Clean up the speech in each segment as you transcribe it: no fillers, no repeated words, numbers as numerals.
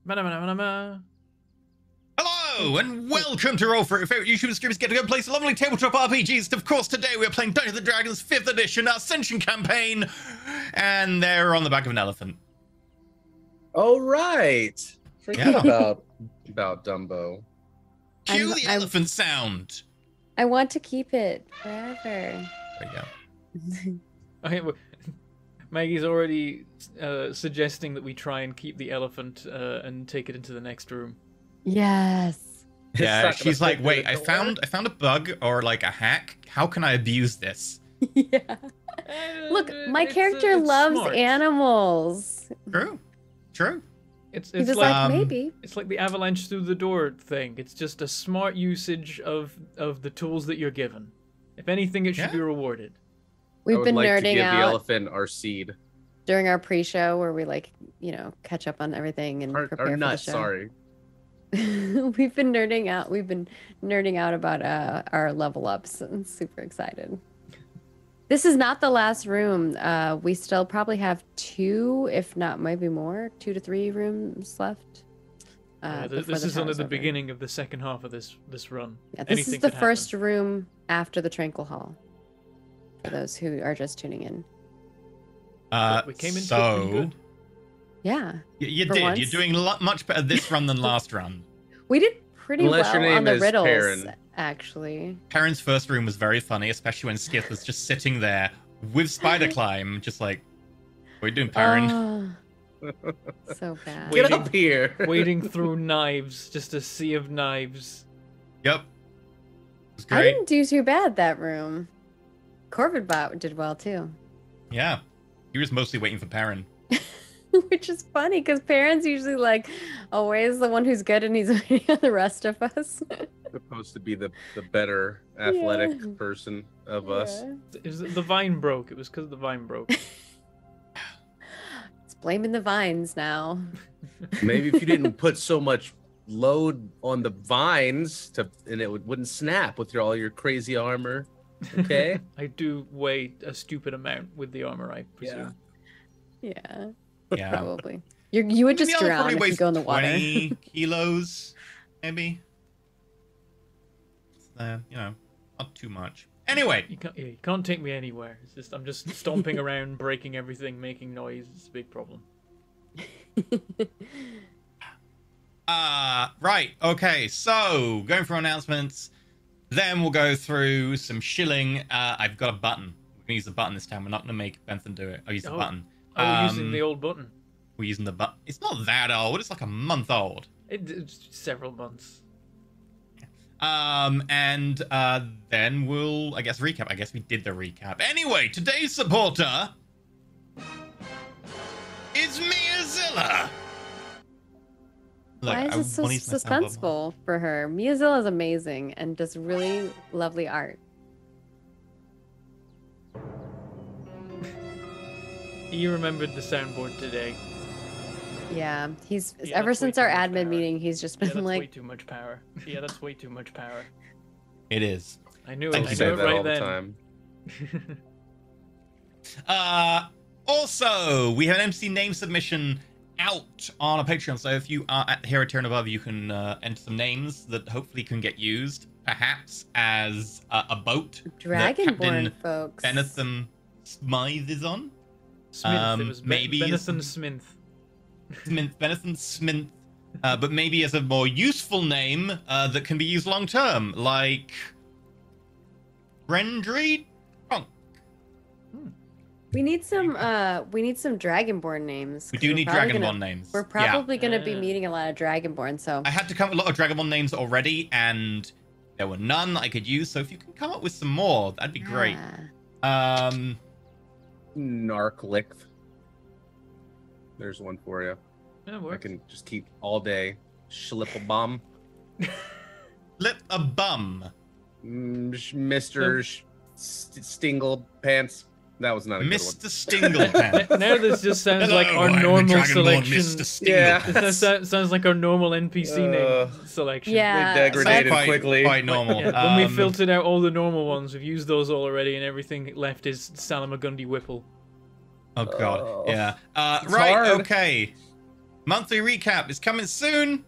Ma-na-ma-na-ma-na-ma. Hello and welcome to Roll For Your Favorite YouTube streamers get to go play some lovely tabletop RPGs. Of course, today we're playing Dungeons & Dragons 5th Edition Ascension Campaign, and they're on the back of an elephant. Oh, right. Forget about Dumbo. Cue the elephant sound. I want to keep it forever. There you go. Okay, Maggie's already suggesting that we try and keep the elephant and take it into the next room. Yes. Yeah, she's like, wait, I found a bug or like a hack. How can I abuse this? Yeah. Look, my character loves smart. animals. True. It's He was like like, maybe. it's like the avalanche through the door thing. It's just a smart usage of the tools that you're given. If anything, it should be rewarded. We've been I would like to nerding give out the elephant our seed. during our pre-show where we catch up on everything and prepare Our for nuts, the show. sorry. We've been nerding out. We've been nerding out about our level ups and super excited. This is not the last room. We still probably have 2, if not maybe more, 2 to 3 rooms left. This is only the beginning of the second half of this run. Yeah, this Anything is the could first happen. room after the Tranquil Hall. For those who are just tuning in. We came into it pretty good. Yeah. You For did. once. You're doing much better this run than last run. We did pretty Unless your well on name the is riddles, Perrin. actually. Perrin's first room was very funny, especially when Skith was just sitting there with Spider Climb, just like, what are you doing, Perrin? Oh, so bad. Get Waiting- up here. Wading through knives, just a sea of knives. Yep. It was I great. didn't do too bad that room. Corvidbot did well too. Yeah. He was mostly waiting for Perrin. Which is funny because Perrin's usually like always the one who's good and he's waiting on the rest of us. Supposed to be the better athletic Yeah. person of us. Yeah. It was, the vine broke. It was because the vine broke. It's blaming the vines now. Maybe if you didn't put so much load on the vines and it wouldn't snap with all your crazy armor. Okay. I do weigh a stupid amount with the armor, I presume. Yeah, Yeah. probably. You would just The other drown probably if you weighs go in the water. 20 kilos, maybe. Not too much. Anyway, You can't take me anywhere. It's just I'm just stomping around, breaking everything, making noise. It's a big problem. right, okay, so going through announcements, then we'll go through some shilling. I've got a button. We're gonna use the button this time. We're not gonna make Bentham do it. I'll use the button. Oh, we're using the old button. We're using the button. It's not that old. It's like a month old. It's several months. And then we'll, I guess, recap. I guess we did the recap. Anyway, today's supporter is Miazilla. Look, Why is it so wanna use my sound bubble. suspenseful for her? Miazilla is amazing and does really lovely art. You remembered the soundboard today. Yeah, he's Yeah, ever that's way since our too much admin power. meeting, he's just Yeah, been that's way like, too much power. Yeah, that's way too much power. It is. I knew Thank it. you, I Say knew it that right all the then. time. Also, we have an MC name submission out on our Patreon. So if you are at the hero tier and above, you can enter some names that hopefully can get used, perhaps as a boat. that Dragonborn Captain folks. Benetham Smythe is on. Smith. It was maybe Benethan Smith. Benetham Smith. But maybe as a more useful name that can be used long term, like Rendry Trunk. We need some Dragonborn names. We 'cause do we're need probably Dragonborn gonna- names. We're Yeah. probably gonna be Yeah. meeting a lot of Dragonborn, so I had to come up with a lot of Dragonborn names already, and there were none that I could use. So if you can come up with some more, that'd be great. Yeah. Narclick. There's one for you. Yeah, it I works. can just keep all day. Schlipplebum. Lip a bum. Mr. Stingle Pants. That was not a good one. Mr. Stinglepants. Now this just sounds Hello, like our I'm the normal Dragonborn selection. Mr. Yeah. Stinglepants. Sounds like our normal NPC name selection. Yeah. They degraded Quite- quickly. Quite normal. Yeah, when we filtered out all the normal ones, we've used those all already, and everything left is Salamagundi Whipple. Oh god. Oh. Yeah. It's Right. hard. Okay. monthly recap is coming soon.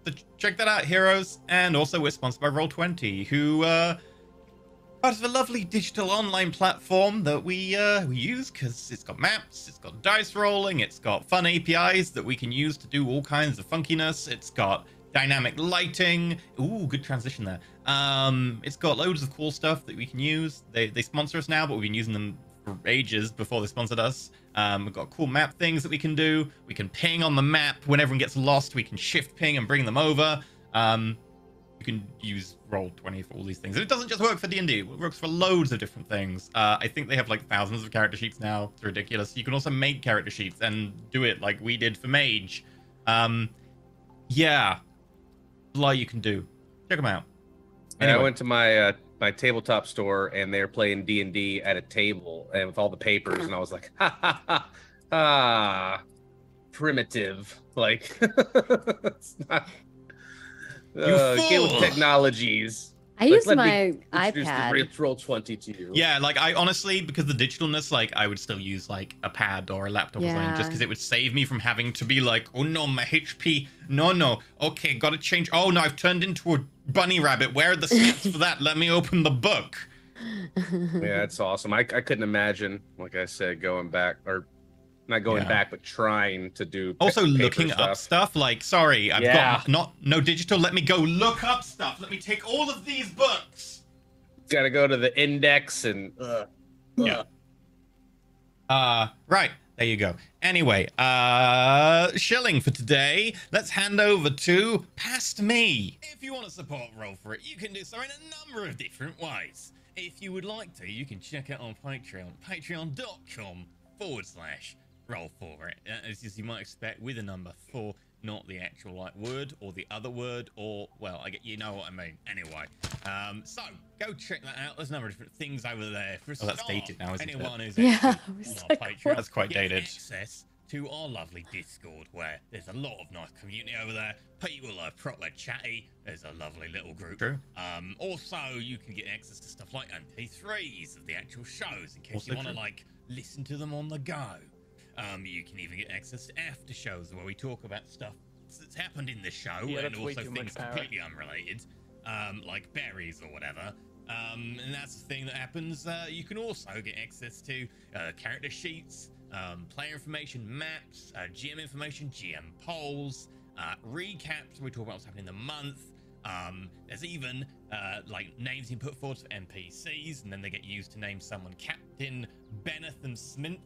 So check that out, heroes. And also we're sponsored by Roll20, who part of a lovely digital online platform that we use because it's got maps, it's got dice rolling, it's got fun APIs that we can use to do all kinds of funkiness. It's got dynamic lighting. Ooh, good transition there. It's got loads of cool stuff that we can use. They sponsor us now, but we've been using them for ages before they sponsored us. We've got cool map things that we can do. We can ping on the map when everyone gets lost. We can shift ping and bring them over. You can use Roll20 for all these things. And it doesn't just work for D&D. It works for loads of different things. I think they have like thousands of character sheets now. It's ridiculous. You can also make character sheets and do it like we did for Mage. Yeah. A lot you can do. Check them out. Anyway. I went to my my tabletop store and they're playing D&D at a table and with all the papers, and I was like, ha ha ha, primitive. Like, it's not game with technologies. I use my iPad. Roll20 to you. Yeah, like I honestly, because the digitalness, like I would still use like a pad or a laptop or something, just because it would save me from having to be like, oh no, my HP, no, okay, gotta change. Oh no, I've turned into a bunny rabbit. Where are the steps for that? Let me open the book. Yeah, it's awesome. I couldn't imagine, like I said, going back or not going back, but trying to do also looking up stuff. Like, sorry, I've got no digital. Let me go look up stuff. Let me take all of these books. Gotta go to the index and right, there you go. Anyway, shilling for today. Let's hand over to Past Me. If you want to support Roll For It, you can do so in a number of different ways. If you would like to, you can check out on Patreon, patreon.com/Roll For It, as you might expect, with a number 4, not the actual like word or the other word, or well, you know what I mean. Anyway, so go check that out. There's a number of different things over there. For that's dated now, isn't it? Who's on our Patreon, that's quite dated. Access to our lovely Discord, where there's a lot of nice community over there. People are proper chatty. There's a lovely little group. True. Also, you can get access to stuff like MP3s of the actual shows in case you want to like listen to them on the go. You can even get access to after shows where we talk about stuff that's happened in the show and also things completely unrelated, like berries or whatever. And that's the thing that happens. You can also get access to character sheets, player information, maps, GM information, GM polls, recaps where we talk about what's happening in the month. There's even like names you can put forward for NPCs, and then they get used to name someone Captain Benetham Smith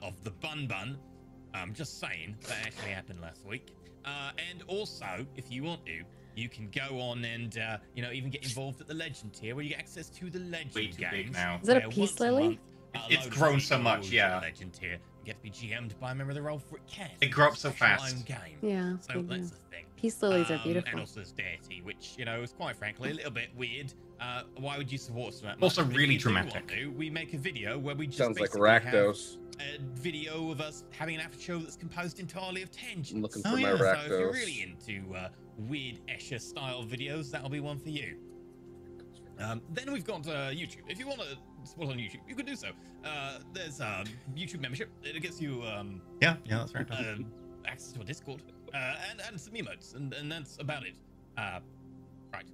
of the Bun Bun. Just saying, that actually happened last week. And also, if you want to, you can go on and even get involved at the Legend tier, where you get access to the Legend games. Now. Is that a Peace Lily? It's grown so much, yeah. Legend tier. You get to be GM'd by a member of the Roll For It cast. It grew up so fast. Game. Yeah. So that's the thing. Peace Lilies are beautiful. And also there's Deity, which, is quite frankly a little bit weird. Why would you support us that much? Also really dramatic. We make a video where we just sounds like Rakdos. A video of us having an after show that's composed entirely of tangents. I'm looking for my Rakdos. So if you're really into weird Escher style videos, that'll be one for you. Then we've got YouTube. If you want to support on YouTube, you can do so. There's YouTube membership. It gets you yeah, that's right. access to a Discord and some emotes, and that's about it. Right.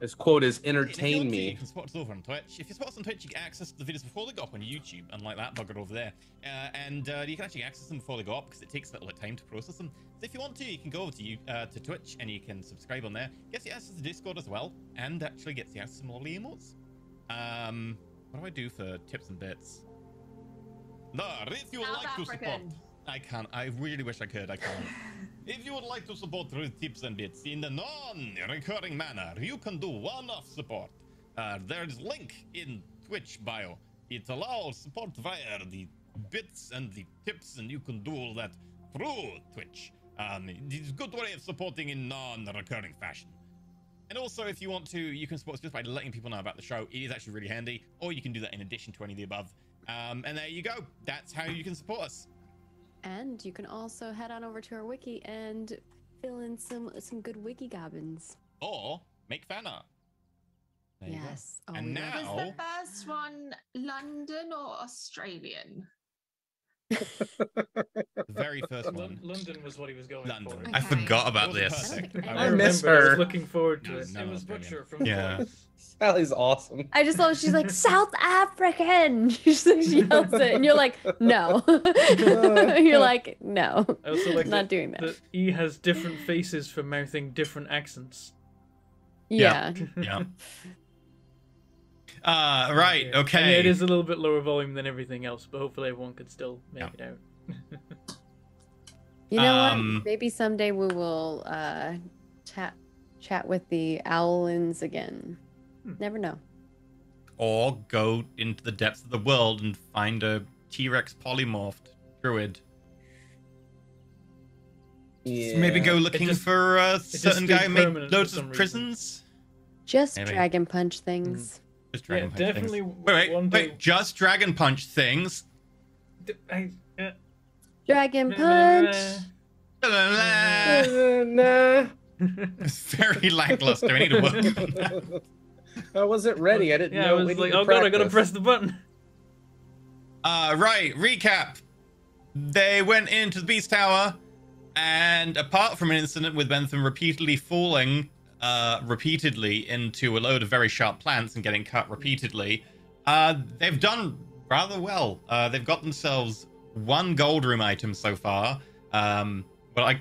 This quote is entertain me. You can support us over on Twitch. If you support us on Twitch, you get access to the videos before they go up on YouTube, unlike that bugger over there. And you can actually access them before they go up because it takes a little time to process them. So if you want to, you can go over to Twitch and you can subscribe on there. Gets you access to Discord as well, and actually gets you access to some lovely emotes. What do I do for tips and bits? No, if you would like to support, I can't. I really wish I could. I can't. If you would like to support through tips and bits in a non-recurring manner, you can do one-off support. There's a link in Twitch bio. It allows support via the bits and the tips, and you can do all that through Twitch. It's a good way of supporting in non-recurring fashion. And also, if you want to, you can support us just by letting people know about the show. It is actually really handy, or you can do that in addition to any of the above. And there you go. That's how you can support us. And you can also head on over to our wiki and fill in some good wiki gobbins. Or make fan art. Yes. Oh, and now was the first one London or Australian? The very first one. London was what he was going London. for. I Okay. forgot about Wasn't this. perfect. I miss remember, I her. was looking forward to No, it. no, It was brilliant. Butcher from Yeah. Boys. Sally's awesome. I just love she's like South African. She yells it, and you're like, no. You're like, no. I also like Not doing that. that E has different faces for mouthing different accents. Yeah. Yeah. Right. Yeah. Okay. And yeah, it is a little bit lower volume than everything else, but hopefully everyone could still make Yeah. it out. You know Um, what? Maybe someday we will chat with the Owlins again. Never know. Or go into the depths of the world and find a T-Rex polymorphed druid. Yeah. Maybe go looking just- for a certain guy who made permanent loads for some of reason. prisons. Just Maybe. dragon punch things. Just Yeah, dragon punch definitely. things. Wait, just dragon punch things. Dragon punch. Nah. It's very lackluster. I need to work on that. I wasn't ready. I didn't Yeah, know. I was we like, need to oh god, I gotta practice. press the button. Right, recap. They went into the Beast Tower, and apart from an incident with Bentham repeatedly falling repeatedly into a load of very sharp plants and getting cut repeatedly, they've done rather well. They've got themselves one gold room item so far,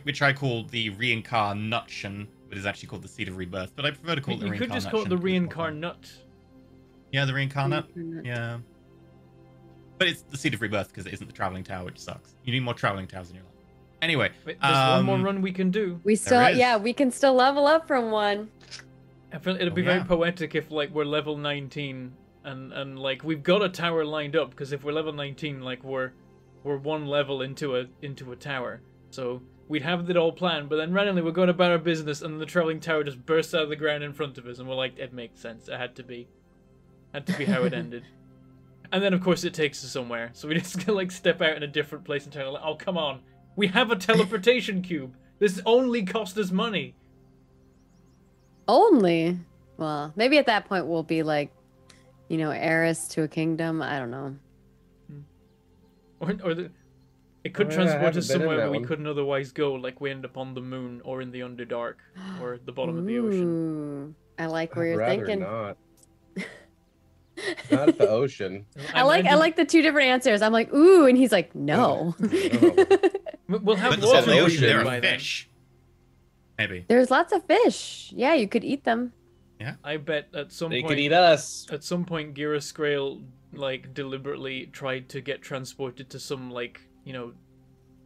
which I call the reincarnation, but is actually called the Seed of Rebirth. But I prefer to call it the You reincarnation. could just call it the reincarnate. Yeah, the reincarnate. Yeah. But it's the Seed of Rebirth because it isn't the traveling tower, which sucks. You need more traveling towers in your life. Anyway, Wait, there's one more um, run we can do. We still, is. yeah, we can still level up from one. I feel it'd be Oh, very yeah. poetic if like we're level 19 and like we've got a tower lined up because if we're level 19, like we're one level into a tower. So we'd have it all planned, but then randomly we're going about our business and the traveling tower just bursts out of the ground in front of us and we're like, it makes sense. It had to be how it ended. And then of course it takes us somewhere. So we just like step out in a different place and turn like, oh come on. We have a teleportation cube. This only cost us money. Only. Well, maybe at that point we'll be like, you know, heiress to a kingdom. I don't know. It could Oh, yeah, I transport haven't us been in somewhere that where we one. couldn't otherwise go, like we end up on the moon or in the Underdark or the bottom of the ocean. Ooh, I like where I'd you're rather thinking. not. Not at the ocean. I like the two different answers. I'm like, ooh, and he's like, no. No. We'll have but the water ocean, ocean there by are then. fish. Maybe. There's lots of fish. Yeah, you could eat them. I bet at some They point could eat us. at some point Gira Scrael like deliberately tried to get transported to some like, you know,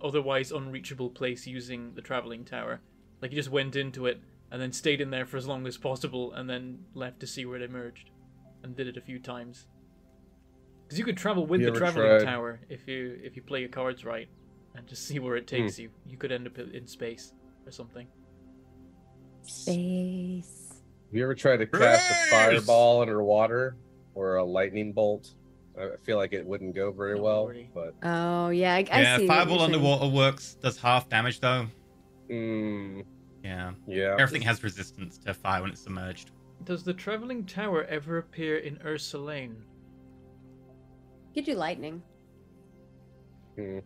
otherwise unreachable place using the traveling tower. Like he just went into it and then stayed in there for as long as possible and then left to see where it emerged and did it a few times. Because you could travel with You the ever traveling tried- tower if you play your cards right and just see where it takes you. You could end up in space or something. Space. Have you ever tried to cast a Race! fireball underwater or a lightning bolt? I feel like it wouldn't go very Not well, really. but Oh yeah, I Yeah, see. what fireball you're saying. underwater works, does half damage though. Yeah. yeah. Everything has resistance to fire when it's submerged. Does the traveling tower ever appear in Ursulane? You could do lightning. Hmm.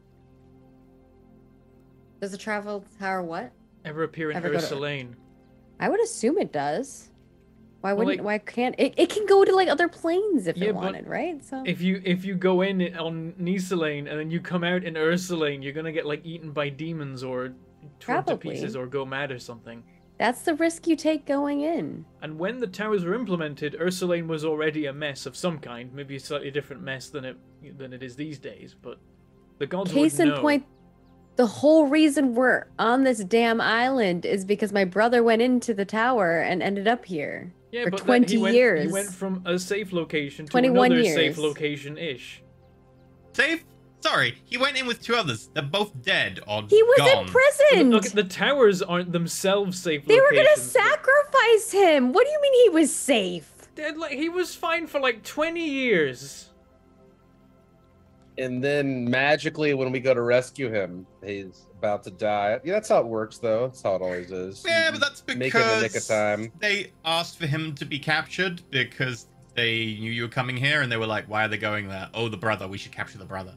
Does the travel tower what? Ever appear in Ever go to- Ursulane? I would assume it does. Why Well, wouldn't? like- why can't it? It can go to like other planes if Yeah, it but wanted, right? So If you go in on Nisalane and then you come out in Ursulane, you're gonna get like eaten by demons or torn to Probably. pieces or go mad or something. that's the risk you take going in. And when the towers were implemented, Ursulane was already a mess of some kind, maybe a slightly different mess than it is these days. But the gods Case would in know. point, the whole reason we're on this damn island is because my brother went into the tower and ended up here. Yeah, for but 20 he went, years. He went from a safe location to 21 another years. safe location-ish. Safe? Sorry, he went in with two others. They're both dead or He was gone. imprisoned. Look, the towers aren't themselves safe They were locations. gonna sacrifice him. What do you mean he was safe? Like, he was fine for like 20 years. And then magically, when we go to rescue him, he's about to die. Yeah, that's how it works, though. That's how it always is. Yeah, but that's Make it in the nick of because time. they asked for him to be captured because they knew you were coming here and they were like, why are they going there? Oh, the brother. We should capture the brother.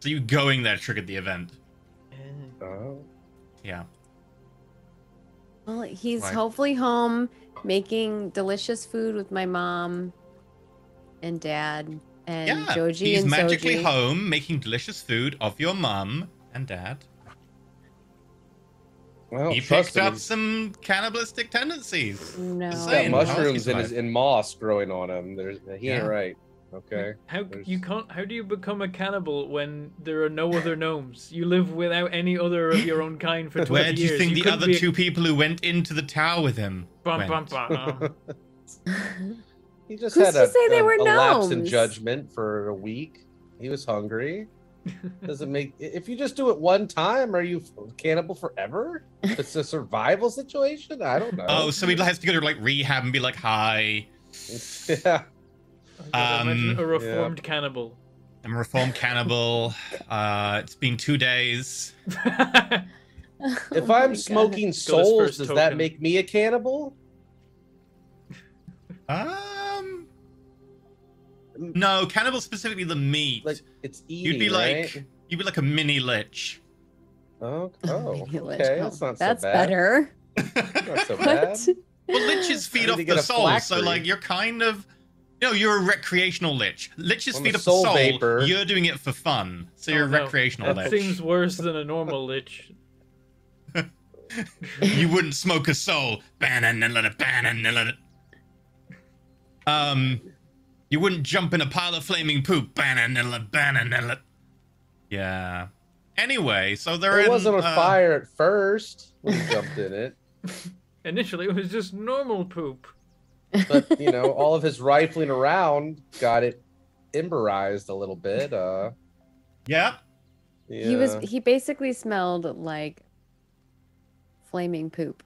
So you going there triggered the event. Oh. Yeah. Well, he's Right. hopefully home making delicious food with my mom and dad and Yeah. Joji He's and magically Soji. home making delicious food of your mum and dad. Well, He trust picked him. up some cannibalistic tendencies. No. He's got Insane. mushrooms How in else his in moss growing on him. He ain't Yeah. right. Okay. How There's- you can't? How do you become a cannibal when there are no other gnomes? You live without any other of your own kind for 20 Where do you years. think the couldn't other be a- two people who went into the tower with him Bum, went? bum, bum. He just Who's had to a, say they were a lapse in gnomes? judgment for a week. He was hungry. Doesn't make if you just do it one time, are you cannibal forever? If it's a survival situation, I don't know. Oh, so he has to go to like rehab and be like, "Hi, yeah. Imagine a Yeah. reformed cannibal. I'm a reformed cannibal. It's been 2 days." If Oh my I'm God. smoking first souls, does that token. make me a cannibal? No, cannibal specifically the meat. Like it's eating, you'd be like, right? you'd be like a mini lich. Oh, Maybe okay. Lich. That's not That's so bad. better. Not so bad. What? Well, liches feed need off to get the a soul, so phylactery. like you're kind of, you're a recreational lich. Liches I'm feed a off the soul soul. vapor. You're doing it for fun, so you're Oh, a no. recreational That lich. seems worse than a normal lich. You wouldn't smoke a soul. Banana. You wouldn't jump in a pile of flaming poop. Banana. Yeah. Anyway, so they're It in. wasn't on fire at first when you jumped in it, Initially, it was just normal poop. but all of his rifling around got it emberized a little bit. Yeah. Yeah. He basically smelled like flaming poop.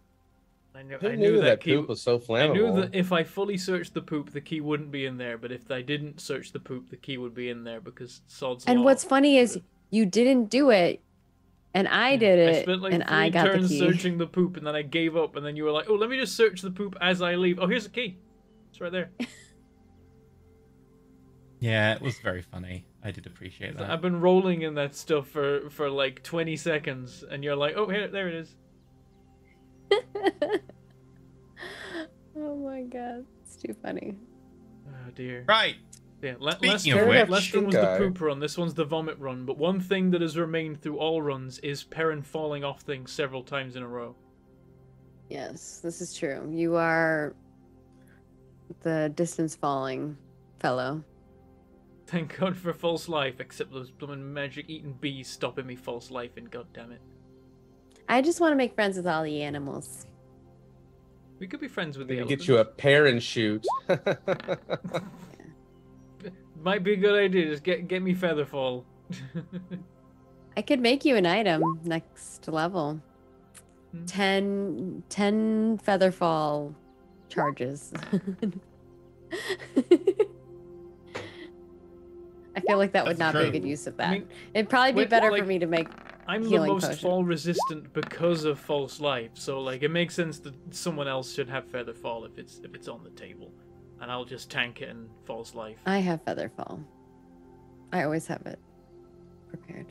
Who I knew knew that key. poop was so I flammable? knew that if I fully searched the poop, the key wouldn't be in there. But if I didn't search the poop, the key would be in there because sod's And law. what's funny is you didn't do it, and I did I it, spent like and 3 I got the turns key. searching the poop, and then I gave up. And then you were like, "Oh, let me just search the poop as I leave." Oh, here's the key. It's right there. Yeah, it was very funny. I did appreciate that. I've been rolling in that stuff for like 20 seconds, and you're like, "Oh, here, there it is." Oh my god, it's too funny. Oh dear. Right. Yeah, Speaking of which- last one was the Guy. poop run. This one's the vomit run. But one thing that has remained through all runs is Perrin falling off things several times in a row. Yes, this is true. You are the distance falling fellow. Thank God for false life, except those blooming magic eating bees stopping me false life, and god damn it. I just want to make friends with all the animals. We could be friends with the Maybe elephants. get you a parent shoot. Might be a good idea. Just get me Featherfall. I could make you an item next level. Hmm. 10 featherfall charges. I feel like that would That's not be a true. good use of that. I mean, It'd probably be wait, better like, for me to make. I'm the Healing most potion. fall resistant because of false life, so like it makes sense that someone else should have Featherfall if it's on the table, and I'll just tank it and false life. I have featherfall. I always have it prepared.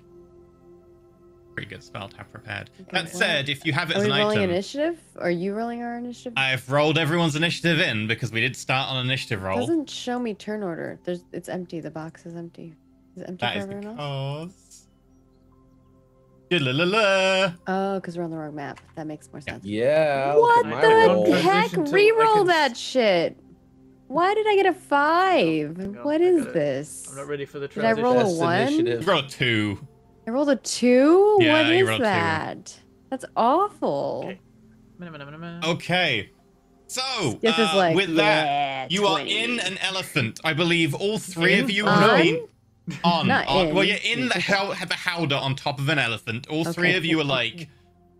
Pretty good spell to have prepared. Okay, That well, said, if you have it Are as we an rolling item, initiative? Are you rolling our initiative? I've rolled everyone's initiative in because we did start on initiative It roll. doesn't show me turn order. It's empty. The box is empty. Is it empty That for is everyone else? because. La-la-la-la. Oh, because we're on the wrong map. That makes more Yeah. sense. Yeah. look What at my the roll. heck? Transition to, Reroll like, that shit. Why did I get a 5? Hang on, What I is gotta- this? I'm not ready for the Did I transition. roll a Best 1? initiative. You rolled a 2. I rolled a 2? Yeah, What you is rolled a 2. that? That's awful. Okay. Okay. So, This is like, with that, yeah, you are 20. in an elephant. I believe all three In? of you On? are on. Not on. in. Well, you're in the howdah on top of an elephant. All three Okay. of you are like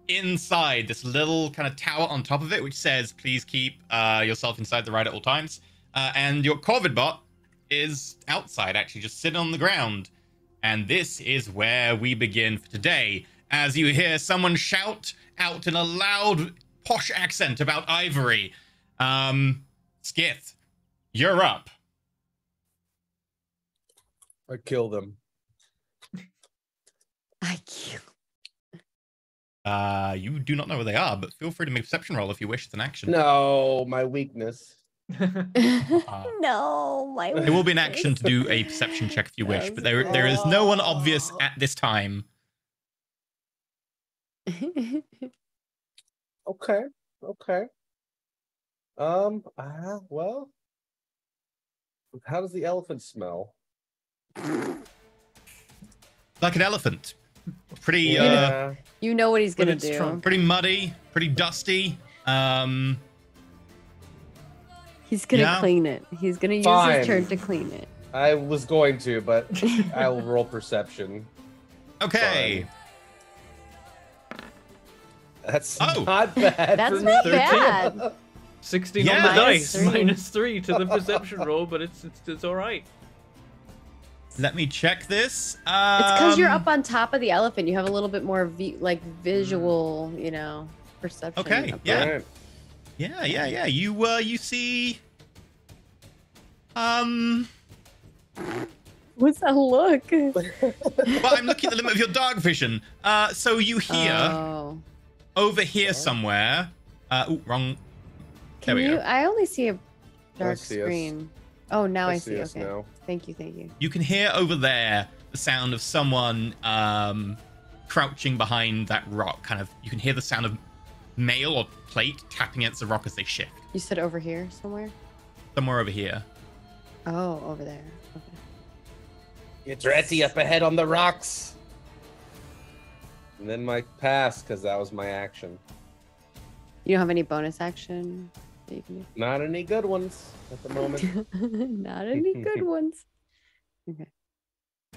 inside this little kind of tower on top of it, which says, please keep yourself inside the ride at all times. And your Corvid bot is outside, actually, just sitting on the ground. And this is where we begin for today. As you hear someone shout out in a loud, posh accent about Ivory. Skith, you're up. I kill them. I can't. You do not know where they are, but feel free to make a perception roll if you wish. It's an action. No, my weakness. No, my. It will be an action to do a perception check if you wish, but there is no one obvious at this time. Okay. Okay. Well, how does the elephant smell? Like an elephant. Pretty Yeah. You know what he's With gonna its do. trunk. pretty muddy, pretty dusty. He's gonna Yeah. clean it. He's gonna use Fine. his turn to clean it. I was going to, but I will roll perception. Okay. That's Oh. not bad. That's for not me. bad. 16 Yeah. on the Minus dice, three. -3 to the perception roll, but it's all right. Let me check this. It's because you're Um, up on top of the elephant. You have a little bit more visual, perception. Okay, up yeah. there. Alright. Yeah. You see. What's that look? Well, I'm looking at the limit of your dark vision. So you hear Oh. over here somewhere. Wrong. There Can we you? go. I only see a dark see us. screen. Oh, now I see. us Okay. now. Thank you. You can hear over there the sound of someone crouching behind that rock. Kind of. You can hear the sound of mail or plate tapping against the rock as they shift. You said over here somewhere? Somewhere over here. Oh, over there. Okay. It's Retty up ahead on the rocks. And then my pass, because that was my action. You don't have any bonus action that you can Not any good ones at the moment. do? Not any good ones. Okay.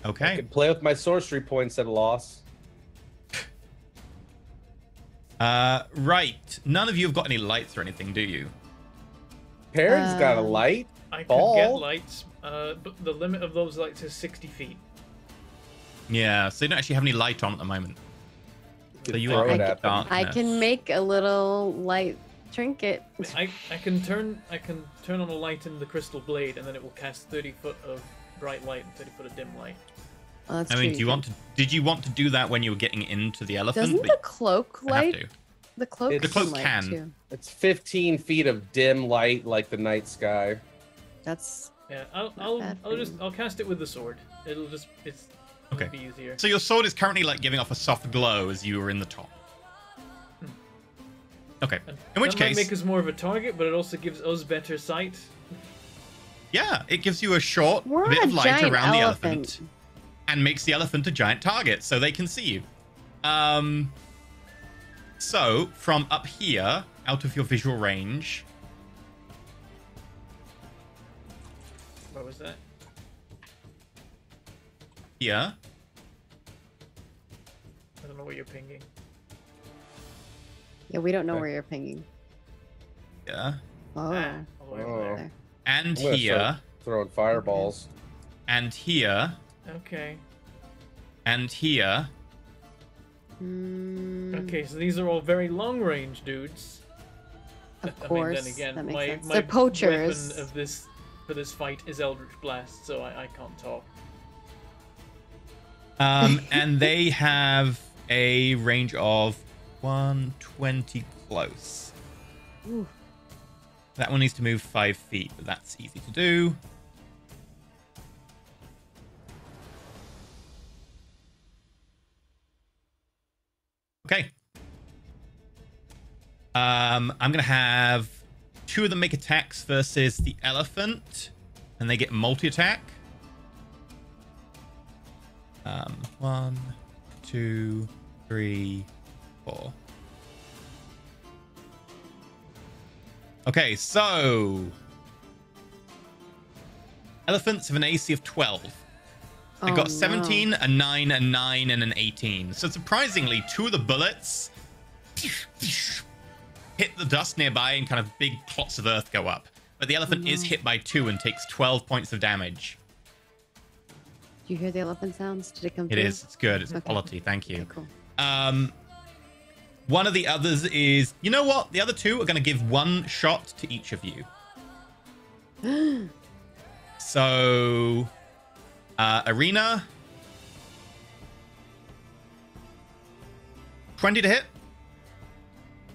I Okay. could play with my sorcery points at a loss. Right. None of you have got any lights or anything, do you? Perrin's got a Um, light. I could Ball. get lights, but the limit of those lights is 60 feet. Yeah. So you don't actually have any light on at the moment. So you throw are it in at them. darkness. I can make a little light trinket. I can turn on a light in the crystal blade, and then it will cast 30 foot of bright light and 30 foot of dim light. Well, that's I mean, true, do you want to? Did you want to do that when you were getting into the elephant? Doesn't But the cloak you have light? to. The cloak. The cloak light can. Too. It's 15 feet of dim light like the night sky. That's Yeah, bad for I'll cast it with the sword. It's Okay. be easier. So your sword is currently like giving off a soft glow as you were in the top. Okay. And In which that might case, make us more of a target, but it also gives us better sight. yeah, it gives you a short we're bit on a of light giant around the elephant. elephant and makes the elephant a giant target so they can see you. So from up here, out of your visual range, What was that? here, I don't know what you're pinging. Yeah, we don't know Okay. where you're pinging. here, Oh, Ah, all the way over there. there. and I'm gonna here, start throwing fireballs. and here, Okay. and here. Mm, Okay, so these are all very long range dudes. Of I mean, course, then again, that makes my, sense. my They're poachers. weapon of this for this fight is Eldritch Blast, so I can't talk. And they have a range of 120 close. Ooh. That one needs to move 5 feet, but that's easy to do. Okay. I'm gonna have 2 of them make attacks versus the elephant, and they get multi-attack. 1, 2, 3, 4. Okay, so elephants have an AC of 12. They've Oh, got no. 17, a 9, a 9, and an 18. So surprisingly, 2 of the bullets hit the dust nearby and kind of big clots of earth go up. But the elephant is hit by 2 and takes 12 points of damage. Do you hear the elephant sounds? Did it come It through? is. It's good. It's Okay. quality. Thank you. Okay, cool. One of the others is, you know what? The other 2 are going to give 1 shot to each of you. So, Arena, 20 to hit.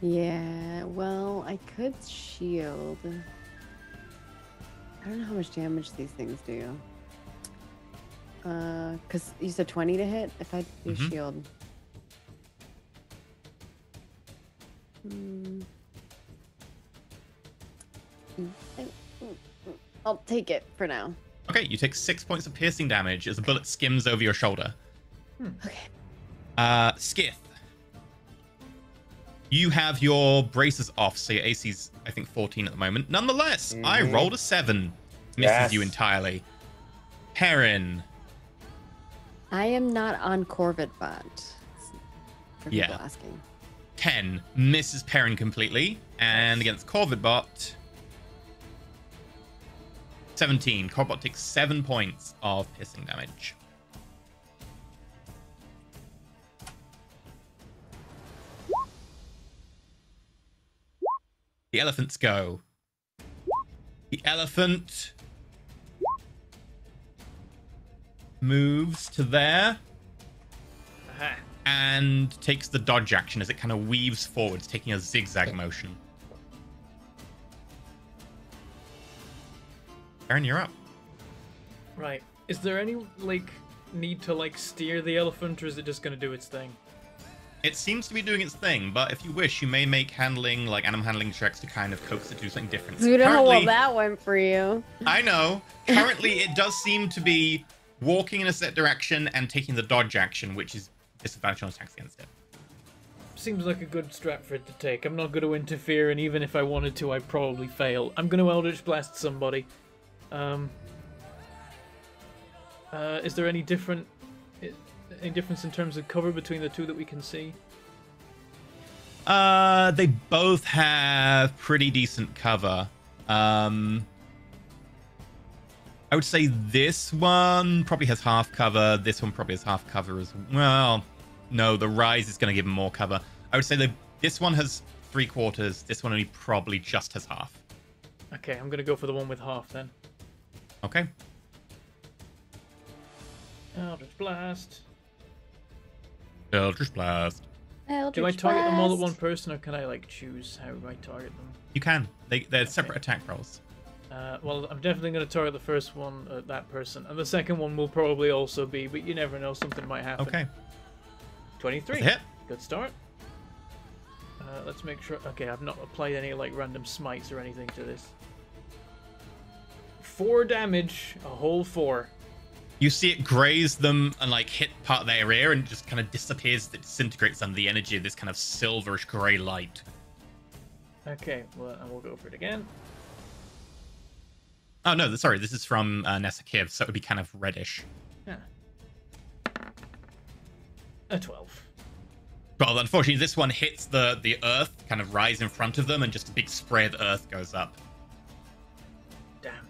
Yeah, well, I could shield. I don't know how much damage these things do. Because you said 20 to hit if I do shield. I'll take it for now. Okay, you take 6 points of piercing damage as a bullet skims over your shoulder. Okay. Skith. You have your braces off, so your AC's, I think, 14 at the moment. Nonetheless, I rolled a 7. Misses you entirely. Perrin. I am not on Corvid bot. For people Yeah. asking. 10 misses Perrin completely. And against Corvidbot, 17. Corvidbot takes 7 points of piercing damage. The elephants go. The elephant moves to there. Aha. And takes the dodge action as it kind of weaves forwards, taking a zigzag motion. Aaron, you're up. Right. Is there any, like, need to, like, steer the elephant, or is it just going to do its thing? It seems to be doing its thing, but if you wish, you may make handling, like animal handling checks to kind of coax it to do something different. We don't know how well Currently- that went for you. I know. Currently, it does seem to be walking in a set direction and taking the dodge action, which is disadvantage on attacks against it. Seems like a good strat for it to take. I'm not going to interfere, and even if I wanted to, I'd probably fail. I'm going to Eldritch Blast somebody. Is there any difference in terms of cover between the two that we can see? They both have pretty decent cover. I would say this one probably has half cover. This one probably has half cover as well. No, the Rise is going to give him more cover. I would say that this one has 3/4. This one only probably just has half. Okay, I'm going to go for the one with half then. Okay. Eldritch Blast. Eldritch Blast. Do I target them all at one person, or can I, like, choose how I target them? You can. They're separate attack rolls. Well, I'm definitely going to target the first one at that person, and the second one will probably also be, but you never know, something might happen. Okay. 23. That's a hit. Good start. Let's make sure... Okay, I've not applied any, like, random smites or anything to this. 4 damage, a whole 4. You see it graze them and like hit part of their ear and it just kind of disappears. It disintegrates under the energy of this kind of silverish grey light. Okay, well, and we'll go for it again. Oh no, sorry, this is from Nessa Kiv, so it would be kind of reddish. Yeah. A 12. Well, unfortunately, this one hits the earth, kind of rise in front of them, and just a big spray of the earth goes up. Damn.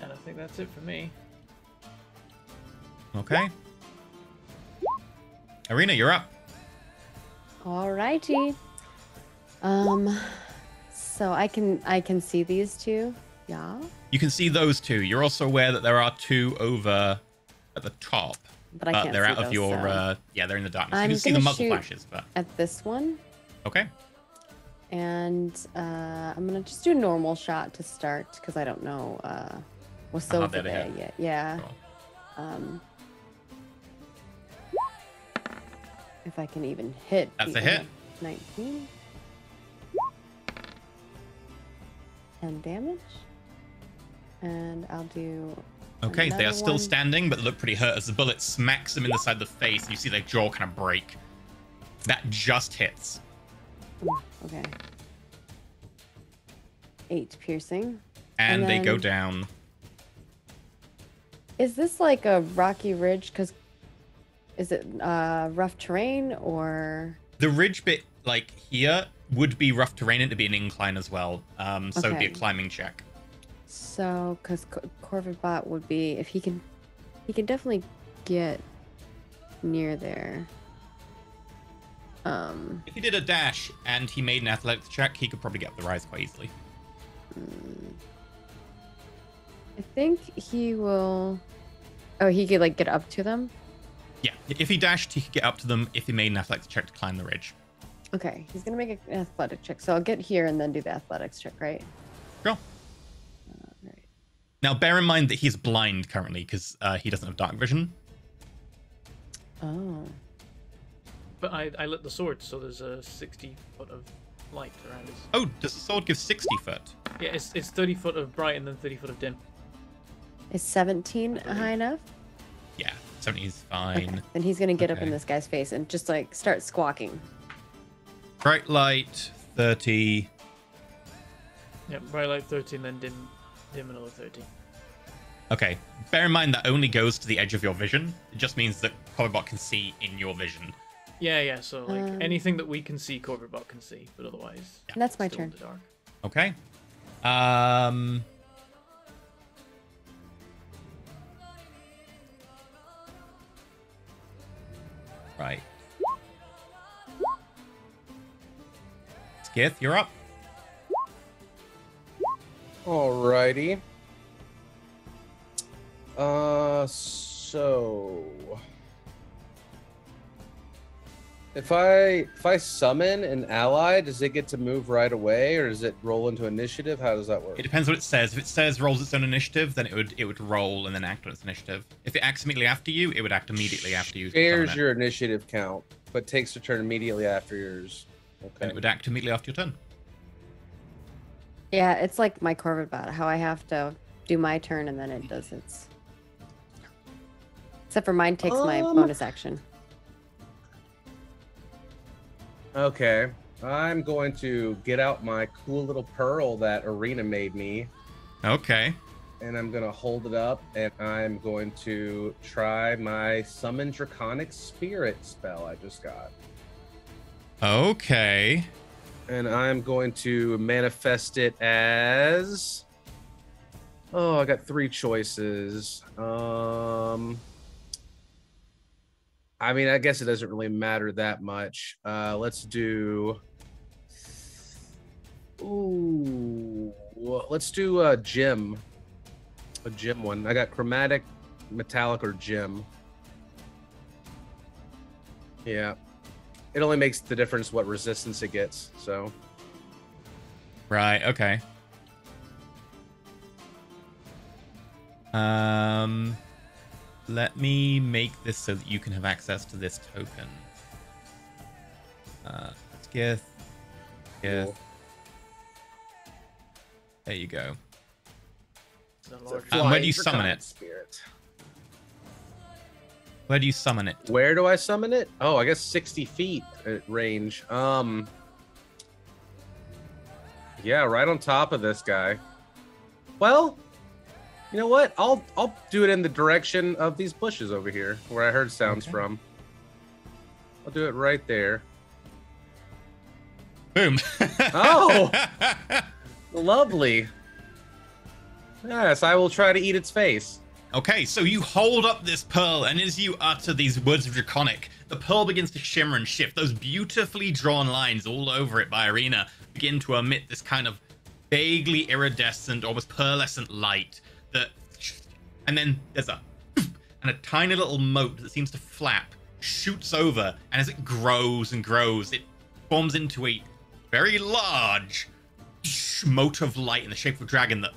And I think that's it for me. Okay. Arena, you're up. Alrighty. So I can see these two. Yeah. You can see those two. You're also aware that there are two over at the top. But I can't they're see out of those, your so- yeah, they're in the darkness. I'm You can see the gonna muzzle shoot- flashes, but At this one. okay. And I'm gonna just do a normal shot to start because I don't know what's How over they're there hit. yet. Yeah. Cool. If I can even hit. That's the a hit. 19. 10 damage. And I'll do. Okay, they are another still one. standing, but they look pretty hurt as the bullet smacks them in the side of the face, and you see their jaw kind of break. That just hits. Ooh, okay. 8 piercing. And And they go then- down. Is this like a rocky ridge? Because is it rough terrain or? The ridge bit, like here, would be rough terrain and to be an incline as well. So it'd be a Okay. climbing check. So, because Corvidbot would be, if he can definitely get near there. If he did a dash and he made an athletics check, he could probably get up the rise quite easily. I think he will. Oh, he could like get up to them. Yeah, if he dashed, he could get up to them. If he made an athletics check to climb the ridge. Okay, he's gonna make an athletic check. So I'll get here and then do the athletics check, right? Sure. Right. Now, bear in mind that he's blind currently because he doesn't have dark vision. Oh. But I lit the sword, so there's a 60 foot of light around us. Oh, does the sword give 60 foot? Yeah, it's 30 foot of bright and then 30 foot of dim. Is 17 high enough? Yeah, 70 is fine. Okay. Then he's gonna get up in Okay. this guy's face and just like start squawking. Bright light, 30. Yeah, bright light 30 and then dim another 30. Okay, bear in mind that only goes to the edge of your vision. It just means that Corvibot can see in your vision. Yeah, so like anything that we can see, Corvibot can see, but otherwise. And that's my still turn. in the dark. Okay. Right. Skith, you're up. Alrighty. So if I summon an ally, does it get to move right away, or does it roll into initiative? How does that work? It depends what it says. If it says rolls its own initiative, then it would roll and then act on its initiative. If it acts immediately after you, it would act immediately after you. Shares summon it. your initiative count, but takes a turn immediately after yours. And Okay. it would act immediately after your turn. Yeah, it's like my Corvid bot, how I have to do my turn and then it does its. Except for mine takes my bonus action. Okay. I'm going to get out my cool little pearl that Arena made me, Okay. and I'm going to hold it up, and I'm going to try my Summon Draconic Spirit spell I just got. Okay. And I'm going to manifest it as... Oh, I got 3 choices. I mean, I guess it doesn't really matter that much. Let's do... Ooh, well, let's do a gem. A gem one. I got chromatic, metallic, or gem. Yeah. It only makes the difference what resistance it gets, so... Right, okay. Let me make this so that you can have access to this token. Skith. Skith. Cool. There you go. The It's a large- where do you flying summon draconic it? Spirit. Where do you summon it? Where do I summon it? Oh, I guess 60 feet range. Yeah, right on top of this guy. Well, you know what? I'll do it in the direction of these bushes over here, where I heard sounds Okay. from. I'll do it right there. Boom. Oh! Lovely. Yes, I will try to eat its face. Okay, so you hold up this pearl, and as you utter these words of Draconic, the pearl begins to shimmer and shift. Those beautifully drawn lines all over it by Arena begin to emit this kind of vaguely iridescent, almost pearlescent light. And then there's a and a tiny little mote that seems to flap shoots over, and as it grows and grows, it forms into a very large mote of light in the shape of a dragon that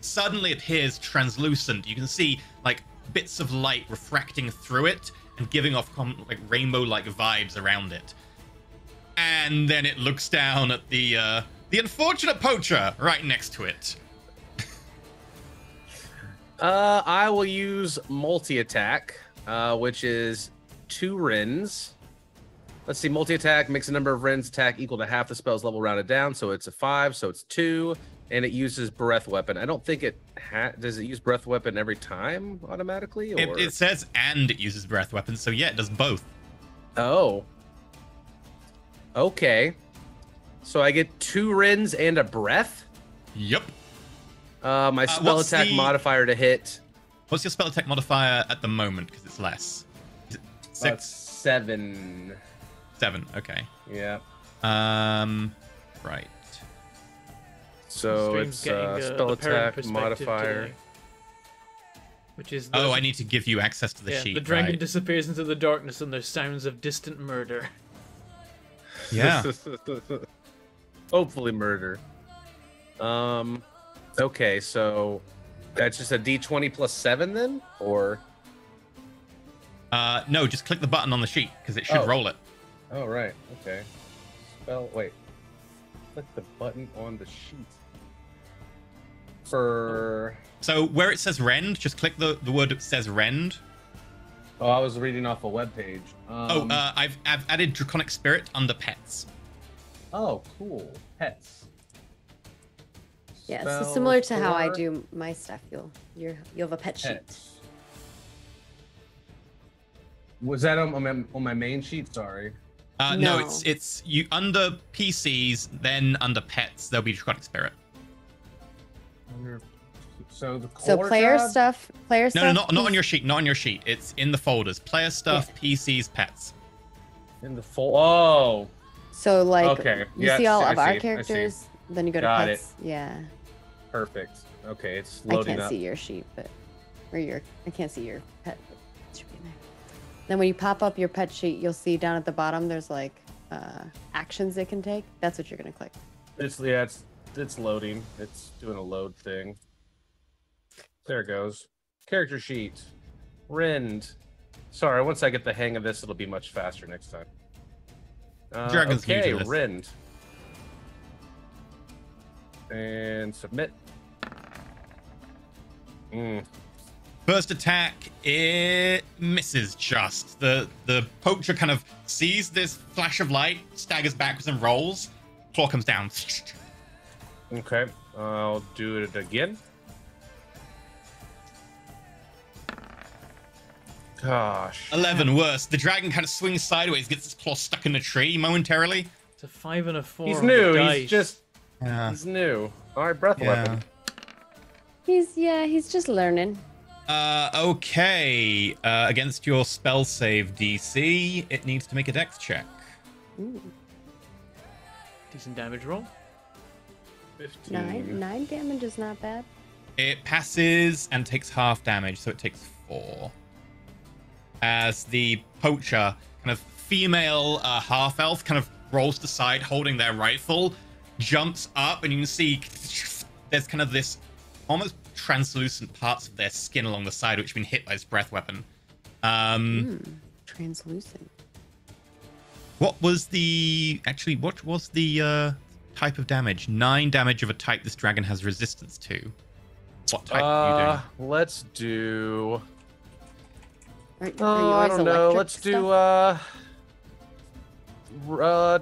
suddenly appears translucent. You can see like bits of light refracting through it and giving off like rainbow-like vibes around it. And then it looks down at the unfortunate poacher right next to it. I will use multi-attack, which is 2 Rins. Let's see, multi-attack makes a number of Rins attack equal to half the spell's level rounded down, so it's a 5, so it's 2, and it uses Breath Weapon. I don't think it does it use Breath Weapon every time automatically? Or... It says and it uses breath weapons, so yeah, it does both. Oh. Okay. So I get 2 Rins and a Breath? Yep. My spell what's attack the- modifier to hit. What's your spell attack modifier at the moment? Because it's less. Is it 6? 7. 7. Okay. Yeah. Right. So Stream's it's getting spell the parent attack perspective modifier. today. which is the, Oh, I need to give you access to the yeah, sheet. the dragon right. disappears into the darkness and there's sounds of distant murder. Yeah. Hopefully murder. Okay, so that's just a D20 plus 7 then, or? No, just click the button on the sheet because it should Oh. roll it. Oh right, okay. Wait. Click the button on the sheet. For So where it says rend, just click the word that says rend. oh, I was reading off a web page. I've added Draconic Spirit under pets. Oh, cool. Pets. Yeah, so Spells similar to how I for do my stuff. You'll have a pet sheet. pets. Was that on my main sheet? Sorry. No, No. it's you under PCs, then under pets there'll be Draconic Spirit. So the So core player tab? stuff, No, stuff. not on your sheet, not on your sheet. It's in the folders. Player stuff, PCs, pets. In the full. Oh, So like Okay, you yeah, see all I of our see, I see. characters, then you go to Got it. pets. Yeah. perfect. Okay, it's I loading can't up. see your sheet, but I can't see your pet, but it should be in there. Then when you pop up your pet sheet, you'll see down at the bottom there's like actions it can take. That's what you're gonna click. It's loading. It's doing a load thing. There it goes. Character sheet. Rend. Sorry, once I get the hang of this, it'll be much faster next time. Dragons can okay, do this. Rend. And submit. First attack, it misses just. The poacher kind of sees this flash of light, staggers backwards and rolls. Claw comes down. Okay, I'll do it again. Gosh. 11 worse. The dragon kind of swings sideways, gets its claw stuck in a tree momentarily. It's a 5 and a 4. He's on the new. dice. He's just. Yeah. He's new. All right, breath weapon. He's just learning. Okay. Against your spell save DC, it needs to make a dex check. Ooh, Decent damage roll. 15. nine damage is not bad. It passes and takes half damage, so it takes 4. As the poacher, kind of female half elf, kind of rolls to the side holding their rifle, jumps up, and you can see there's kind of this almost translucent parts of their skin along the side, which have been hit by this breath weapon. Translucent. What was the type of damage? 9 damage of a type this dragon has resistance to. What type are you doing? Let's do. Are Oh, I yours don't know. electric Let's do stuff?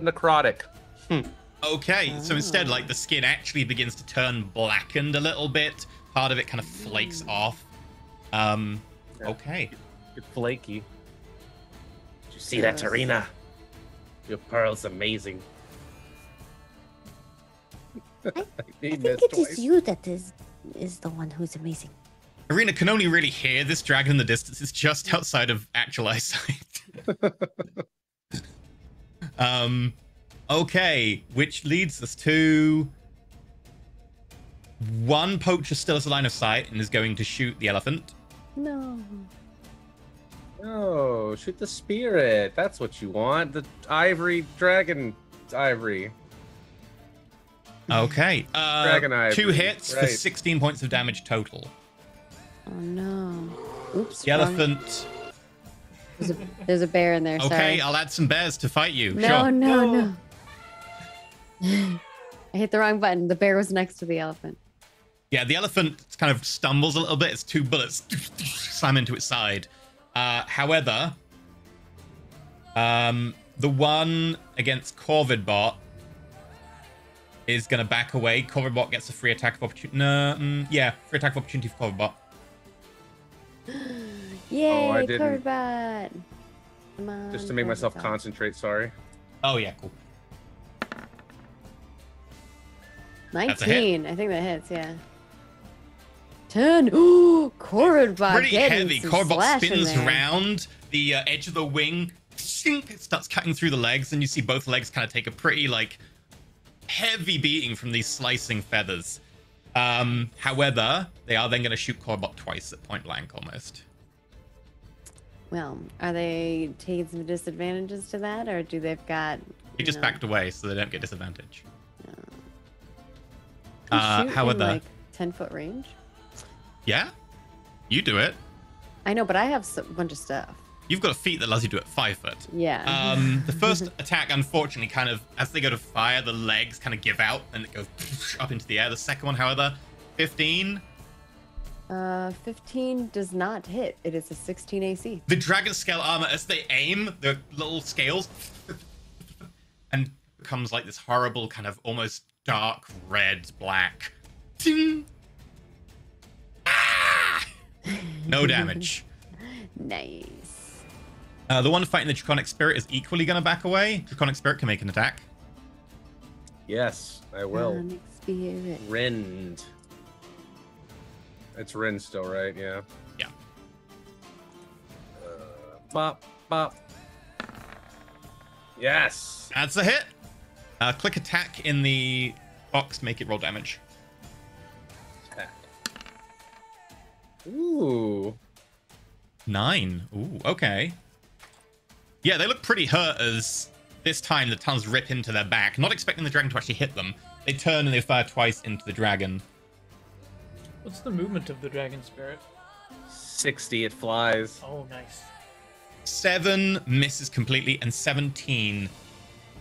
necrotic. Okay, so instead, like, the skin actually begins to turn blackened a little bit. Part of it kind of flakes off. Okay. You're flaky. Did you see that, Yes. Tarina? Your pearl's amazing. I think it is you that is the one who's amazing. Arena can only really hear this dragon in the distance. It's just outside of actual eyesight. Okay, which leads us to one poacher still has a line of sight and is going to shoot the elephant. No. Oh, shoot the spirit. That's what you want. The ivory dragon ivory. Okay. Dragon ivory, 2 hits for right. 16 points of damage total. Oh no. Oops. The wrong. elephant. There's a bear in there. Okay, Sorry. I'll add some bears to fight you. No, Sure. no. I hit the wrong button. The bear was next to the elephant. Yeah, the elephant kind of stumbles a little bit. Its 2 bullets slam into its side. However, the one against Corvidbot is going to back away. Corvidbot gets a free attack of opportunity. Free attack of opportunity for Corvidbot. Yay, I didn't- Corvidbot. Come on, Just to make myself Corvidbot. concentrate, sorry. Oh, yeah, cool. 19. I think that hits, yeah. 10. Ooh, Corvidbot. Pretty getting heavy. some Corvidbot slash in spins there. around the edge of the wing. It starts cutting through the legs, and you see both legs kind of take a pretty, like, heavy beating from these slicing feathers. However, they are then going to shoot Corbot twice at point blank almost. Well, are they taking some disadvantages to that, or do they've got? He just backed away so they don't get disadvantage. Shoot however, in, like 10-foot range. yeah, you do it. I know, but I have a bunch of stuff. You've got a feat that allows you to do it 5 foot. Yeah. The first attack, unfortunately, kind of as they go to fire, the legs kind of give out and it goes up into the air. The second one, however, 15. 15 does not hit. It is a 16 AC. The dragon scale armor, as they aim, the little scales and becomes like this horrible kind of almost dark red black. Ting! Ah! No damage. Nice. The one fighting the Draconic Spirit is equally going to back away. Draconic Spirit can make an attack. Yes, I will. Draconic Spirit. Rend. It's Rend still, right? Yeah. Yeah. Bop, bop. Yes. That's a hit. Click attack in the box, make it roll damage. Attack. Ooh. 9. Ooh, okay. Yeah, they look pretty hurt as this time the tongues rip into their back, not expecting the dragon to actually hit them. They turn and they fire twice into the dragon. What's the movement of the dragon spirit? 60, it flies. Oh, nice. 7 misses completely and 17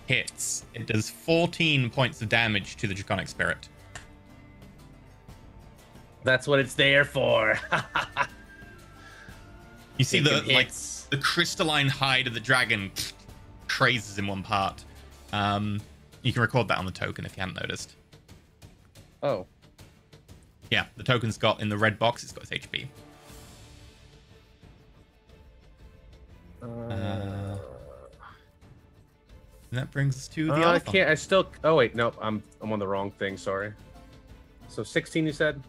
hits. It does 14 points of damage to the Draconic Spirit. That's what it's there for. You see the Taking like hits. the crystalline hide of the dragon crazes in one part. You can record that on the token if you hadn't noticed. Oh. Yeah, the token's got in the red box, it's got its HP. And that brings us to the I other can't. I still. Oh wait, nope. I'm on the wrong thing. Sorry. So 16, you said?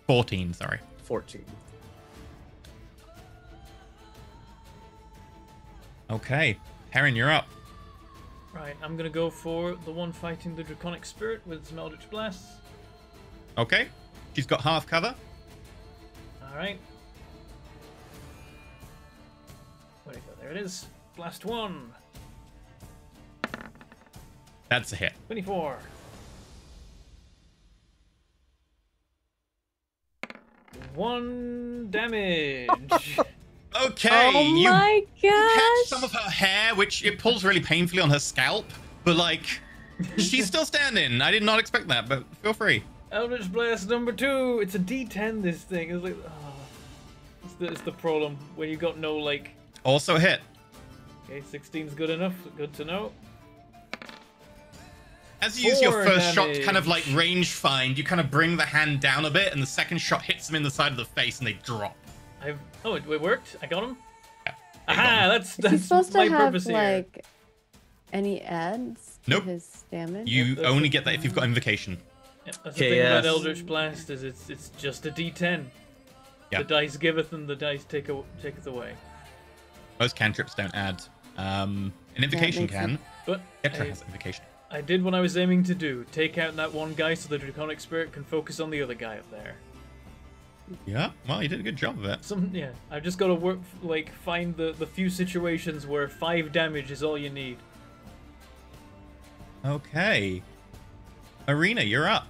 14, sorry. 14. Okay, Heron, you're up. Right, I'm gonna go for the one fighting the Draconic Spirit with some Eldritch Blasts. Okay, she's got half cover. Alright. Where'd it go? There it is. Blast 1. That's a hit. 24. One damage. Okay, Oh my you catch gosh. some of her hair, which it pulls really painfully on her scalp, but like, she's still standing. I did not expect that, but feel free. Eldritch Blast number 2. It's a D10. This thing is like, it's the problem when you got no like. Also a hit. Okay, 16's good enough. Good to know. As you use your 4 first shot to damage. kind of like range find, you kind of bring the hand down a bit, and the second shot hits them in the side of the face, and they drop. Oh, it worked. I got him. Yeah, Aha! Is he That's supposed to my have purpose here. like any adds to Nope. his damage? You That's only a- get that if you've got invocation. Yeah, that's the thing about KS. Eldritch Blast is it's just a D10. Yeah. The dice giveth and the dice taketh away. Most cantrips don't add. An invocation makes can. But Ketra I, has invocation. I did what I was aiming to do. Take out that one guy so the Draconic Spirit can focus on the other guy up there. Yeah, well, you did a good job of it. Yeah, I've just got to work, like, find the few situations where 5 damage is all you need. Okay. Arena, you're up.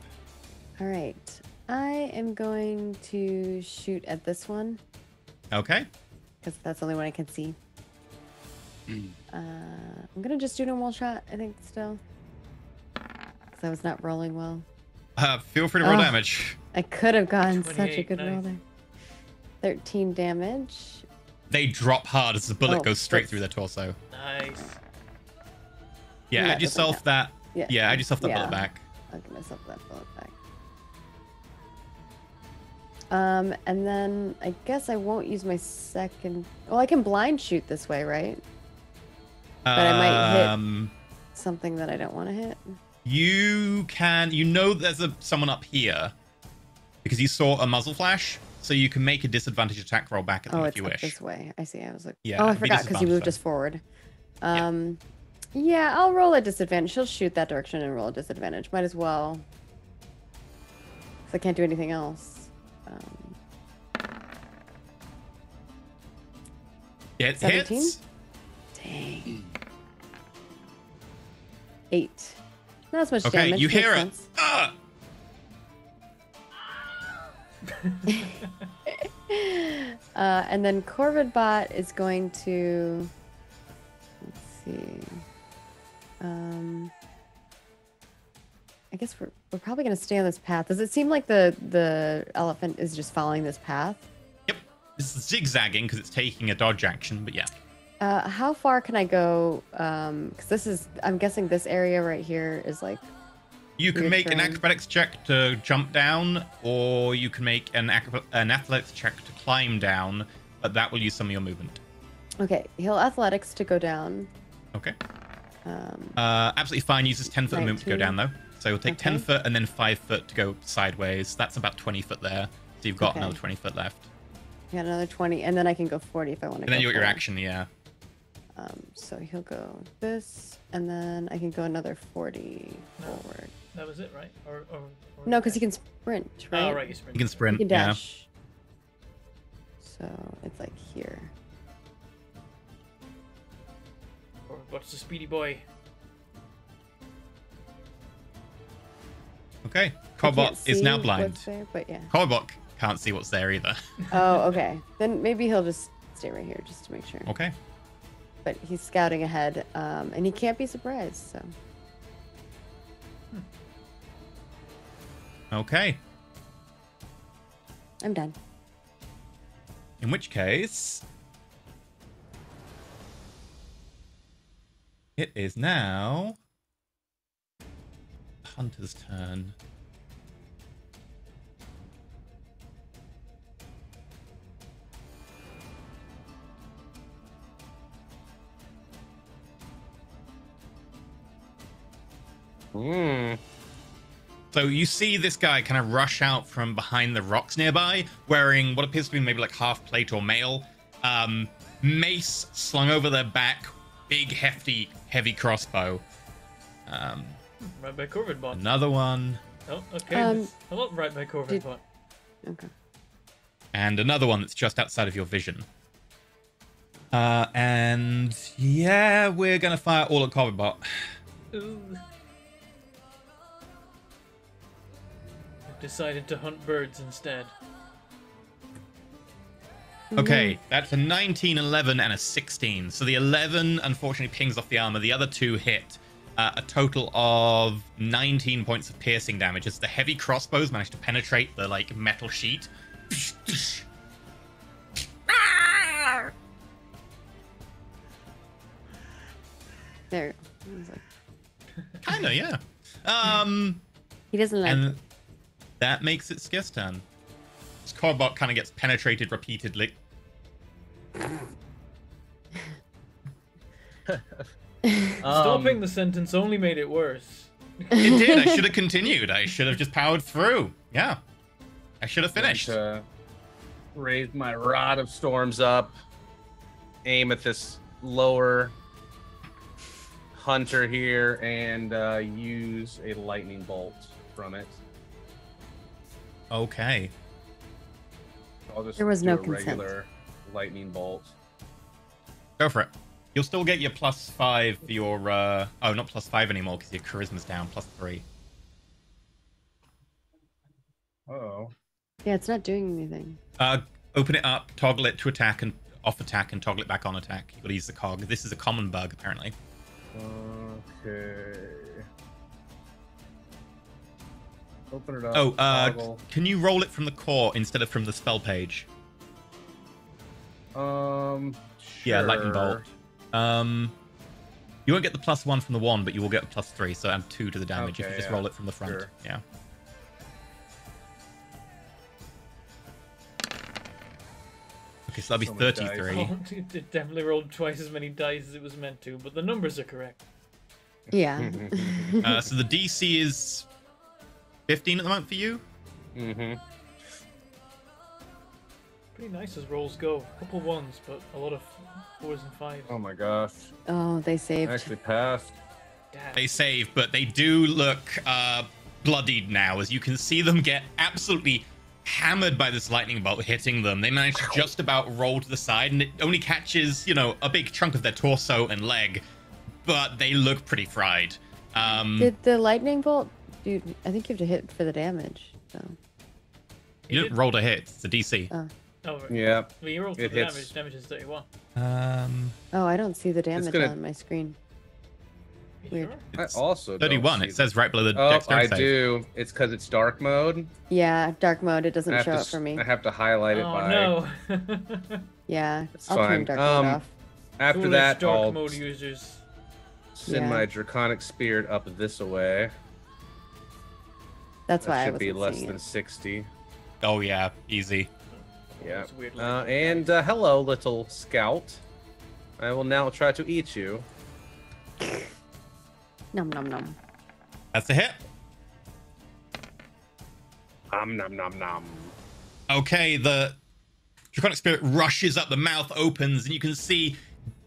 All right. I am going to shoot at this one Okay. because that's the only one I can see. I'm going to just do a normal shot, I think, still. Because I was not rolling well. Feel free to roll Oh. damage. I could have gotten such a 28, good roll nice. there. 13 damage. They drop hard as the bullet Oh, goes straight that's- through their torso. Nice. Yeah, That add doesn't yourself count. that. Yeah. Yeah, add yourself that Yeah. bullet back. I'll give myself that bullet back. And then I guess I won't use my second. Well, I can blind shoot this way, right? But I might hit something that I don't want to hit. You can. You know there's someone up here because you saw a muzzle flash, so you can make a disadvantage attack roll back at them Oh, if it's you up wish. this way. I see. I was like, Yeah, oh, I it'd be forgot because you moved disadvantage us forward. Yeah, I'll roll a disadvantage. She'll shoot that direction and roll a disadvantage. Might as well. I can't do anything else. It 17? hits. Dang. 8. Not as much Okay, damage. you makes hear it. sense. And then Corvidbot is going to, let's see. I guess we're probably going to stay on this path. Does it seem like the elephant is just following this path? Yep. This is zigzagging because it's taking a dodge action, but yeah. How far can I go? Because this is, I'm guessing this area right here is like. You can make an Return. acrobatics check to jump down, or you can make an athletics check to climb down, but that will use some of your movement. Okay, he'll athletics to go down. Okay. Absolutely fine. Uses 10 foot of movement to go 19. down, though. So you'll take 10 Okay. foot and then 5 foot to go sideways. That's about 20 foot there. So you've got Okay. another 20 foot left. Got another 20, and then I can go 40 if I want to. And then you got your forward. action, yeah. So he'll go this, and then I can go another 40 No. forward. That was it, right? Or No, because he can sprint, right? Oh, right, you sprint. You can sprint, He can yeah. dash. So it's like here. Or what's the speedy boy? Okay. I can't Cobot is see now blind. what's there, but yeah. Cobot can't see what's there either. Oh, okay. Then maybe he'll just stay right here just to make sure. Okay. But he's scouting ahead, and he can't be surprised. So Okay. I'm done. In which case, it is now Hunter's turn. So you see this guy kind of rush out from behind the rocks nearby, wearing what appears to be maybe like half plate or mail, mace slung over their back, big, hefty, heavy crossbow. Right by Corvidbot. Another one, Oh, okay. A lot right by Corvidbot. did- Okay. and another one that's just outside of your vision. And yeah, we're gonna fire all at Corvidbot. Ooh. I've decided to hunt birds instead. Okay, that's a 19, 11, and a 16. So the 11 unfortunately pings off the armor. The other two hit. A total of 19 points of piercing damage as the heavy crossbows managed to penetrate the like metal sheet. There. He's like- Kinda, yeah. He doesn't like. And that makes it Skir's turn. This Corbot kind of gets penetrated repeatedly. Stopping the sentence only made it worse. It did. I should have continued. I should have just powered through. Yeah. I should have finished. Raise my Rod of Storms up. Aim at this lower hunter here and use a lightning bolt from it. Okay. I'll just There was do no a consent. regular lightning bolt. Go for it. You'll still get your +5 for your, oh, not +5 anymore because your charisma's down, +3. Oh. Yeah, it's not doing anything. Open it up, toggle it to attack and off attack, and toggle it back on attack. You'll use the cog. This is a common bug, apparently. Okay. Open it up. Oh, toggle. can you roll it from the core instead of from the spell page? Yeah, lightning bolt. sure. You won't get the +1 from the one, but you will get a +3, so add 2 to the damage if Okay, you just yeah, roll it from the front. sure. Yeah. Okay, so that'll be So many dice. 33. Oh, it definitely rolled twice as many dice as it was meant to, but the numbers are correct. Yeah. So the DC is 15 at the moment for you. Mm-hmm. Pretty nice as rolls go. A couple ones, but a lot of 4s and 5s. Oh my gosh. Oh, they I saved. actually passed. Damn. They save, but they do look bloodied now, as you can see them get absolutely hammered by this lightning bolt hitting them. They manage to just about roll to the side, and it only catches, you know, a big chunk of their torso and leg, but they look pretty fried. Did the lightning bolt, dude? I think you have to hit for the damage. So. You didn't roll to hit. It's a DC. Oh, Yeah. Well, you rolled for It the hits. damage. Damage is 31. Oh, I don't see the damage gonna- on my screen. You Weird. sure? I also don't 31. see It says right below the Oh, dexterity I save. do. It's because it's dark mode. Yeah, dark mode. It doesn't I have show to it for me. I have to highlight it Oh by. no. Yeah, It's I'll turn fine. dark mode off. After Foolish that, dark I'll mode users. send Yeah. my draconic spirit up this away. That's why That I should wasn't be less seeing than it. 60. Oh yeah, easy. Yeah. It's weird Hello, little scout. I will now try to eat you. Nom nom nom. That's a hit. Nom nom nom. Okay, the draconic spirit rushes up, the mouth opens, and you can see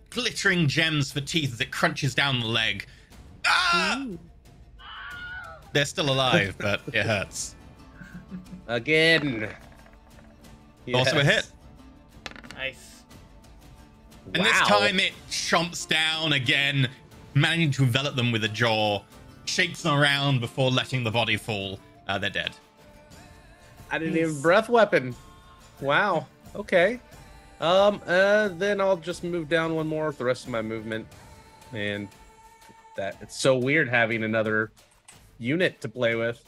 glittering gems for teeth as it crunches down the leg. Ah! They're still alive, but it hurts. Again. Also a hit. Nice. And this time it chomps down again, managing to envelop them with a jaw, shakes them around before letting the body fall. They're dead. I didn't even breath weapon. Wow. Okay. Then I'll just move down one more with the rest of my movement. And that it's so weird having another unit to play with.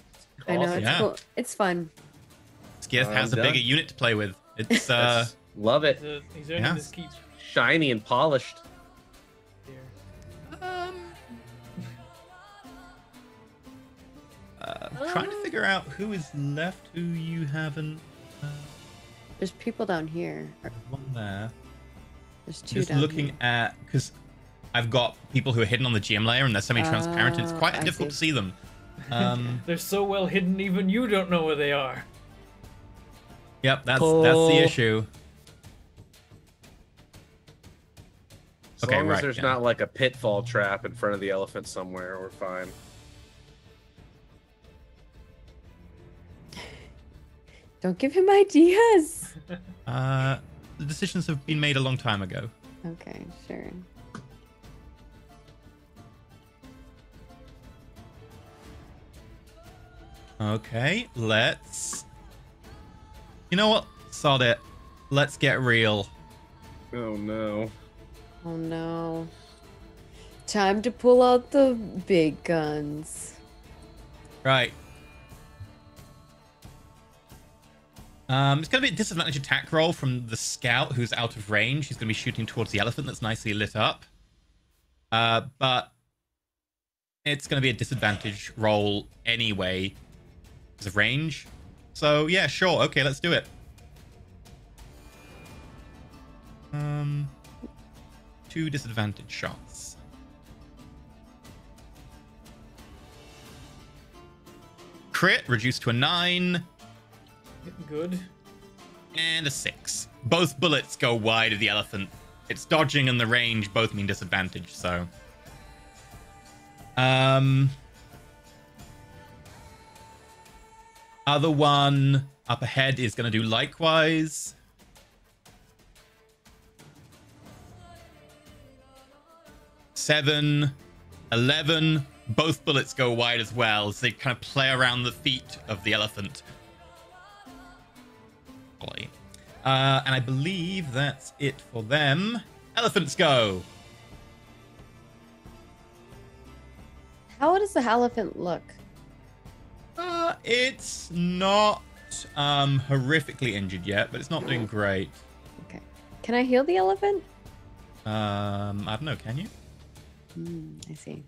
I know, Awesome. it's Yeah. cool. It's fun. Skieth has a done. bigger unit to play with. It's That's- love it. He's earning Yeah. this keep. Shiny and polished. Here. trying to figure out who is left, who you haven't. There's people down here. One there. There's two Just down looking here. at, because I've got people who are hidden on the GM layer and they're semi-transparent, and it's quite I difficult to see. see them. They're so well hidden, even you don't know where they are. Yep, that's Cool. the issue. As Okay, long right, as there's yeah. not like a pitfall trap in front of the elephant somewhere, we're fine. Don't give him ideas. The decisions have been made a long time ago. Okay, sure. Okay, let's. You know what? Sod it. Let's get real. Oh no. Oh no. Time to pull out the big guns. Right. It's going to be a disadvantage attack roll from the scout who's out of range. He's going to be shooting towards the elephant that's nicely lit up. But it's going to be a disadvantage roll anyway because of range. So yeah, sure. Okay, let's do it. 2 disadvantage shots. Crit reduced to a 9. Good. And a 6. Both bullets go wide of the elephant. Its dodging and the range both mean disadvantage, so. Other one up ahead is going to do likewise. Seven, 11. Both bullets go wide as well as they kind of play around the feet of the elephant. And I believe that's it for them. Elephants go. How does the elephant look? It's not horrifically injured yet, but it's not doing great. Okay. Can I heal the elephant? I don't know, can you? I see.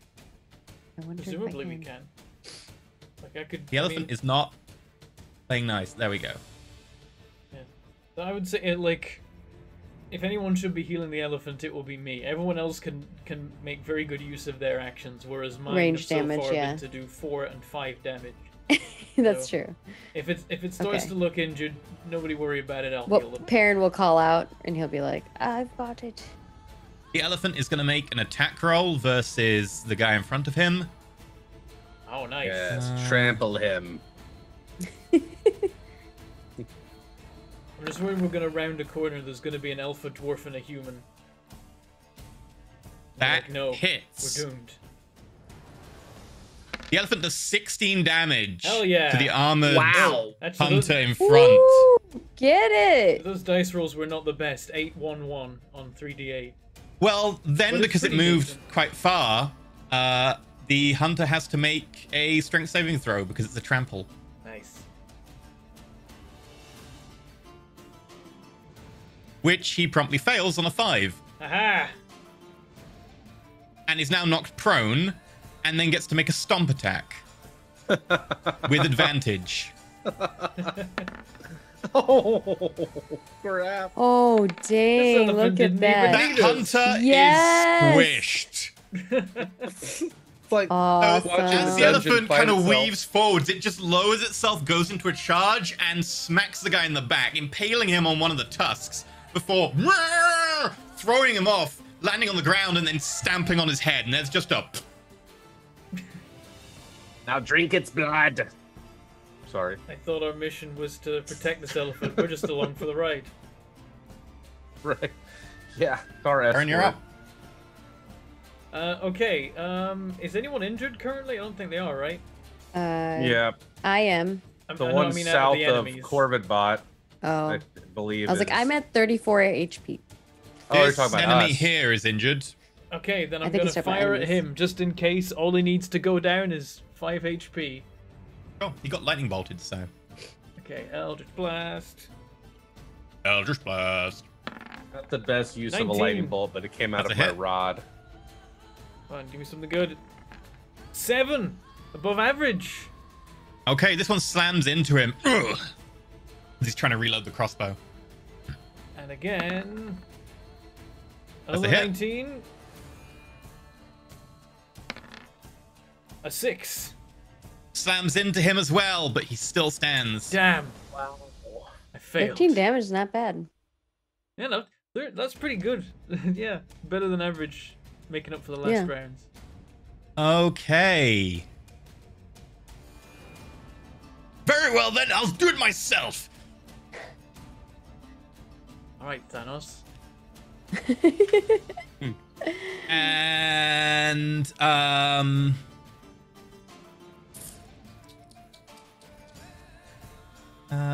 I wonder Presumably if I we can. Like I could. The elephant is not playing nice. There we go. Yeah. So I would say like, if anyone should be healing the elephant, it will be me. Everyone else can make very good use of their actions, whereas mine Range have so damage, far yeah. been to do 4 and 5 damage. That's So, true. If it starts Okay. to look injured, nobody worry about it. I'll Well, heal them. Perrin will call out and he'll be like, I've got it. The elephant is going to make an attack roll versus the guy in front of him. Oh, nice. Yes, trample him. I'm just worried we're gonna round a corner. There's gonna be an alpha dwarf and a human. That Like, no, hits. we're doomed. The elephant does 16 damage Hell yeah. to the armored Wow. Actually, hunter in front. Woo! Get it. those dice rolls were not the best. 8-1-1 on 3d8. Well, then But it's because it pretty moved decent. quite far, the hunter has to make a strength saving throw because it's a trample. Nice. Which he promptly fails on a 5. Aha! And is now knocked prone, and then gets to make a stomp attack. With advantage. Oh, crap. Oh dang! elephant Look at didn't even that. That hunter Yes! is squished. It's like Awesome. watching As the dungeon elephant fight kind of itself. weaves forwards, it just lowers itself, goes into a charge, and smacks the guy in the back, impaling him on one of the tusks before throwing him off, landing on the ground, and then stamping on his head. And there's just a... Now drink its blood. Sorry. I thought our mission was to protect this elephant. We're just along for the ride. Right. Yeah. Sorry. Aaron, you're up. Okay. Is anyone injured currently? I don't think they are, right? Yeah. I am. The I one out south the of enemies. Corvid Bot, Oh, I believe. I was like, is- I'm at 34 HP. Oh, you're This talking about enemy us. here is injured. Okay, then I I'm think gonna he's talking about fire at enemies. him just in case. All he needs to go down is 5 HP. Oh, he got lightning bolted, so... Okay, Eldritch Blast. Eldritch Blast. Not the best use of a 19. lightning bolt, but it came out That's of a my hit. rod. Come on, give me something good. 7! Above average! Okay, this one slams into him. Ugh. He's trying to reload the crossbow. And again. That's Another a hit. 19. A 6. Slams into him as well, but he still stands. Damn. Wow. I failed. 13 damage is not bad. Yeah, no, that's pretty good. Yeah, better than average, making up for the last Yeah. rounds. Okay. Very well then, I'll do it myself. Alright, Thanos. And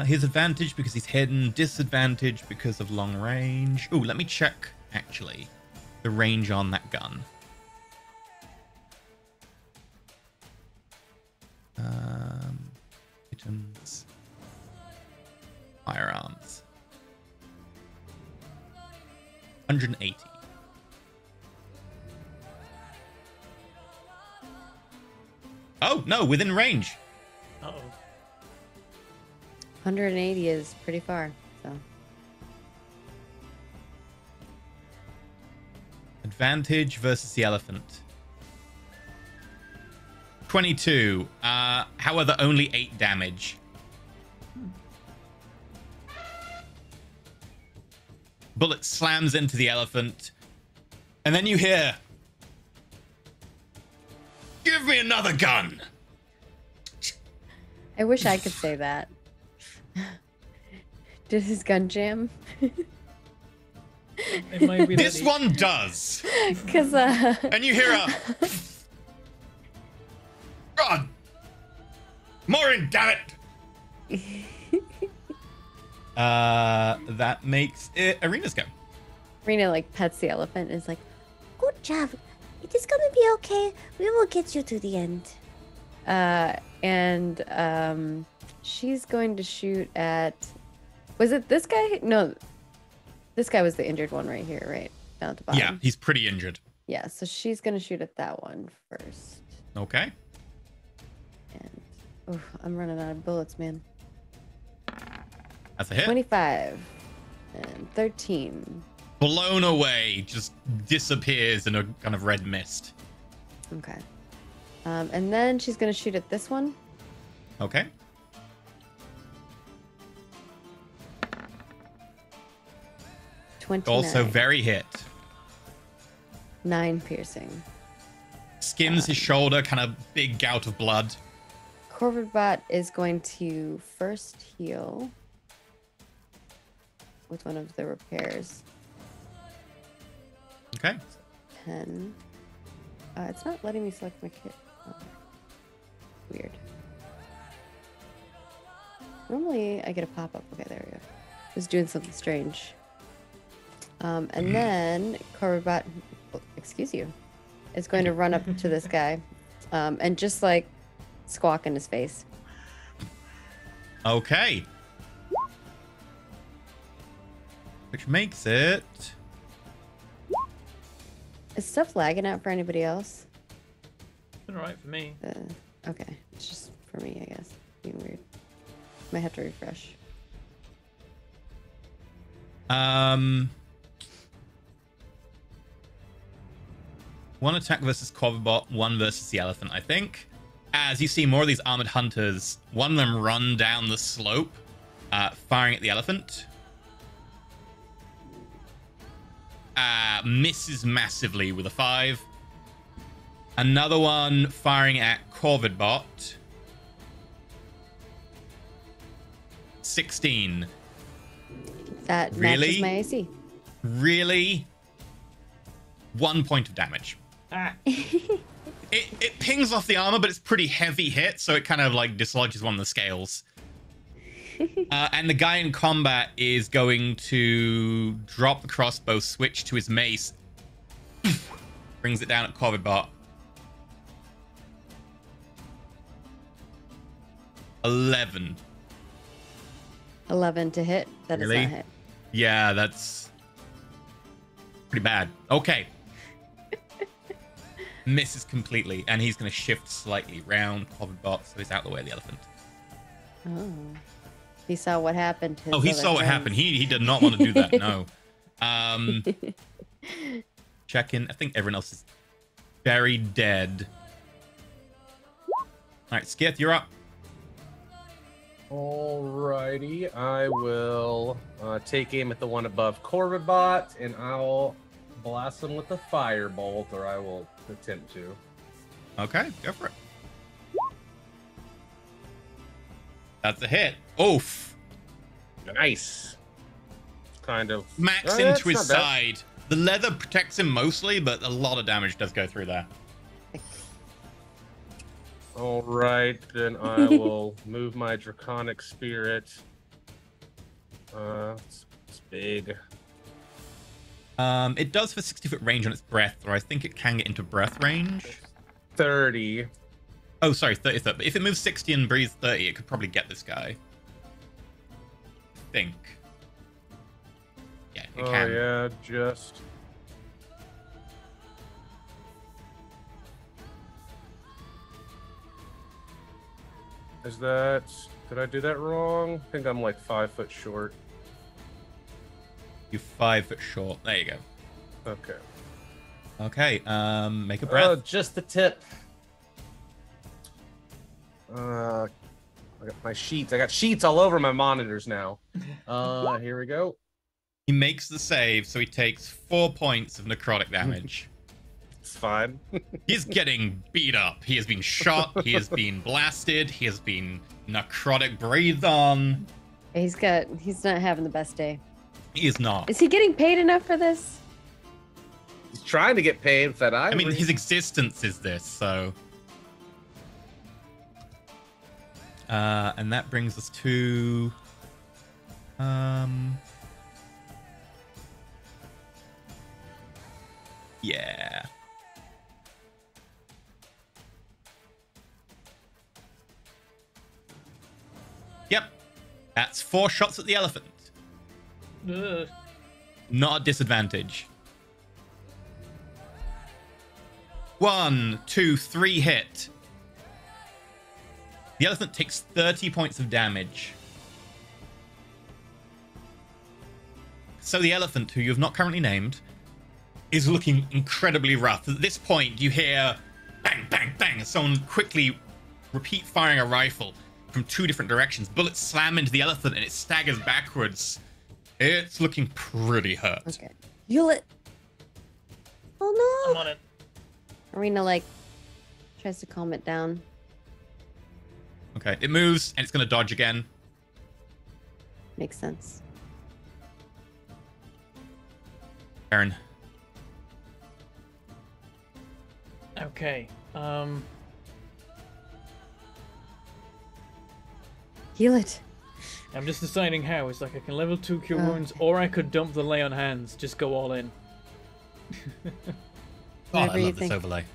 his advantage because he's hidden, disadvantage because of long range. Ooh, let me check actually the range on that gun. Items, firearms, 180. Oh no, within range. Uh-oh. 180 is pretty far. So Advantage versus the elephant. 22. However, only 8 damage. Bullet slams into the elephant. And then you hear... Give me another gun! I wish I could say that. Did his gun jam? It might be that This he- one does. Because And you hear a... God! Morin, damn it! That makes it Arena's go. Rena like pets the elephant and is like, Good job. It is gonna be okay. We will get you to the end. and she's going to shoot at. Was it this guy? No, this guy was the injured one right here, right down at the bottom. Yeah, he's pretty injured. Yeah. So she's gonna shoot at that one first. Okay. And I'm running out of bullets, man. That's a hit. 25 and 13. Blown away, just disappears in a kind of red mist. Okay. And then she's gonna shoot at this one. Okay. $29. Also very hit. 9 piercing. skims his shoulder, kind of big gout of blood. Corvidbot is going to first heal with one of the repairs. Okay. 10. It's not letting me select my kit. Oh. Weird. Normally I get a pop-up. Okay, there we go. It was doing something strange. And then Corvidbot, excuse you, is going to run up to this guy and just like squawk in his face. Okay. Which makes it... Is stuff lagging out for anybody else? It's been alright for me. Okay, it's just for me, I guess. Being weird. Might have to refresh. One attack versus Corvidbot, one versus the elephant, I think. As you see more of these armored hunters, one of them run down the slope, firing at the elephant. Misses massively with a 5. Another one firing at Corvidbot. 16. That Really? matches my AC. Really? 1 point of damage. Ah. It pings off the armor, but it's pretty heavy hit, so it kind of like dislodges one of the scales. And the guy in combat is going to drop the crossbow, switch to his mace, brings it down at Corvidbot. 11. 11 to hit. That does Really? not hit. Yeah, that's pretty bad. Okay. Misses completely, and he's going to shift slightly round Corvidbot, so he's out of the way of the elephant. Oh. He saw what happened to his Oh, he other saw what friends. happened. He did not want to do that. No. Check in. I think everyone else is very dead. All right, Skith, you're up. Alrighty, I will take aim at the one above Corvidbot, and I'll blast him with a firebolt, or I will attempt to. Okay, go for it. That's a hit. Oof. Nice. Kind of. Smacks That's into his not bad. side. The leather protects him mostly, but a lot of damage does go through there. All right, then I will move my Draconic Spirit. It's big. It does for 60-foot range on its breath, or I think it can get into breath range. 30. Oh, sorry, 30 foot. But if it moves 60 and breathes 30, it could probably get this guy. I think. Yeah, it Oh, can. yeah, just. Is that. Did I do that wrong? I think I'm like 5 foot short. You're 5 foot short. There you go. Okay. Okay, make a Oh, breath. just the tip. I got my sheets. I got sheets all over my monitors now. Here we go. He makes the save, so he takes 4 points of necrotic damage. It's fine. He's getting beat up. He has been shot. He has been blasted. He has been necrotic breathed on. He's not having the best day. He is not. Is he getting paid enough for this? He's trying to get paid with that I mean, ivory. his existence is this, so. And that brings us to. Yeah. Yep. That's 4 shots at the elephant. Ugh. Not a disadvantage. 1, 2, 3 hit. The elephant takes 30 points of damage. So the elephant, who you have not currently named, is looking incredibly rough. At this point, you hear bang, bang, bang, as someone quickly repeat firing a rifle from 2 different directions. Bullets slam into the elephant and it staggers backwards. It's looking pretty hurt. Okay. You'll it. Oh I'm no. on it. Are we gonna like Tries to calm it down. Okay, it moves and it's going to dodge again. Makes sense. Aaron. Okay. Heal it. I'm just deciding how. It's like I can level 2 cure Okay. wounds, or I could dump the lay on hands. Just go all in. Oh, I Whatever you love this think. overlay.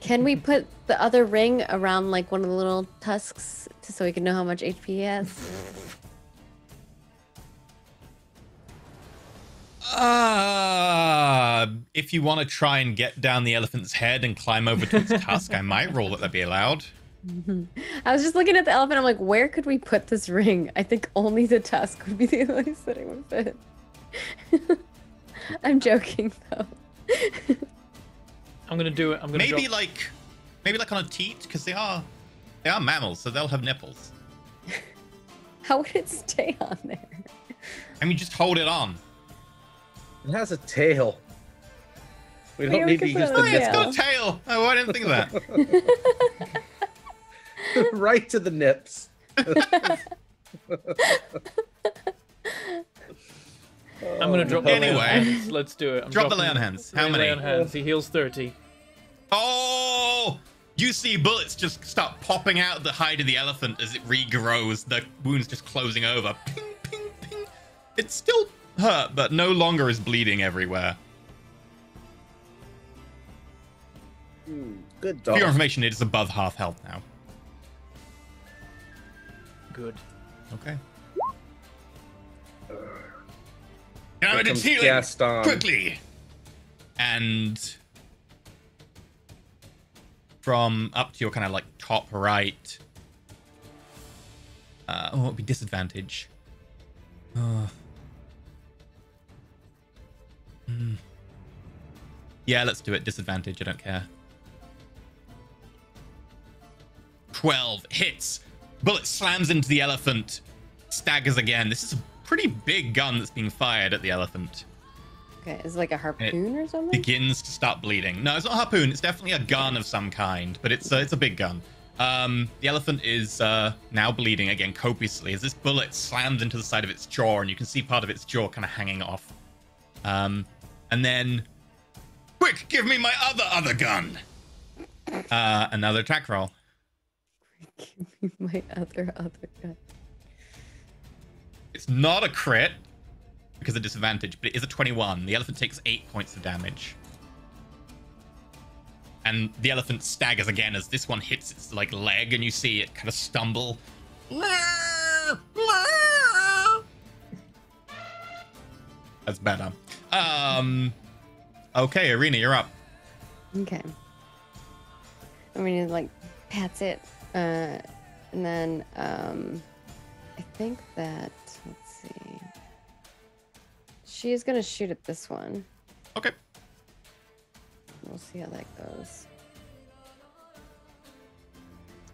Can we put the other ring around like one of the little tusks so we can know how much HP he has? If you want to try and get down the elephant's head and climb over to its tusk, I might roll that that'd be allowed. I was just looking at the elephant. I'm like, where could we put this ring? I think only the tusk would be the only place that it would fit. I'm joking though. I'm gonna do it. I'm gonna Maybe drop... like on a teat, because they are mammals, so they'll have nipples. How would it stay on there? I mean, just hold it on. It has a tail. We Yeah, don't we need to could use put the it on It's Yeah. got a tail. Oh, I didn't think of that. nip. Right to the nips. I'm gonna drop the lay on Anyway. hands. Let's do it. I'm Drop the dropping lay on hands. How lay many? on hands. He heals 30. Oh! You see bullets just start popping out of the hide of the elephant as it regrows. The wound's just closing over. Ping, ping, ping. It's still hurt, but no longer is bleeding everywhere. Good For dog. your information, it is above half health now. Good. Okay. Now Here it's comes healing Gaston. quickly. And from up to your kind of like top right. Oh, it'd be disadvantage. Yeah, let's do it. Disadvantage. I don't care. 12 hits. Bullet slams into the elephant. Staggers again. This is a pretty big gun that's being fired at the elephant. Okay, is it like a harpoon or something? Begins to start bleeding. No, it's not a harpoon. It's definitely a gun of some kind, but it's a big gun. The elephant is now bleeding again copiously as this bullet slams into the side of its jaw, and you can see part of its jaw kind of hanging off. And then, quick, give me my other gun. Another attack roll. Give me my other gun. It's not a crit because of disadvantage, but it is a 21. The elephant takes 8 points of damage. And the elephant staggers again as this one hits its like leg, and you see it kind of stumble. That's better. Okay, Irina, you're up. Okay. I mean, like, pats it. And then, I think that, let's see. She's gonna shoot at this one. Okay. We'll see how that goes.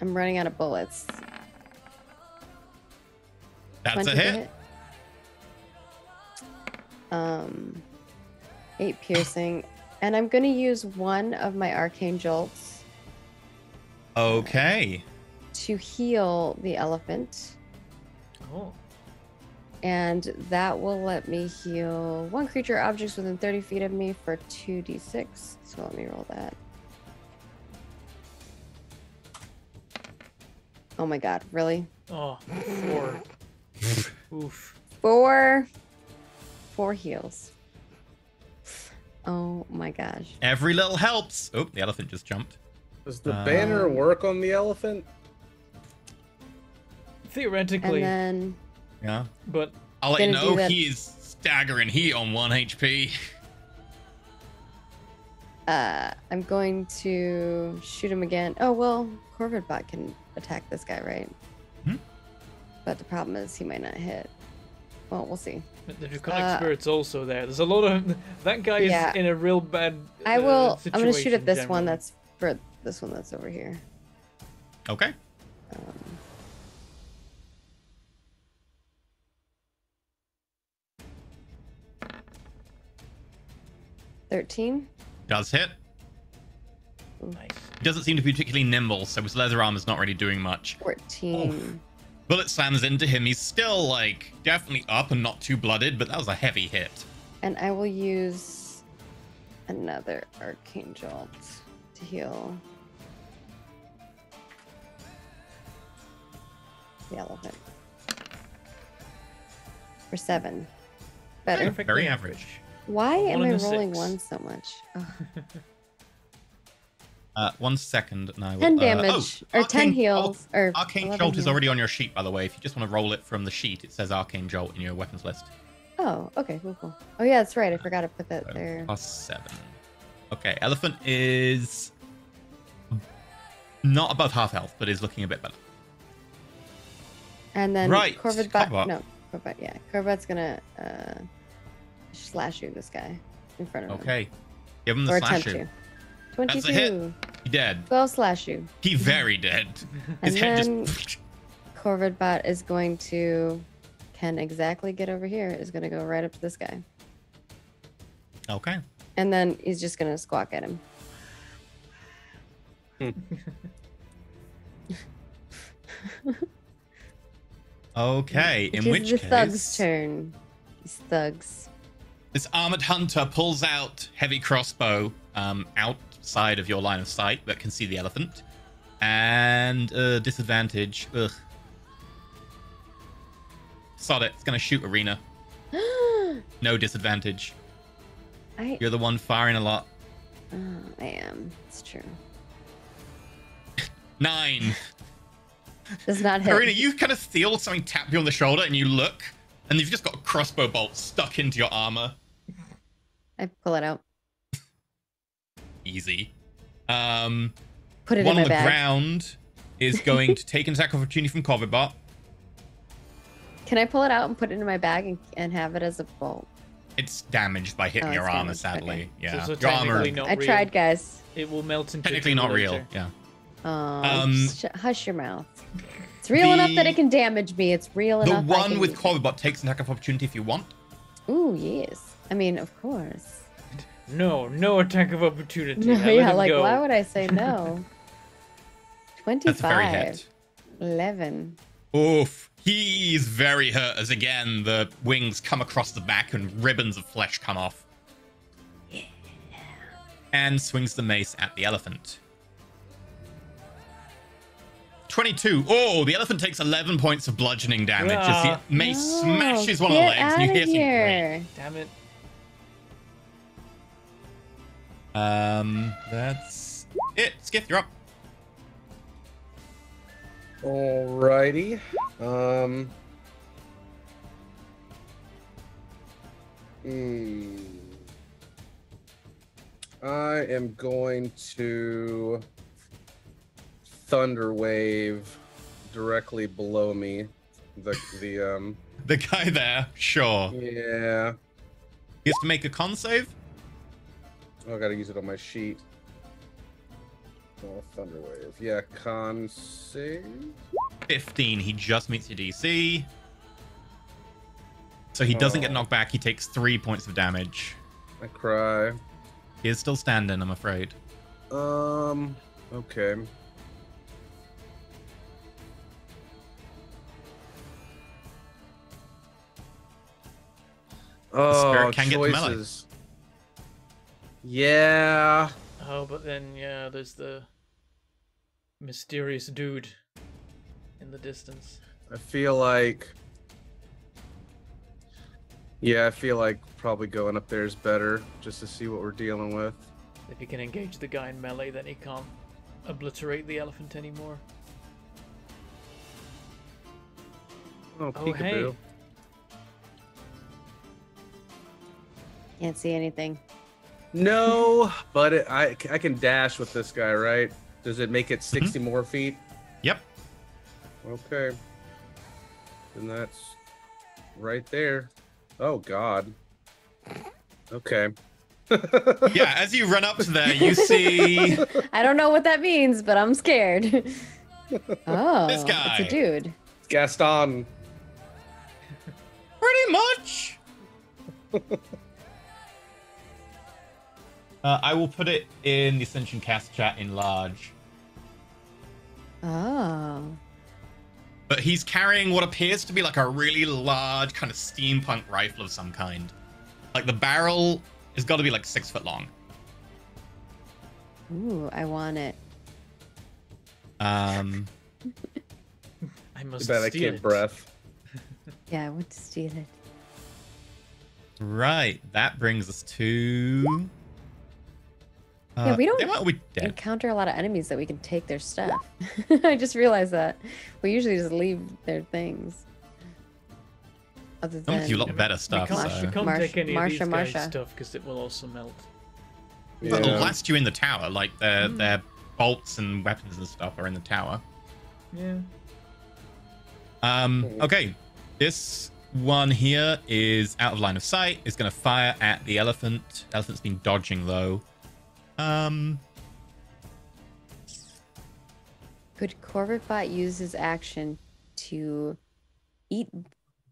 I'm running out of bullets. That's 20 a to hit. 8 piercing. And I'm gonna use one of my arcane jolts Okay. to heal the elephant. Oh. And that will let me heal one creature or objects within 30 feet of me for 2d6. So let me roll that. Oh my god, really? Oh, 4. Oof. 4 heals. Oh my gosh. Every little helps. Oh, the elephant just jumped. Does the banner work on the elephant? Theoretically, And then Yeah. but I'll let you Gonna do know that. he is staggering. He on 1 HP. I'm going to shoot him again. Oh well, Corvidbot can attack this guy, right? Hmm? But the problem is he might not hit. Well, we'll see. the draconic spirit's also there. There's a lot of that guy is Yeah. in a real bad. I will. I'm gonna shoot situation at this one. generally. That's for this one that's over here. Okay. 13. Does hit. Nice. He doesn't seem to be particularly nimble, so his leather armor's not really doing much. 14. Bullet slams into him. He's still, like, definitely up and not too blooded, but that was a heavy hit. And I will use another arcane jolt to heal the elephant. For 7. Better. Perfect. Very average. Why am One I and a rolling 6. 1 so much? Oh. 1 second, and I will... 10 damage, or 10 heals, or Arcane 11 Jolt is heals. already on your sheet, by the way. If you just want to roll it from the sheet, it says Arcane Jolt in your weapons list. Oh, okay, cool. Oh yeah, that's right. I forgot to put that So, there. +7. Okay, Elephant is not above half health, but is looking a bit better. And then Right, Corvid Corvat. yeah. Corvat's gonna slash you this guy in front of him. Okay. Give him the Or slash. attempt to. That's a hit. 22. He dead. So I'll slash you. He very dead. His And head then just... Corvidbot is going to can exactly get over here, is gonna go right up to this guy. Okay. And then he's just gonna squawk at him. Okay, in It is which the case... thug's turn. These thugs. This armored hunter pulls out heavy crossbow outside of your line of sight but can see the elephant. And disadvantage. Ugh. Sod it. It's going to shoot Arena. No disadvantage. You're the one firing a lot. I am. It's true. 9. Does not hit. Arena, you kind of feel something tap you on the shoulder and you look and you've just got a crossbow bolt stuck into your armor. I pull it out. Easy. Put it One in my on the bag. ground is going to take an attack of opportunity from Corvidbot. Can I pull it out and put it in my bag and have it as a bolt? It's damaged by hitting Oh, your it's armor, damaged, sadly. okay. Yeah. So your armor, technically not I real. tried, guys. It will melt into technically not real. later. Yeah. Oh, hush your mouth. It's real enough that it can damage me. It's real The enough. I one can... with Corvidbot takes an attack of opportunity if you want. Ooh, yes. I mean, of course. No attack of opportunity. No, I let yeah, him like, go. why would I say no? 25. That's a very hit. 11. Oof. He's very hurt as again the wings come across the back and ribbons of flesh come off. Yeah. And swings the mace at the elephant. 22. Oh, the elephant takes 11 points of bludgeoning damage as the mace smashes one of the Get legs and you outta hear some here. Damn it. That's it. Skiff, you're up. Alrighty. I am going to Thunder Wave directly below me. The guy there, sure. Yeah. He has to make a con save. Oh, I gotta use it on my sheet. Oh, Thunder Wave. Yeah, con save. 15. He just meets your DC. So he doesn't get knocked back. He takes 3 points of damage. I cry. He is still standing, I'm afraid. Okay. Oh, spirit can get to melee. choices. Yeah. Oh, but then, yeah, there's the mysterious dude in the distance. I feel like... Yeah, I feel like probably going up there is better, just to see what we're dealing with. If he can engage the guy in melee, then he can't obliterate the elephant anymore. Oh, Oh, peekaboo. hey. Can't see anything. No, but I can dash with this guy, right? Does it make it 60 more feet? Yep. Okay. Then that's right there. Oh, God. Okay. Yeah, as you run up to there, you see I don't know what that means, but I'm scared. Oh, This guy. it's a dude. Gaston. pretty much. I will put it in the Ascension cast chat in large. Oh. But he's carrying what appears to be like a really large kind of steampunk rifle of some kind. Like the barrel has got to be like 6 foot long. Ooh, I want it. I must steal I can't it. breath. Yeah, I want to steal it. Right, that brings us to. Yeah, we don't They might all be dead. encounter a lot of enemies that we can take their stuff. I just realized that. We usually just leave their things. Other Some of you than lot better We stuff. can't, So. we can't Marsh- take any of these Marsha, guys' Marsha. stuff because it will also melt. But they'll Yeah. blast you in the tower. Like their bolts and weapons and stuff are in the tower. Yeah. Okay, this one here is out of line of sight. It's going to fire at the elephant. Elephant's been dodging though. Could Corvibot use his action to eat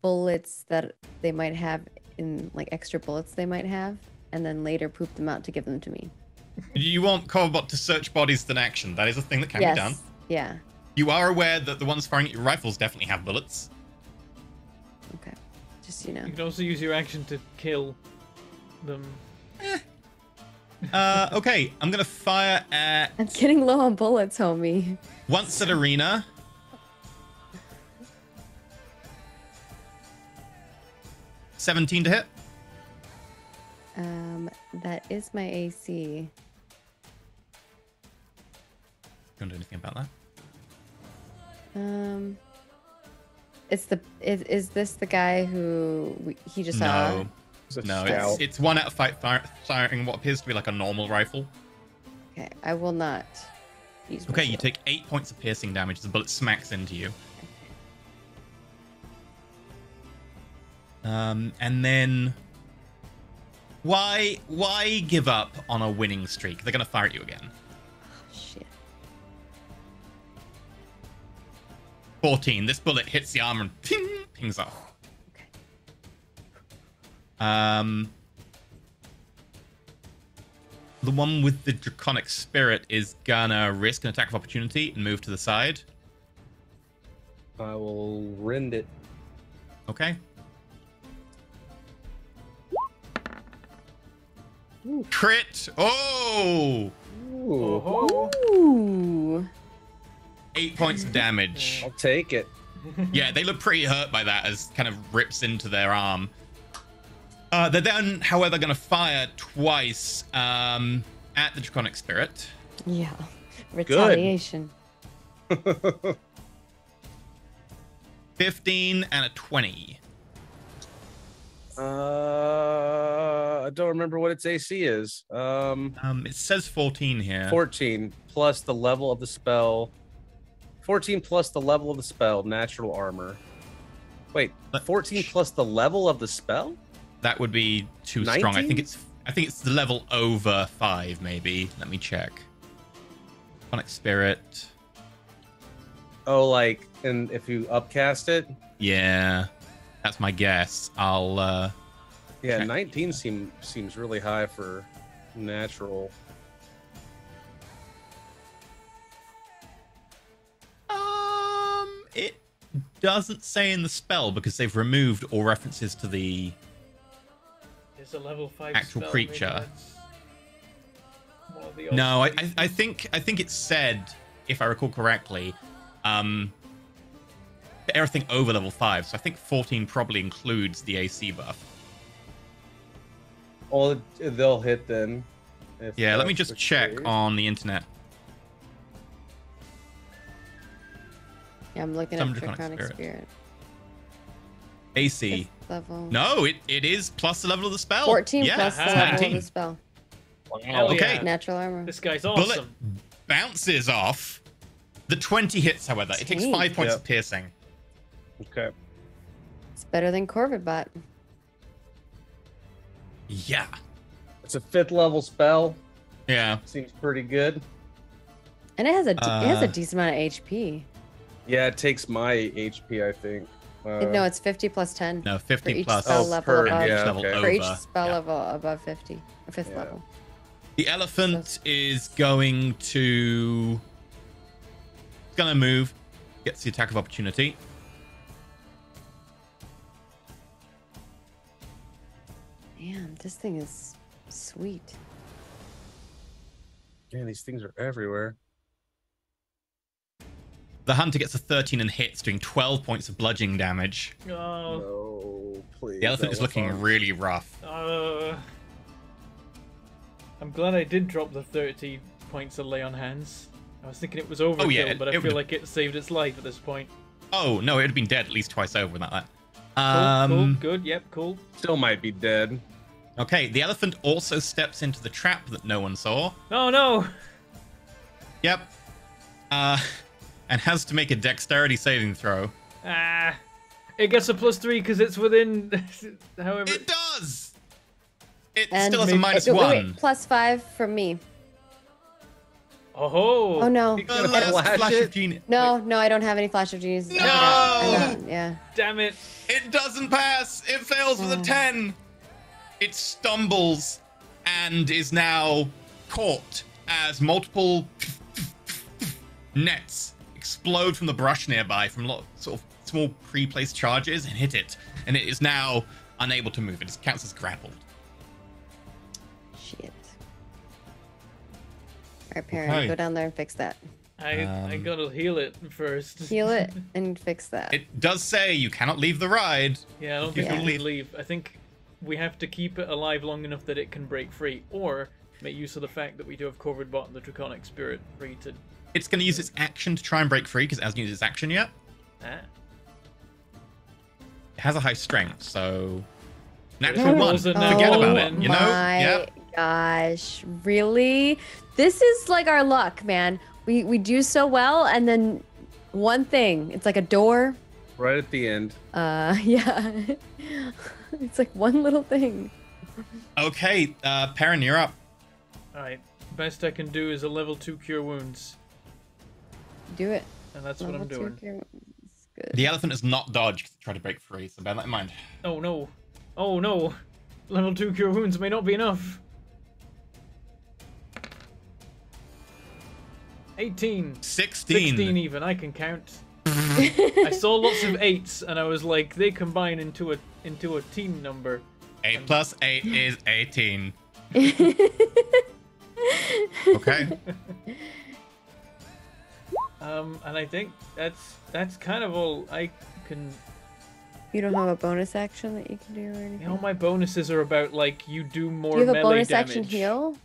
bullets that they might have in like extra bullets they might have, and then later poop them out to give them to me? You want Corvibot to search bodies in action. That is a thing that can be done. Yeah. You are aware that the ones firing at your rifles definitely have bullets. Okay. Just, you know. You can also use your action to kill them. Okay, I'm going to fire at I'm getting low on bullets, homie. once at arena. $17 to hit. That is my AC. Don't do anything about that. Is this the guy who he just saw? No, It's a no, scout. it's 1 out of 5 firing what appears to be like a normal rifle. Okay, I will not use. my Okay, you shield. take 8 points of piercing damage as the bullet smacks into you. And then why give up on a winning streak? They're gonna fire at you again. Shit. 14. This bullet hits the armor and ping, pings off. Okay. The one with the draconic spirit is gonna risk an attack of opportunity and move to the side. I will rend it. Okay. Crit! Oh! Ooh, Oh, Ooh. 8 points of damage. I'll take it. Yeah, they look pretty hurt by that as kind of rips into their arm. They're then, however, going to fire twice at the draconic spirit. Yeah. Retaliation. 15 and a 20. I don't remember what its AC is. It says 14 here. 14 plus the level of the spell. 14 plus the level of the spell, natural armor. Wait, 14 plus the level of the spell? That would be too strong. I 19? think it's the level over 5, maybe. Let me check. Draconic spirit. Oh, like, and if you upcast it? Yeah, that's my guess. I'll Yeah, check. 19 seems really high for natural. It doesn't say in the spell because they've removed all references to the it's a level 5 Actual spell, creature. maybe that's one of the No, options. I think it said, if I recall correctly, everything over level 5. So I think 14 probably includes the AC buff. Oh, they'll hit then. if Yeah, let me that's just the check case. on the internet. Yeah, I'm looking Some at draconic Draconic spirit. Spirit. AC. Fifth level. No, it is plus the level of the spell. 14 yeah, plus the it's level of 19. the spell. Hell okay. yeah. Natural armor. This guy's Bullet awesome. bounces off. The 20 hits, however. It takes 5 points Yep. of piercing. Okay. It's better than Corvibot. Yeah. It's a 5th level spell. Yeah. Seems pretty good. And it has it has a Uh, decent amount of HP. Yeah, it takes my HP, I think. No, it's 50 plus 10. No, For 50 each plus spell Oh, level per- above. yeah, level okay. over. For each spell Yeah. level above 50. Or 5th Yeah. level. The elephant is going to move, gets the attack of opportunity. Damn, this thing is sweet. Yeah, these things are everywhere. The hunter gets a 13 and hits, doing 12 points of bludgeoning damage. Oh, No, please. The elephant that is was looking fun. really rough. I'm glad I did drop the 30 points of lay on hands. I was thinking it was overkill, yeah, but I it feel would've- like it saved its life at this point. Oh, no, it would have been dead at least twice over without that. Cool, good, yep, cool. Still might be dead. Okay, the elephant also steps into the trap that no one saw. Oh no! Yep. And has to make a dexterity saving throw. Ah, it gets a +3 because it's within. However, It does! It And still has a maybe- -1. +5 from me. oh, Oh no. You gotta Last flash flash it. of genius. No, I don't have any flash of genius. No! Yeah. damn it! It doesn't pass. It fails with a 10. It stumbles and is now caught as multiple nets explode from the brush nearby from sort of small pre-placed charges and hit it. And it is now unable to move. It counts as grappled. Shit. Alright, Perrin, Okay. go down there and fix that. I gotta heal it first. Heal it and fix that. It does say you cannot leave the ride. Yeah, I don't think Yeah. we can leave. I think we have to keep it alive long enough that it can break free, or make use of the fact that we do have Corvid Bot and the Draconic Spirit free to. It's going to use its action to try and break free because it hasn't used its action yet. Ah. It has a high strength, so natural it one. rolls a Forget natural about one. it. You know? My Yep. gosh, really? This is like our luck, man. We do so well, and then one thing, it's like a door. Right at the end. Yeah. It's like one little thing. Okay, Perrin, you're up. Alright, best I can do is a level 2 Cure Wounds, Do it. and that's what I'm Level two doing. cure wounds. Good. The elephant has not dodged to try to break free, so bear that in mind. Oh no. Oh no. Level 2 Cure Wounds may not be enough. 18. 16 even, I can count. I saw lots of 8s and I was like, they combine into a teen number. 8 plus 8 is 18. Okay. And I think that's kind of all I can. You don't have a bonus action that you can do or anything? You know, my bonuses are about like you do more do you have a melee bonus damage. action heal?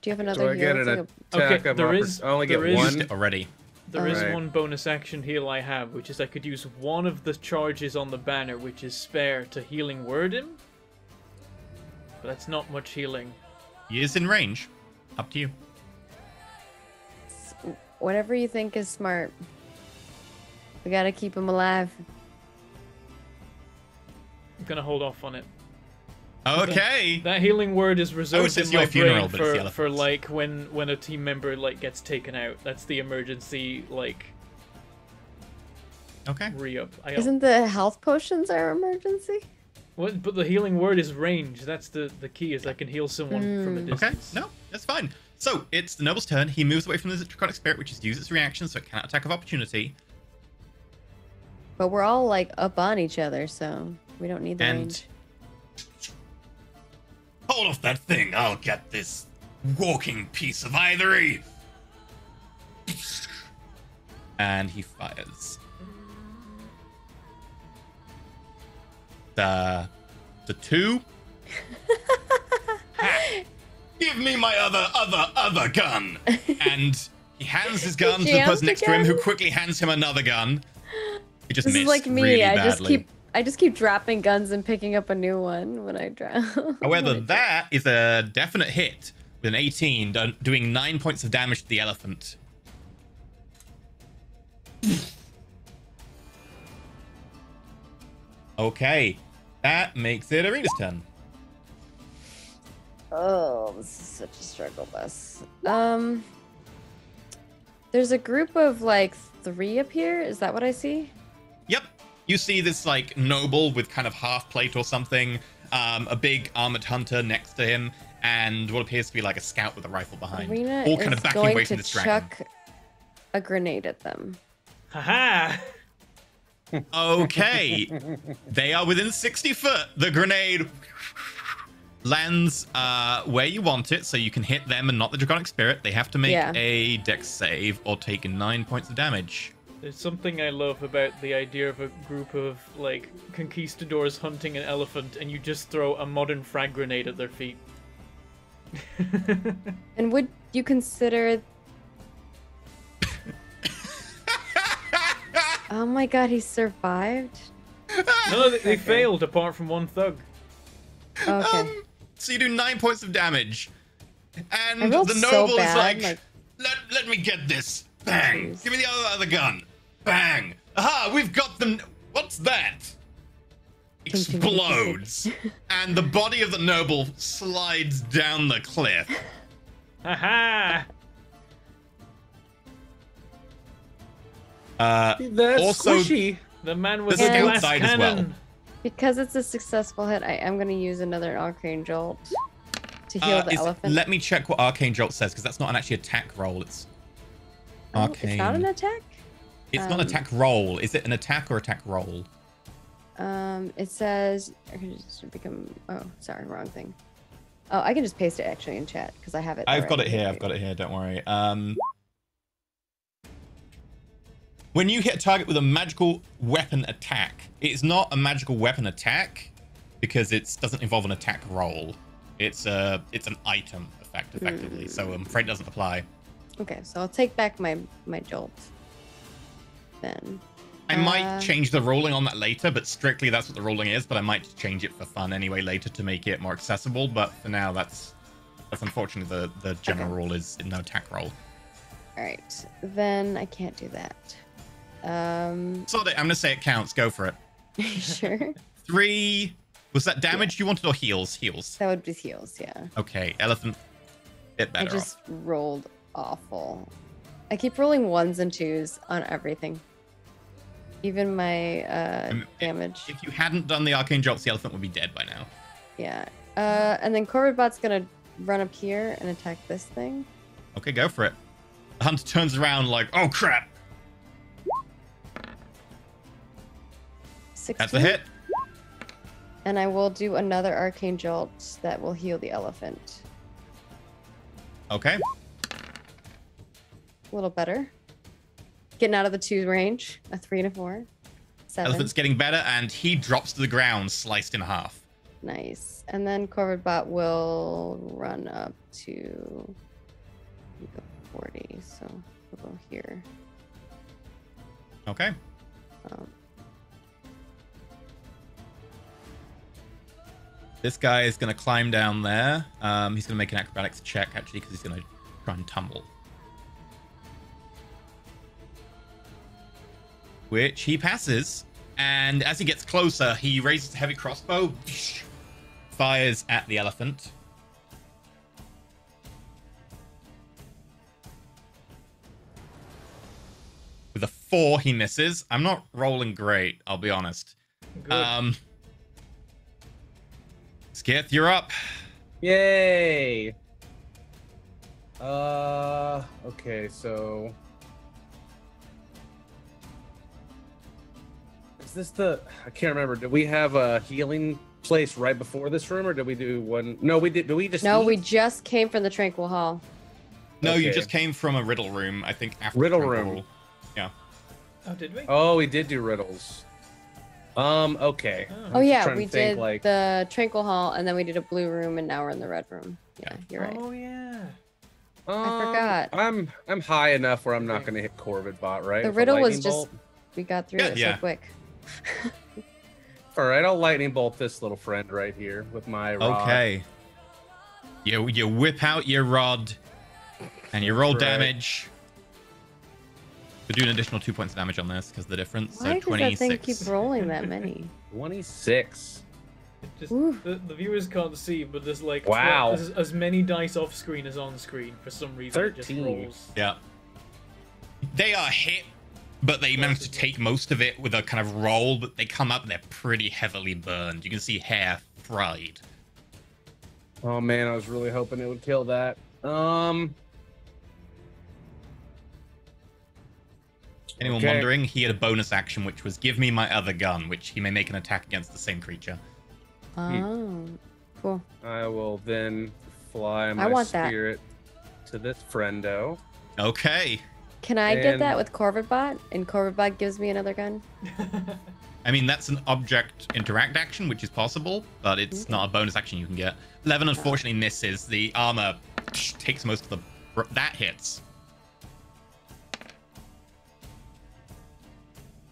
Do you have Do another I heal? get It's an like attack Okay, of there oppor- is- I only get there is- Used one. it already. There is Alright. one bonus action heal I have, which is I could use one of the charges on the banner, which is spare, to healing word him. But that's not much healing. He is in range. Up to you. whatever you think is smart. We gotta keep him alive. I'm gonna hold off on it. Okay. That healing word is reserved it's in your my funeral, brain but it's the for elephants. like when a team member like gets taken out. That's the emergency like Okay. re-up. Isn't the health potions our emergency? What? But the healing word is range. That's the key. Is I can heal someone from a Okay. distance. No, that's fine. So it's the noble's turn. He moves away from the Draconic Spirit, which is use its reaction, so it cannot attack of opportunity. But we're all like up on each other, so we don't need the And range. hold off that thing. I'll get this walking piece of ivory. And he fires. The two. Give me my other gun. And he hands his gun to the Jams person next to him, again? who quickly hands him another gun. He just This missed is like me. really I badly. just keep dropping guns and picking up a new one when I drown. However, that is a definite hit with an 18, doing 9 points of damage to the elephant. Okay, that makes it Arena's turn. Oh, this is such a struggle bus. There's a group of like 3 up here. Is that what I see? Yep, you see this like noble with kind of half plate or something, a big armored hunter next to him, and what appears to be like a scout with a rifle behind, Arena all kind is of backing going away to from this dragon. chuck a grenade at them. Haha! Okay, they are within 60 foot. The grenade lands where you want it, so you can hit them and not the draconic spirit. They have to make a dex save or take 9 points of damage. There's something I love about the idea of a group of, like, conquistadors hunting an elephant and you just throw a modern frag grenade at their feet. And would you consider... Oh my god, he survived? No, they failed apart from one thug. Okay. So you do 9 points of damage. And I rolled the so noble bad, is like, let me get this. Bang. Jeez. Give me the other gun. Bang. Aha, we've got them. What's that? Explodes. And the body of the noble slides down the cliff. Haha! That's also, squishy. The man with The the scout glass died as well. cannon. Because it's a successful hit, I am going to use another Arcane Jolt to heal the elephant. Let me check what Arcane Jolt says, because that's not an actually attack roll. It's Arcane. It's not an attack? It's not an attack roll. Is it an attack or attack roll? It says... I can just become... Oh, sorry, wrong thing. Oh, I can just paste it actually in chat, because I have it. I've got it already. here. I've got it here. Don't worry. When you hit a target with a magical weapon attack, it's not a magical weapon attack because it doesn't involve an attack roll. It's an item effect, effectively. So I'm afraid it doesn't apply. Okay, so I'll take back my Jolt. Then. I might change the rolling on that later, but strictly that's what the rolling is. But I might change it for fun anyway later to make it more accessible. But for now, that's unfortunately the general rule is no attack roll. All right, then I can't do that. So I'm gonna say it counts. Go for it. Sure. 3. Was that damage you wanted or heals? Heals. That would be heals, yeah. Okay, elephant. Bit better. I just rolled awful. I keep rolling 1s and 2s on everything. Even my damage. If you hadn't done the arcane jolts, the elephant would be dead by now. Yeah. And then Corvidbot's gonna run up here and attack this thing. Okay, go for it. The hunter turns around like, oh crap. 16. That's a hit. And I will do another Arcane Jolt that will heal the elephant. Okay. A little better. Getting out of the 2 range. A 3 and a 4. 7. Elephant's getting better, and he drops to the ground, sliced in half. Nice. And then Corvidbot will run up to 40. So we'll go here. Okay. This guy is going to climb down there. He's going to make an acrobatics check, actually, because he's going to try and tumble. Which he passes. And as he gets closer, he raises a heavy crossbow, fires at the elephant. With a 4, he misses. I'm not rolling great, I'll be honest. Good. Skith, you're up. Yay! Okay, so... Is this the... I can't remember. Did we have a healing place right before this room, or did we do one? No, we did. Did we just... No, eat? we just came from the Tranquil Hall. No, you Okay. just came from a riddle room, I think. After Riddle the room. roll. Yeah. Oh, did we? Oh, we did do riddles. Okay. Oh just yeah, trying to we think, did like- the Tranquil Hall, and then we did a blue room, and now we're in the red room. Yeah, you're right. Oh, yeah. I forgot. I'm high enough where I'm not going to hit Corvidbot, right? The With a riddle was lightning just bolt? we got through Yeah, it yeah. so quick. All right, I'll lightning bolt this little friend right here with my rod. Okay. You whip out your rod, and you roll Right. damage. You do an additional 2 points of damage on this because of the difference. Why So does that thing 26. keep rolling that many? 26. It just, Ooh. the viewers can't see, but there's like Wow. there's as many dice off screen as on screen for some reason. It 13. just rolls. Yeah. They are hit, but they manage to take most of it with a kind of roll, but they come up and they're pretty heavily burned. You can see hair fried. Oh man, I was really hoping it would kill that. Anyone Okay. wondering? He had a bonus action, which was give me my other gun, which he may make an attack against the same creature. Oh, cool. I will then fly my want that. spirit to this friendo. Okay. Can I get And- that with Corvidbot? And Corvidbot gives me another gun? I mean, that's an object interact action, which is possible, but it's not a bonus action you can get. Levin unfortunately misses. The armor takes most of the... That hits.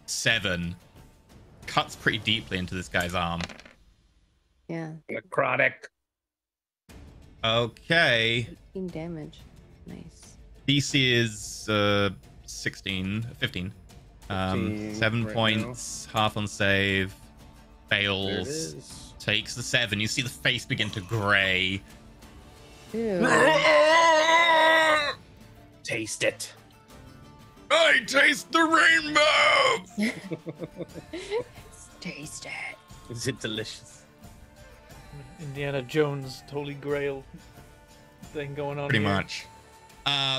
7. Cuts pretty deeply into this guy's arm. Yeah, Necrotic. Okay. 18 damage. Nice. DC is 15. 15 7 right points, half on save, There it fails, is. takes the 7. You see the face begin to gray. Ew. Taste it. I taste the rainbow! Taste it. Is it delicious? Indiana Jones, Holy Grail thing going on. Pretty here. much.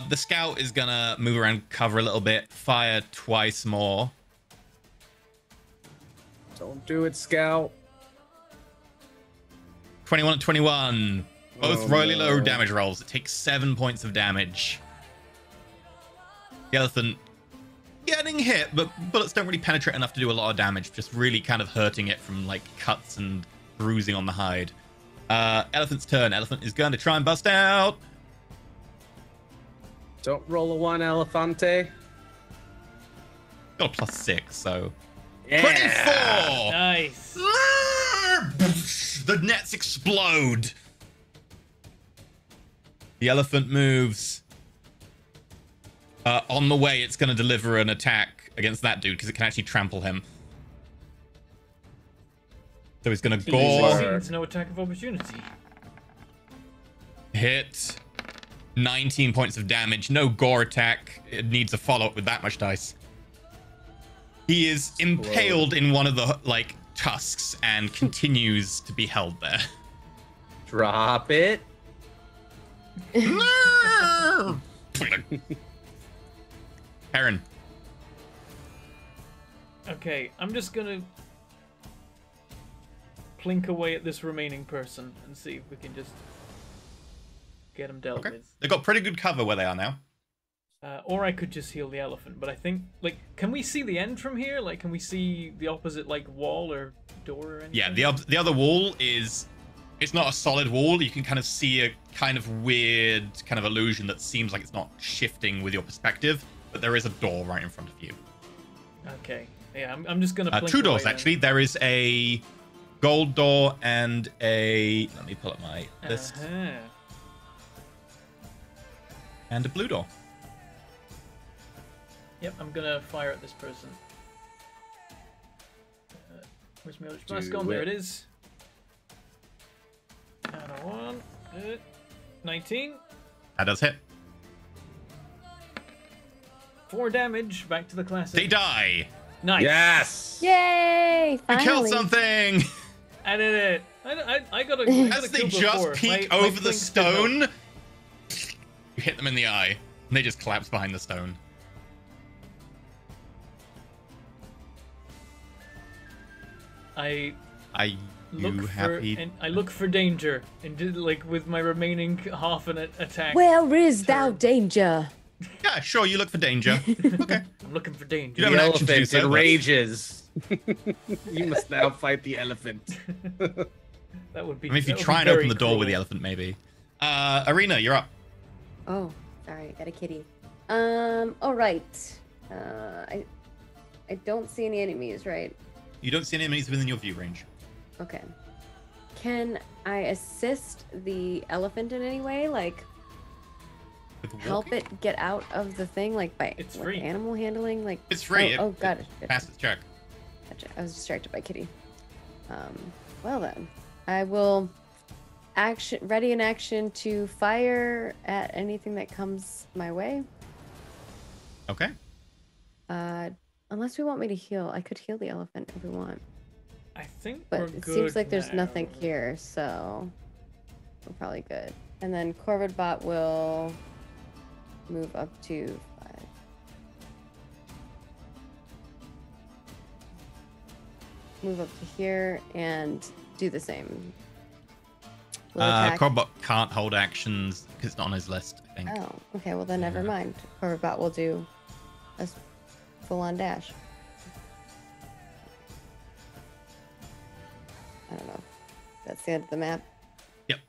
The scout is gonna move around cover a little bit, fire twice more. Don't do it, Scout. 21 and 21. Both Oh, royally low no. damage rolls. It takes 7 points of damage. The elephant getting hit, but bullets don't really penetrate enough to do a lot of damage, just really kind of hurting it from like cuts and bruising on the hide. Elephant's turn. Elephant is going to try and bust out. Don't roll a 1, Elefante. Got a +6, so Yeah. 24. Nice. The nets explode. The elephant moves. On the way, it's going to deliver an attack against that dude because it can actually trample him. So he's going to Easy. gore, Succeeds, no attack of opportunity. hit, 19 points of damage. No gore attack. It needs a follow-up with that much dice. He is impaled in one of the like tusks and continues to be held there. Drop it. Heron. Okay, I'm just gonna plink away at this remaining person and see if we can just get him dealt Okay. with. They've got pretty good cover where they are now. Or I could just heal the elephant, but I think, like, can we see the end from here? Like, can we see the opposite, like, wall or door or anything? Yeah, the other wall is... It's not a solid wall. You can kind of see a kind of weird kind of illusion that seems like it's not shifting with your perspective, but there is a door right in front of you. Okay. Yeah, I'm just gonna plink 2 doors, away then. actually. There is a gold door and a... Let me pull up my list. Uh-huh. And a blue door. Yep, I'm gonna fire at this person. Where's my Eldritch Blast gone? There it is. And a 1. 19. That does hit. 4 damage. Back to the classic. They die. Nice. Yes. Yay! You Finally. killed something. I did it. I got a. As they just peek over the stone, you hit them in the eye, and they just collapse behind the stone. Are you Look happy? for and I look for danger and did like with my remaining half an attack. Where is thou Turn. danger? Yeah, sure. You look for danger. Okay. I'm looking for danger. You The have an action to do elephant so, but- enrages. You must now fight the elephant. That would be. I mean, if you that would try be and open very the door with the cruel. elephant, maybe. Arena, you're up. Oh, sorry, I got a kitty. All right. I don't see any enemies, right? You don't see any enemies within your view range. Okay. Can I assist the elephant in any way? Like, With the help walking? it get out of the thing? Like, by It's like, free. animal handling? Like, It's free. Oh, got it. Pass its check. Gotcha. I was distracted by Kitty. Well then, I will ready an action to fire at anything that comes my way. Okay. Unless we want me to heal, I could heal the elephant if we want. I think But we're it good seems like there's now. nothing here, so we're probably good. And then Corvid Bot will move up to 5. Move up to here and do the same. Will attack- Corbot can't hold actions because it's not on his list, I think. Oh, okay. Well, then never mind. Corvid Bot will do a full-on dash. I don't know. That's the end of the map. Yep.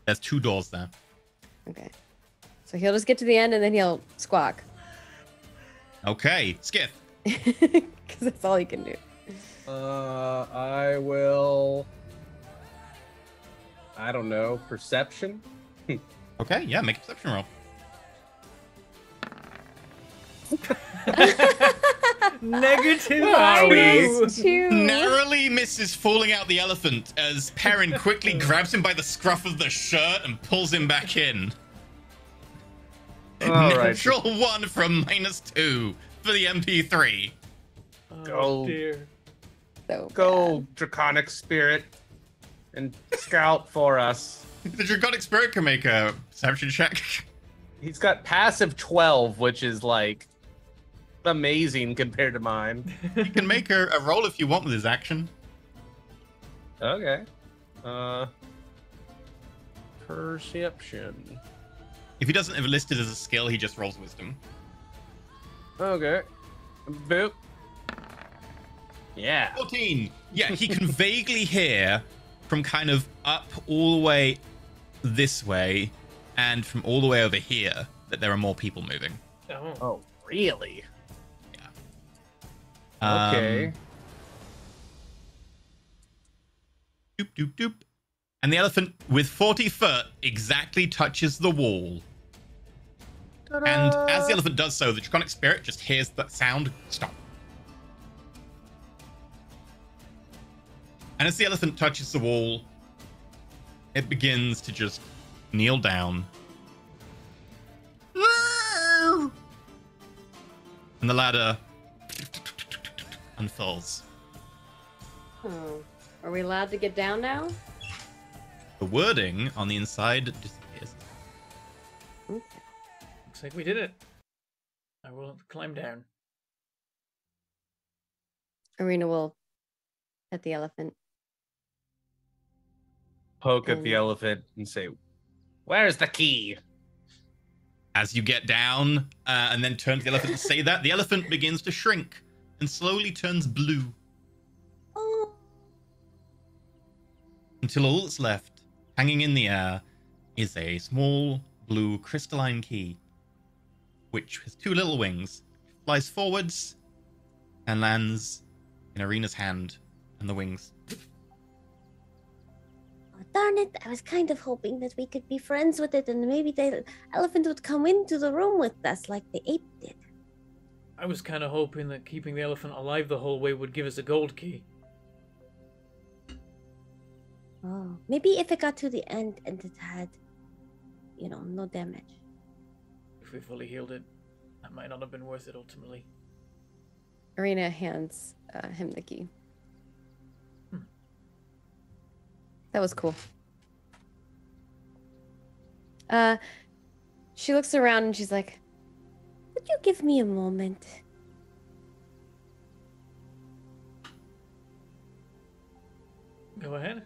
There's 2 doors there. Okay. So he'll just get to the end and then he'll squawk. Okay, Skiff. Because that's all he can do. I will. I don't know. Perception. Okay, yeah, make a perception roll. Negative Minus 2. Narrowly misses falling out the elephant as Perrin quickly grabs him by the scruff of the shirt and pulls him back in. All right. Natural 1 from -2 for the MP3. Oh, Go. dear. So Go, Draconic Spirit, and scout for us. The Draconic Spirit can make a perception check. He's got passive 12, which is like amazing compared to mine. He can make a roll if you want with his action. Okay. Perception. If he doesn't have it listed as a skill, he just rolls wisdom. Okay. Boop. Yeah. 14. Yeah, he can vaguely hear from kind of up all the way this way and from all the way over here that there are more people moving. Oh. Oh, really? Um, Okay. Doop, doop, doop. And the elephant, with 40 foot, exactly touches the wall. And as the elephant does so, the Draconic Spirit just hears that sound stop. And as the elephant touches the wall, it begins to just kneel down. And the ladder unfurls. Oh. Are we allowed to get down now? The wording on the inside disappears. Okay. Looks like we did it. I will climb down. Arena will pet the elephant. Poke at the elephant and say, "Where's the key?" As you get down and then turn to the elephant and say that, the elephant begins to shrink and slowly turns blue. Oh, Until all that's left, hanging in the air, is a small blue crystalline key, which has 2 little wings, flies forwards and lands in Arena's hand, and the wings. darn it. I was kind of hoping that we could be friends with it and maybe the elephant would come into the room with us like the ape did. I was kind of hoping that keeping the elephant alive the whole way would give us a gold key. Oh, maybe if it got to the end and it had, no damage. If we fully healed it, that might not have been worth it ultimately. Arena hands him the key. That was cool. She looks around and she's like, Would you give me a moment? Go ahead.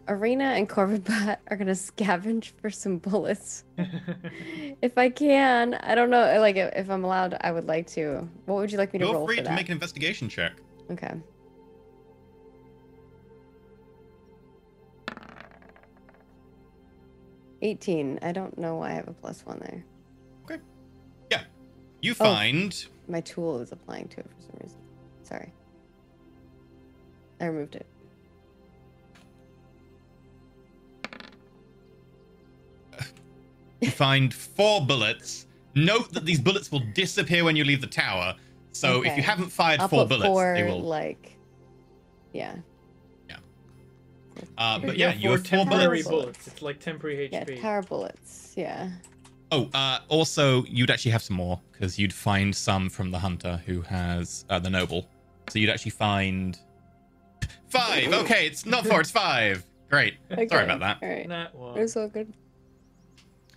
Arena and Corvidbot are gonna scavenge for some bullets. If I can, I don't know, like if I'm allowed, I would like to. What would you like me to Feel roll free for to that? make an investigation check. Okay. $18. I don't know why I have a +1 there. Okay. Yeah. You Oh. find My tool is applying to it for some reason. Sorry. I removed it. you find 4 bullets. Note that these bullets will disappear when you leave the tower. So if Okay. you haven't fired I'll 4 put bullets, 4, they will. like, yeah. But yeah, you Four have 4 temporary bullets. bullets. It's like temporary Yeah, HP. power bullets. Yeah. Oh, also, you'd actually have some more because you'd find some from the hunter who has the noble. So you'd actually find 5. Okay, it's not 4, it's 5. Great. Sorry about that. All right. That one. It's all good.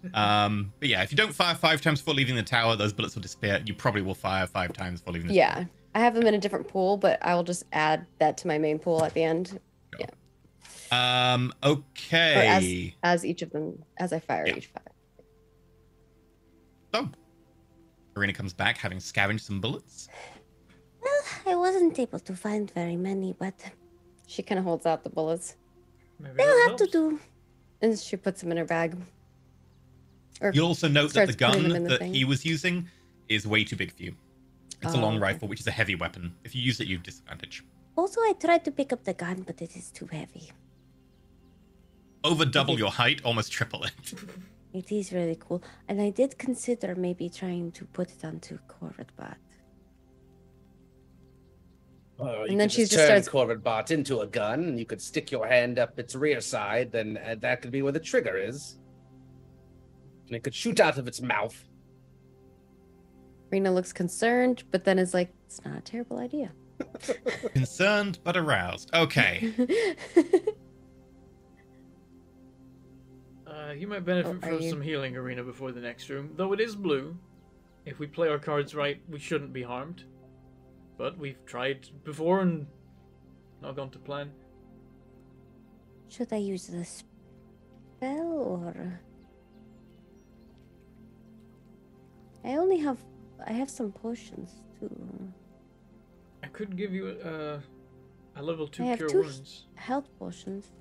But yeah, if you don't fire 5 times before leaving the tower, those bullets will disappear. You probably will fire 5 times before leaving the tower. Yeah. I have them in a different pool, but I will just add that to my main pool at the end. Sure. Yeah. Okay. Or as each of them, as I fire Yeah. each fire. So, Arena comes back having scavenged some bullets. Well, I wasn't able to find very many, but She kind of holds out the bullets Maybe they'll that have to helps. do. and she puts them in her bag. Or You'll also note that the starts putting them gun in the that thing. he was using is way too big for you. It's a Oh, long okay. rifle, which is a heavy weapon. If you use it, you have disadvantage. Also, I tried to pick up the gun, but it is too heavy. Over double your height, almost triple it. It is really cool, and I did consider maybe trying to put it onto Corvid Bot. Oh, And you then could she just just turn starts- Corvid Bot into a gun, and you could stick your hand up its rear side, then that could be where the trigger is. And it could shoot out of its mouth. Rena looks concerned, but then is like, it's not a terrible idea. Concerned but aroused. Okay. You might benefit Oh, are from you? some healing, Arena, before the next room. Though it is blue. If we play our cards right, we shouldn't be harmed. But we've tried before and not gone to plan. Should I use the spell or? I have some potions too. I could give you a level 2 I have cure 2 wounds. health potions.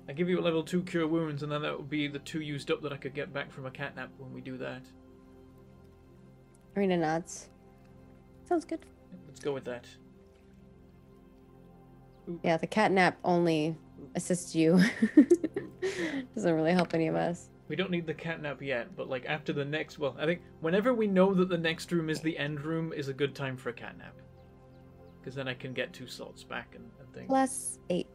I give you a level 2 cure wounds, and then that would be the 2 used up that I could get back from a catnap when we do that. Rena nods. Sounds good. Let's go with that. Yeah, the catnap only assists you. Doesn't really help any of us. We don't need the catnap yet, but like after the next, well, I think whenever we know that the next room is the end room is a good time for a catnap. Because then I can get 2 slots back and things. +8.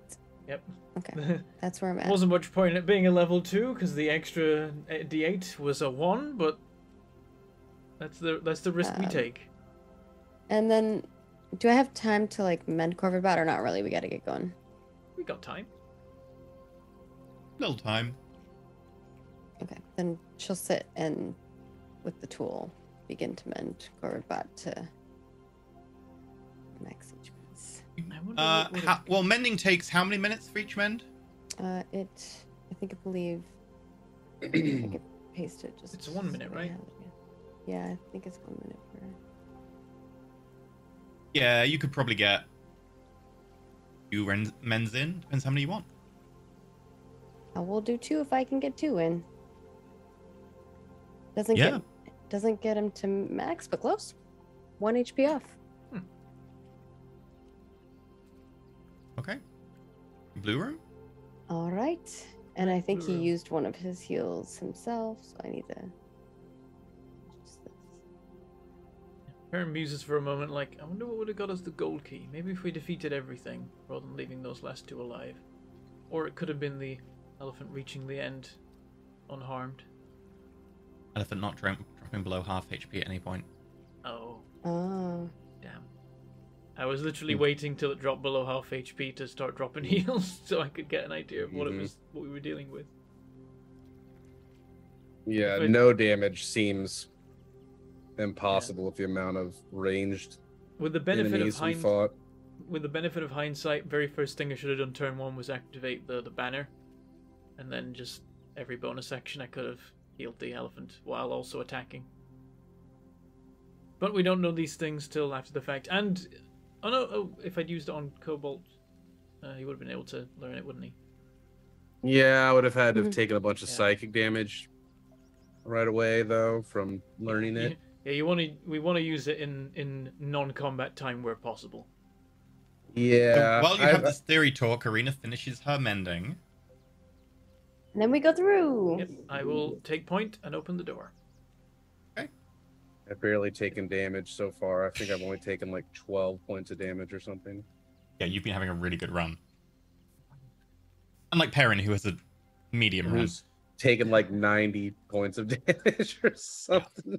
Yep. Okay, that's where I'm at. Wasn't much point in it being a level 2 because the extra D8 was a 1, but that's the risk we take. And then, do I have time to like mend Corvid Bot or not really? We gotta get going. We got time. Little time. Okay, then she'll sit and with the tool begin to mend Corvid Bot to max HPs. I wonder what would have- Well, mending takes how many minutes for each mend? I believe I can paste it just. It's 1 minute, so I right? have it, yeah, I think it's 1 minute for. Yeah, you could probably get 2 mends in. Depends how many you want. I will do 2 if I can get 2 in. Doesn't Yeah. get him to max, but close. 1 HP off. Okay. Blue room? All right. And I think he Blue. used one of his heals himself, so I need to. Just this. Perrin muses for a moment, like, I wonder what would have got us the gold key. Maybe if we defeated everything, rather than leaving those last 2 alive. Or it could have been the elephant reaching the end unharmed. Elephant not dropping below half HP at any point. Oh, Oh. damn. I was literally waiting till it dropped below half HP to start dropping heals, so I could get an idea of what it was, what we were dealing with. Yeah, But- no damage seems impossible with the amount of ranged With the benefit of enemies we fought. with the benefit of hindsight, very first thing I should have done turn 1 was activate the banner, and then just every bonus action I could have healed the elephant while also attacking. But we don't know these things till after the fact. And if I'd used it on Cobalt, he would have been able to learn it, wouldn't he? Yeah, I would have had to have Mhm. taken a bunch of Yeah. psychic damage right away though from learning it. Yeah, we want to use it in non-combat time where possible. Yeah. So while you I- have this theory talk, Arena finishes her mending. And then we go through. Yep, I will take point and open the door. I've barely taken damage so far. I think I've only taken like 12 points of damage or something. Yeah, you've been having a really good run. Unlike Perrin, who has a medium run. Who's taken like 90 points of damage or something.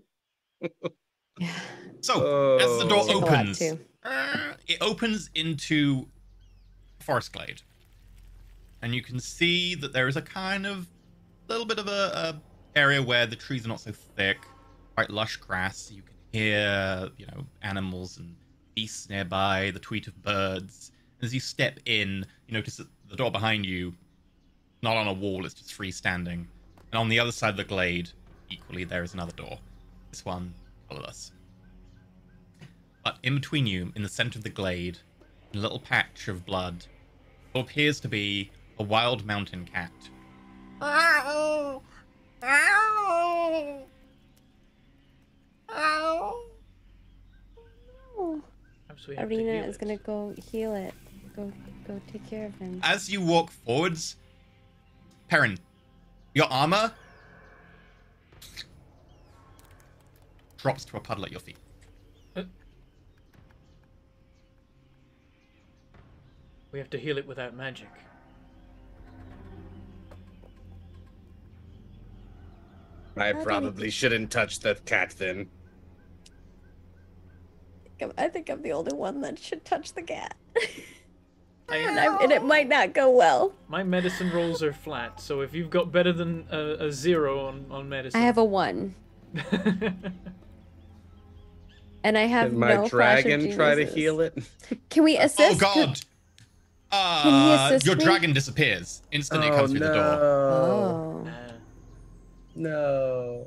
Yeah. So, as the door Oh. Took a lot, opens, too. it opens into Forest Glade. and you can see that there is a kind of little bit of a area where the trees are not so thick, quite lush grass. You can hear, animals and beasts nearby, the tweet of birds. As you step in, you notice that the door behind you, not on a wall, it's just freestanding. And on the other side of the glade, equally, there is another door. This one, colorless. But in between you, in the center of the glade, a little patch of blood, what appears to be a wild mountain cat. Perhaps we have to Arena heal is it. gonna go heal it. Go take care of him. As you walk forwards, Perrin, your armor drops to a puddle at your feet. We have to heal it without magic. I probably shouldn't touch the cat then. I think I'm the only one that should touch the cat. I, And it might not go well. my medicine rolls are flat, so if you've got better than a 0 on medicine, I have a 1. And I have Can my no flash of dragon try to geniuses. heal it? Can we Oh assist? god! Can he assist Your me? dragon disappears. Instantly it comes through the door. Oh. No.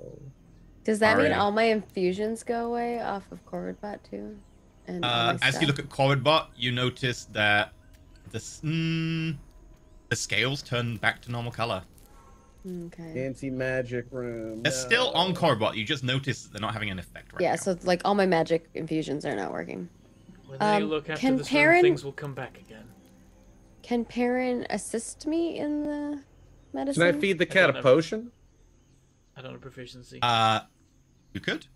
Does that mean Alrighty. all my infusions go away off of Corvidbot too? And all my As you stuff? look at Corvidbot, you notice that the scales turn back to normal color. Okay. Anti-magic room. They're still on Corvidbot. You just notice that they're not having an effect right Yeah, now. so like all my magic infusions are not working. when they look after can this Perrin- room, things will come back again. Can Perrin assist me in the medicine? Can I feed the cat don't a have- potion? I don't have proficiency. You could.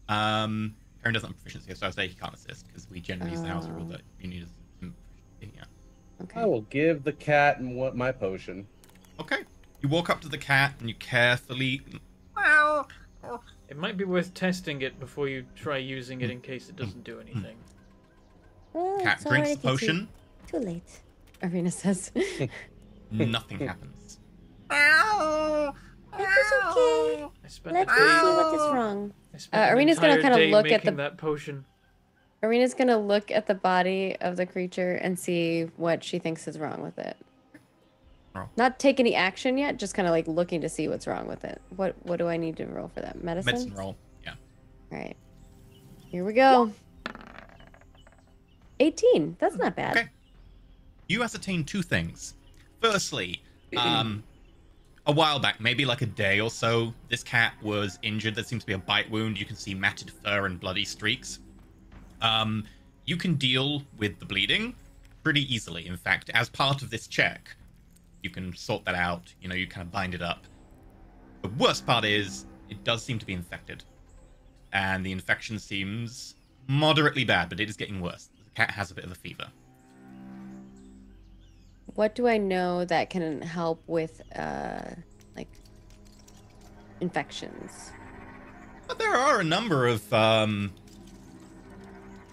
Perrin doesn't have proficiency, so I say he can't assist because we generally use the house rule that you need some proficiency. Yeah. Okay. I will give the cat and what my potion. Okay. You walk up to the cat and you carefully. It might be worth testing it before you try using it in case it doesn't do anything. Well, Cat it's drinks the already potion. Too late. Arena says. Nothing happens. It's okay. I spent Let's a see day- what is wrong. I spent an Arena's gonna entire kinda day look at making the- that potion. Arena's gonna look at the body of the creature and see what she thinks is wrong with it. Oh. Not take any action yet, just kind of like looking to see what's wrong with it. What do I need to roll for that? Medicine? Medicine roll. Yeah. All right. Here we go. 18. That's not bad. Okay. You ascertain two things. Firstly, a while back, maybe like a day or so, this cat was injured. There seems to be a bite wound. You can see matted fur and bloody streaks. You can deal with the bleeding pretty easily. In fact, as part of this check, you can sort that out. You know, you kind of bind it up. The worst part is, it does seem to be infected. And the infection seems moderately bad, but it is getting worse. The cat has a bit of a fever. What do I know that can help with like infections? But there are a number of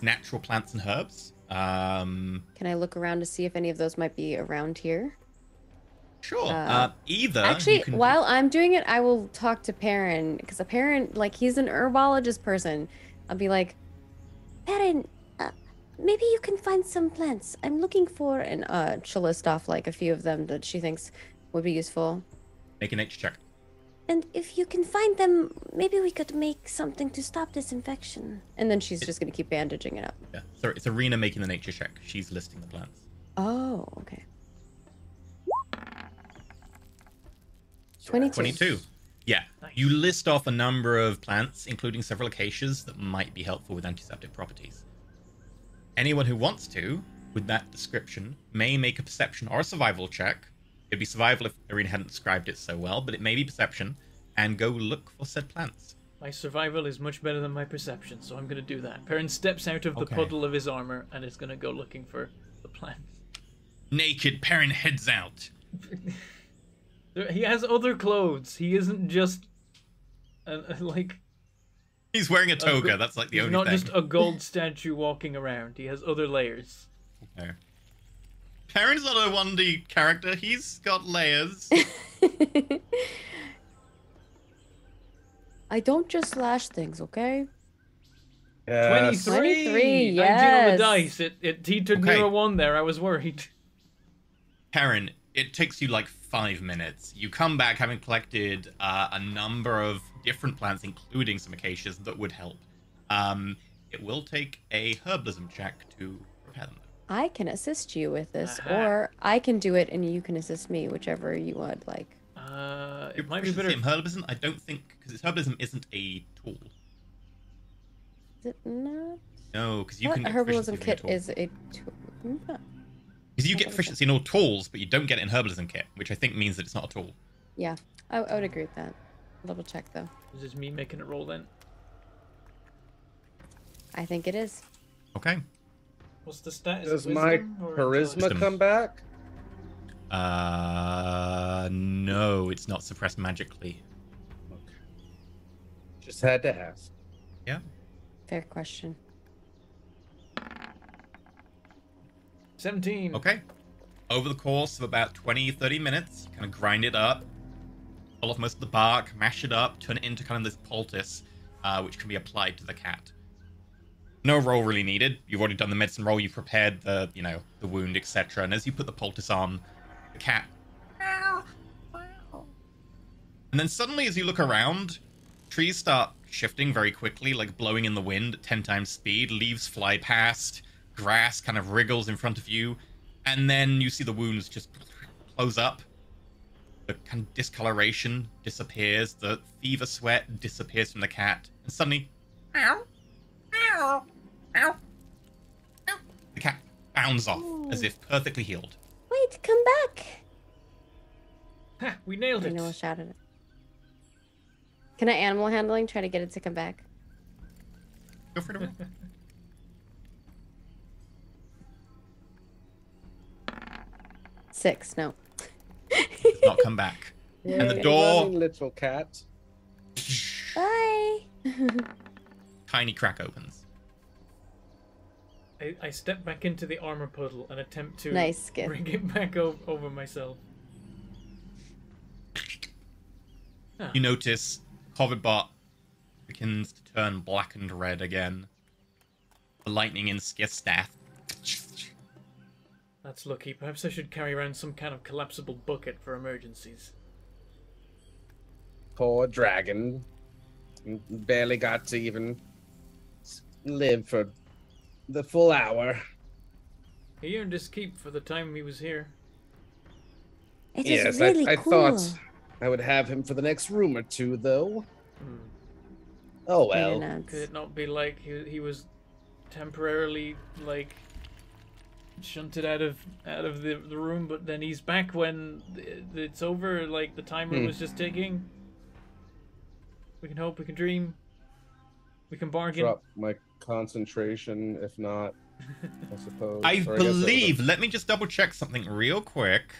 natural plants and herbs. Can I look around to see if any of those might be around here? Sure. Uh, Either. Actually, you can while I'm doing it, I will talk to Perrin because Perrin, like, he's an herbologist person. I'll be like, Perrin, maybe you can find some plants. I'm looking for. and she'll list off like a few of them that she thinks would be useful. make a nature check. And if you can find them, maybe we could make something to stop this infection. And then she's just gonna keep bandaging it up. Yeah. Sorry, it's Arena making the nature check. She's listing the plants. Oh, okay. 22. 22. Yeah. Nice. You list off a number of plants, including several acacias, that might be helpful with antiseptic properties. Anyone who wants to, with that description, may make a perception or a survival check. It'd be survival if Arena hadn't described it so well, but it may be perception, and go look for said plants. My survival is much better than my perception, so I'm gonna do that. Perrin steps out of the Okay. puddle of his armor and is gonna go looking for the plant. Naked, Perrin heads out. He has other clothes. He isn't just like He's wearing a toga. That's like the he's only not thing. just a gold statue walking around. He has other layers. Okay. Perrin's not a 1D character. He's got layers. I don't just slash things, okay? Yes. 23. 23, 19 on yes. the dice. It teetered Okay. near a 1 there. I was worried. Perrin, it takes you like 5 minutes. You come back having collected a number of different plants, including some acacias that would help. It will take a herbalism check to repair them. I can assist you with this, Aha. or I can do it and you can assist me, whichever you would like. Your It might be better. proficiency in herbalism, I don't think, because herbalism isn't a tool. Is it not? No, because you What can get herbalism proficiency kit in your is a tool? No. Because you get Herbalism. proficiency in all tools, but you don't get it in herbalism kit, which I think means that it's not a tool. Yeah, I would agree with that. Double check though. Is this me making it roll then? I think it is. Okay. What's the stat? Is it Does my wisdom or charisma Wisdom. come back? No, it's not suppressed magically. Okay. Just had to ask. Yeah. Fair question. 17. Okay. Over the course of about 20-30 minutes, you kind of grind it up, pull off most of the bark, mash it up, turn it into kind of this poultice, which can be applied to the cat. No roll really needed. You've already done the medicine roll. You've prepared the, the wound, etc. And as you put the poultice on, the cat. And then suddenly, as you look around, trees start shifting very quickly, like blowing in the wind at 10 times speed. Leaves fly past. Grass kind of wriggles in front of you. And then you see the wounds just close up. The kind of discoloration disappears. The fever sweat disappears from the cat. And suddenly, the cat bounds off as if perfectly healed. Wait, come back. Ha, we nailed I it. know I'll shout at it. Can I animal handling try to get it to come back? Go for it. 6, no. Does not come back. And the Yay, door, running little cat. Bye. tiny crack opens. I step back into the armor puddle and attempt to Nice skin. bring it back over myself. Ah, You notice Covidbot begins to turn black and red again. The lightning in Skiff's staff. that's lucky. Perhaps I should carry around some kind of collapsible bucket for emergencies. Poor dragon. Barely got to even live for the full hour. He earned his keep for the time he was here. It is Yes, really I cool. thought I would have him for the next room or two, though. Hmm. Oh Maybe well. not. Could it not be like he was temporarily like shunted out of the room, but then he's back when it's over? Like the timer was just ticking. We can hope. We can dream. We can bargain. Drop my concentration, if not, I suppose. I Or guess that believe, let me just double check something real quick.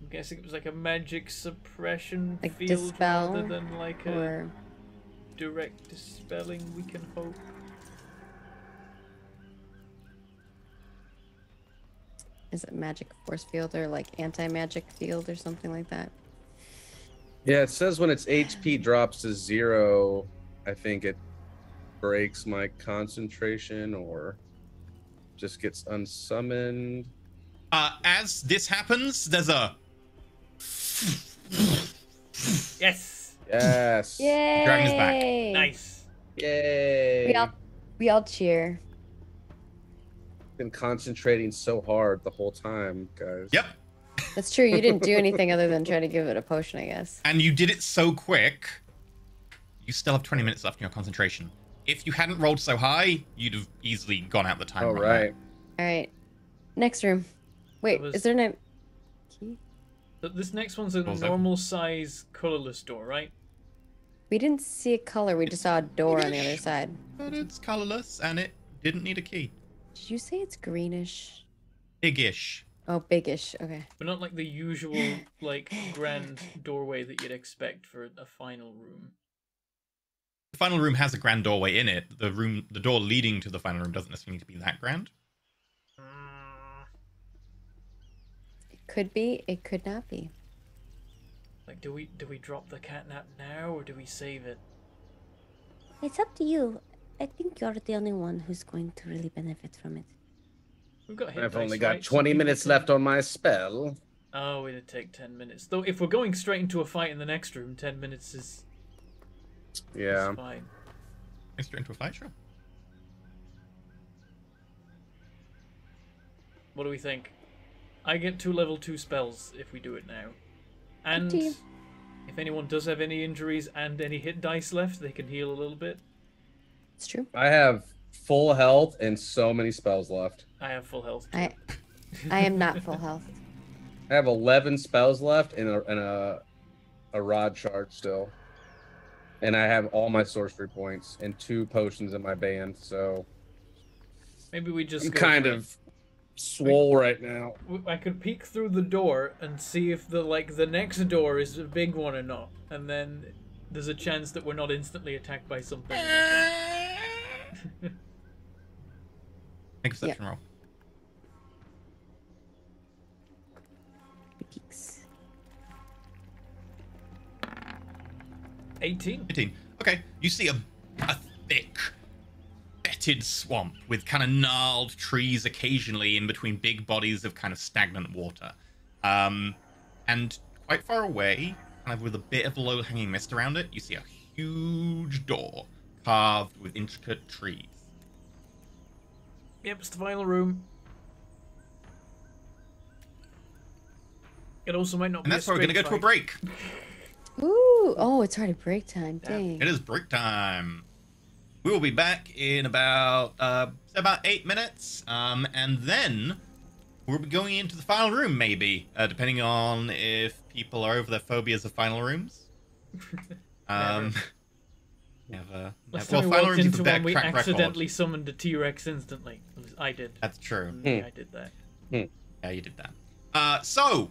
I'm guessing it was like a magic suppression Like field dispel, rather than like a Or direct dispelling. We can hope. is it magic force field or like anti-magic field or something like that? Yeah, it says when its HP drops to 0, I think it breaks my concentration or just gets unsummoned. As this happens, there's a Yes. Yes. Yay! Dragon is back. Nice. Yay. We all cheer. Been concentrating so hard the whole time, guys. Yep. That's true. You didn't do anything other than try to give it a potion, I guess. And you did it so quick, you still have 20 minutes left in your concentration. If you hadn't rolled so high, you'd have easily gone out the time. All right. All right. Next room. Wait, was- is there no key? So this next one's a Door's open. normal size colorless door, right? We didn't see a color. We just saw a door on the other side. But it's colorless and it didn't need a key. Did you say it's greenish? Big-ish. Oh, biggish. Okay. But not like the usual like grand doorway that you'd expect for a final room. The final room has a grand doorway in it. The door leading to the final room doesn't necessarily need to be that grand. could be, it could not be. Like, do we drop the catnap now or do we save it? It's up to you. I think you're the only one who's going to really benefit from it. We've got hit I've dice, only got right? So 20 people minutes can- left on my spell. Oh, it'd take 10 minutes. Though, if we're going straight into a fight in the next room, 10 minutes is Yeah. fine. Straight into a fight, sure. What do we think? I get 2 level 2 spells if we do it now. And to you. if anyone does have any injuries and any hit dice left, they can heal a little bit. It's true. I have full health and so many spells left. I have full health. Too. I am not full health. I have 11 spells left and a rod charge still. And I have all my sorcery points and 2 potions in my band, so Maybe we just I'm go kind for it. of swole right now. I could peek through the door and see if the next door is a big one or not, and then there's a chance that we're not instantly attacked by something. Make a perception roll. Peaks. 18. 18. Okay, you see a thick, fetid swamp with kind of gnarled trees occasionally in between big bodies of kind of stagnant water. And quite far away, kind of with a bit of low-hanging mist around it, you see a huge door carved with intricate trees. Yep, it's the final room. It also might not And be that's where we're going to go to a break. Ooh, oh, it's already break time. Dang. It is break time. We will be back in about 8 minutes, and then we'll be going into the final room, maybe, depending on if people are over their phobias of final rooms. Never. Last Well, time we final walked rooms into have a one, bad we track record. accidentally summoned a T-Rex instantly. At least I did. That's true. I did that. Yeah, you did that. So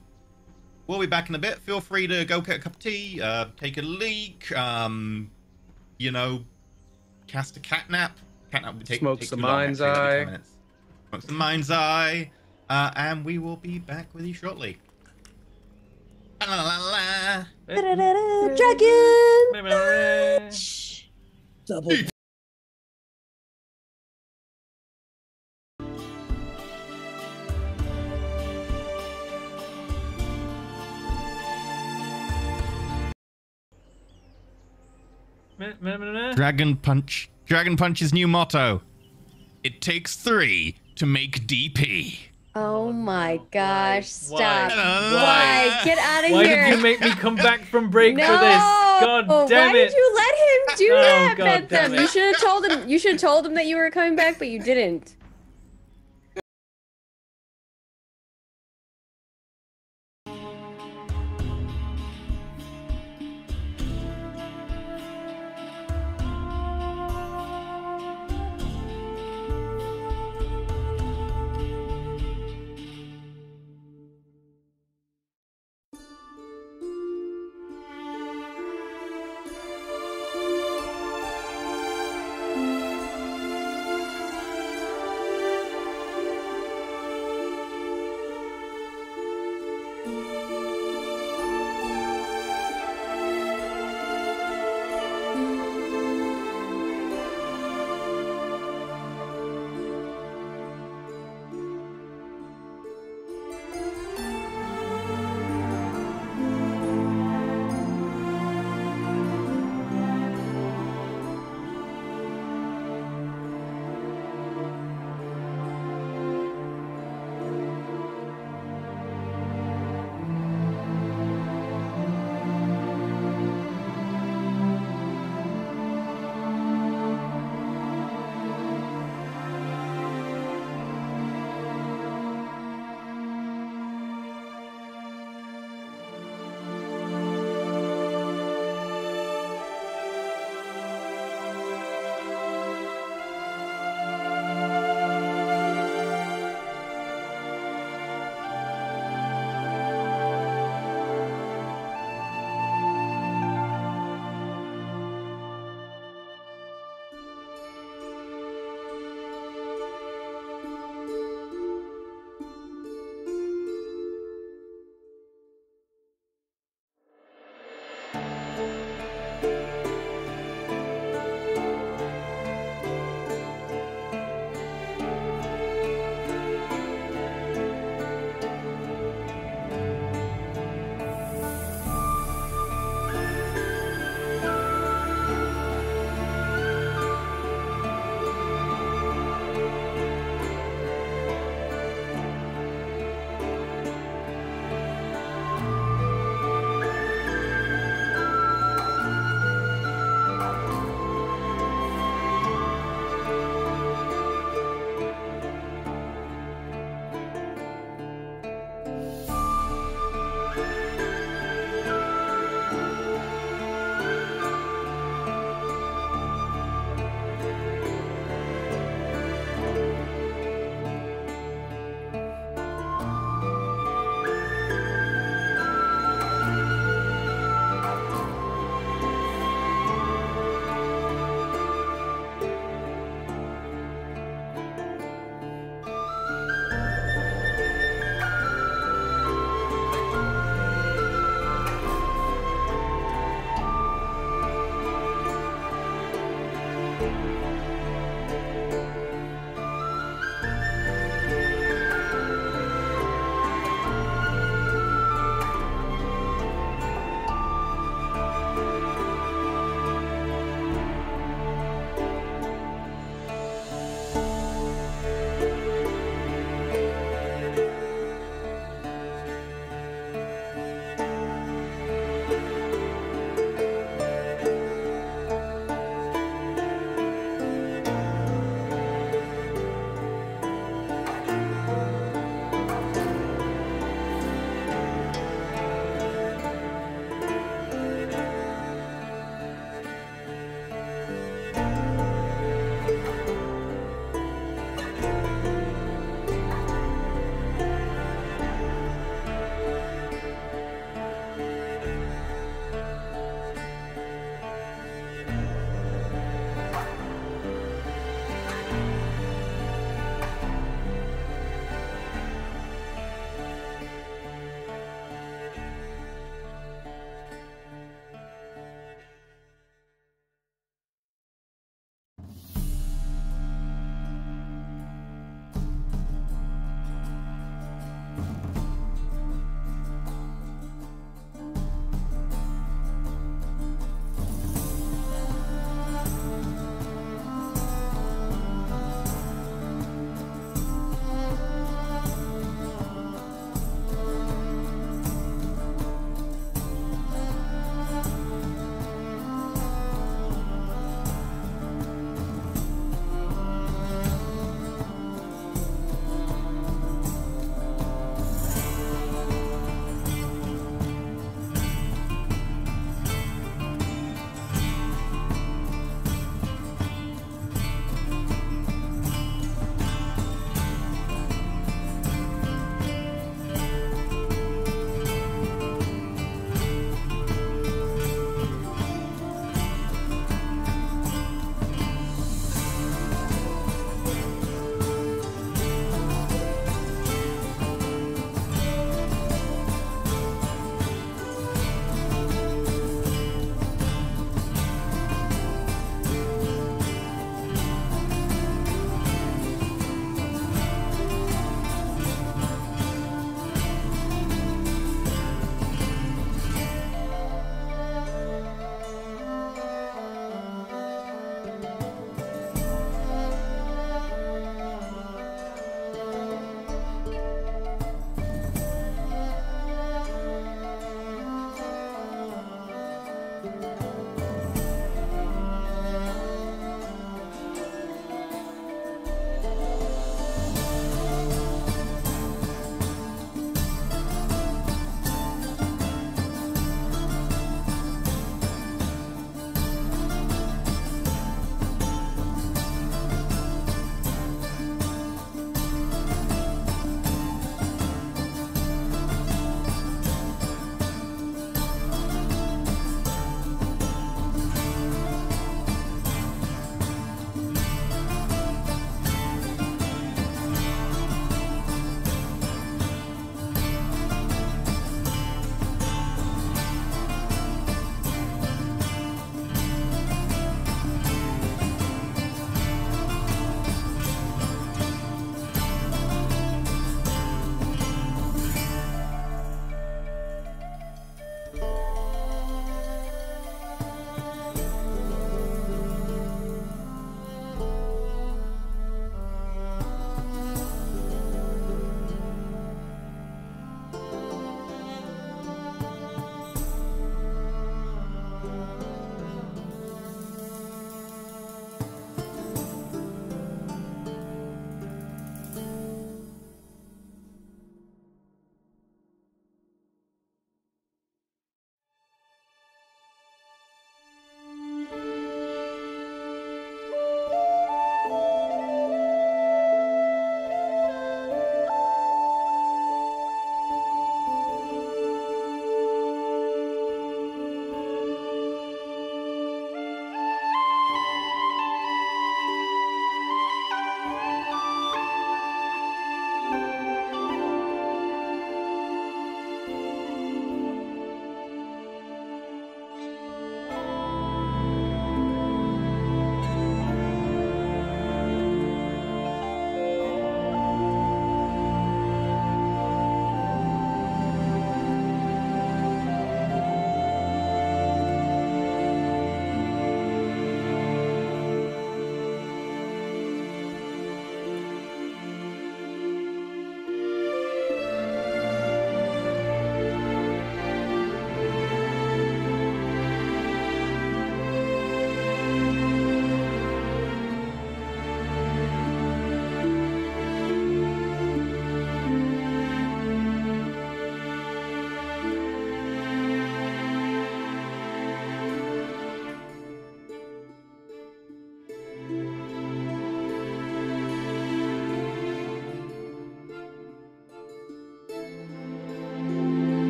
we'll be back in a bit. Feel free to go get a cup of tea, take a leak, you know, cast a catnap. Catnap would take Smoke some too long, mind's actually, that'd be 10 eye. minutes. Smoke some mind's eye, and we will be back with you shortly. La, la, la, la. Da-da-da-da, Dragon! Double. Dragon Punch. Dragon Punch's new motto. It takes 3 to make DP. Oh my gosh, Why? stop. Why? Why? Get out of Why here. did you make me come back from break no! for this? God damn Why it! did you let him do Oh, that, God damn Bentham? it. You should have told him. You should have told him that you were coming back, but you didn't.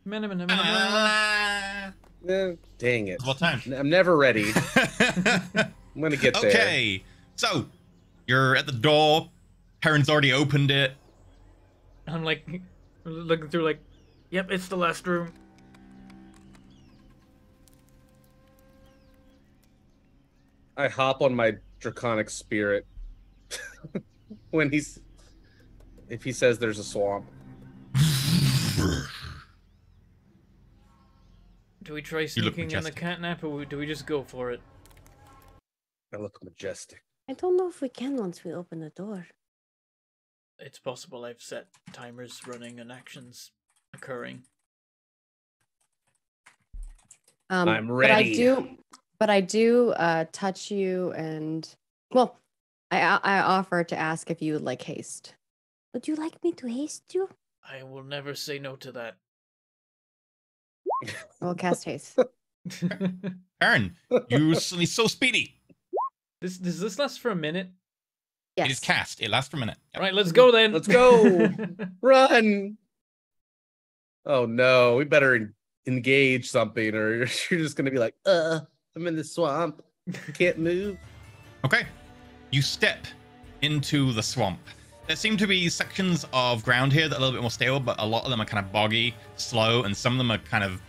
Ah. Dang it. What time? I'm never ready. I'm gonna get there. Okay, so you're at the door. Perrin's already opened it. I'm like looking through, like, yep, it's the last room. I hop on my draconic spirit if he says there's a swamp. Do we try You look sneaking in the majestic. catnap, or do we just go for it? I look majestic. I don't know if we can once we open the door. It's possible. I've set timers running and actions occurring. I'm But ready. I do touch you, and well, I offer to ask if you would like haste. Would you like me to haste you? I will never say no to that. I will cast haste. Perrin, you're suddenly so speedy. Does this last for a minute? Yes. It is cast. It lasts for a minute. Yep. Right, let's go then. Let's go. Run. Oh no, we better engage something, or you're just gonna be like, I'm in the swamp. Can't move. Okay. You step into the swamp. There seem to be sections of ground here that are a little bit more stable, but a lot of them are kind of boggy, slow, and some of them are kind of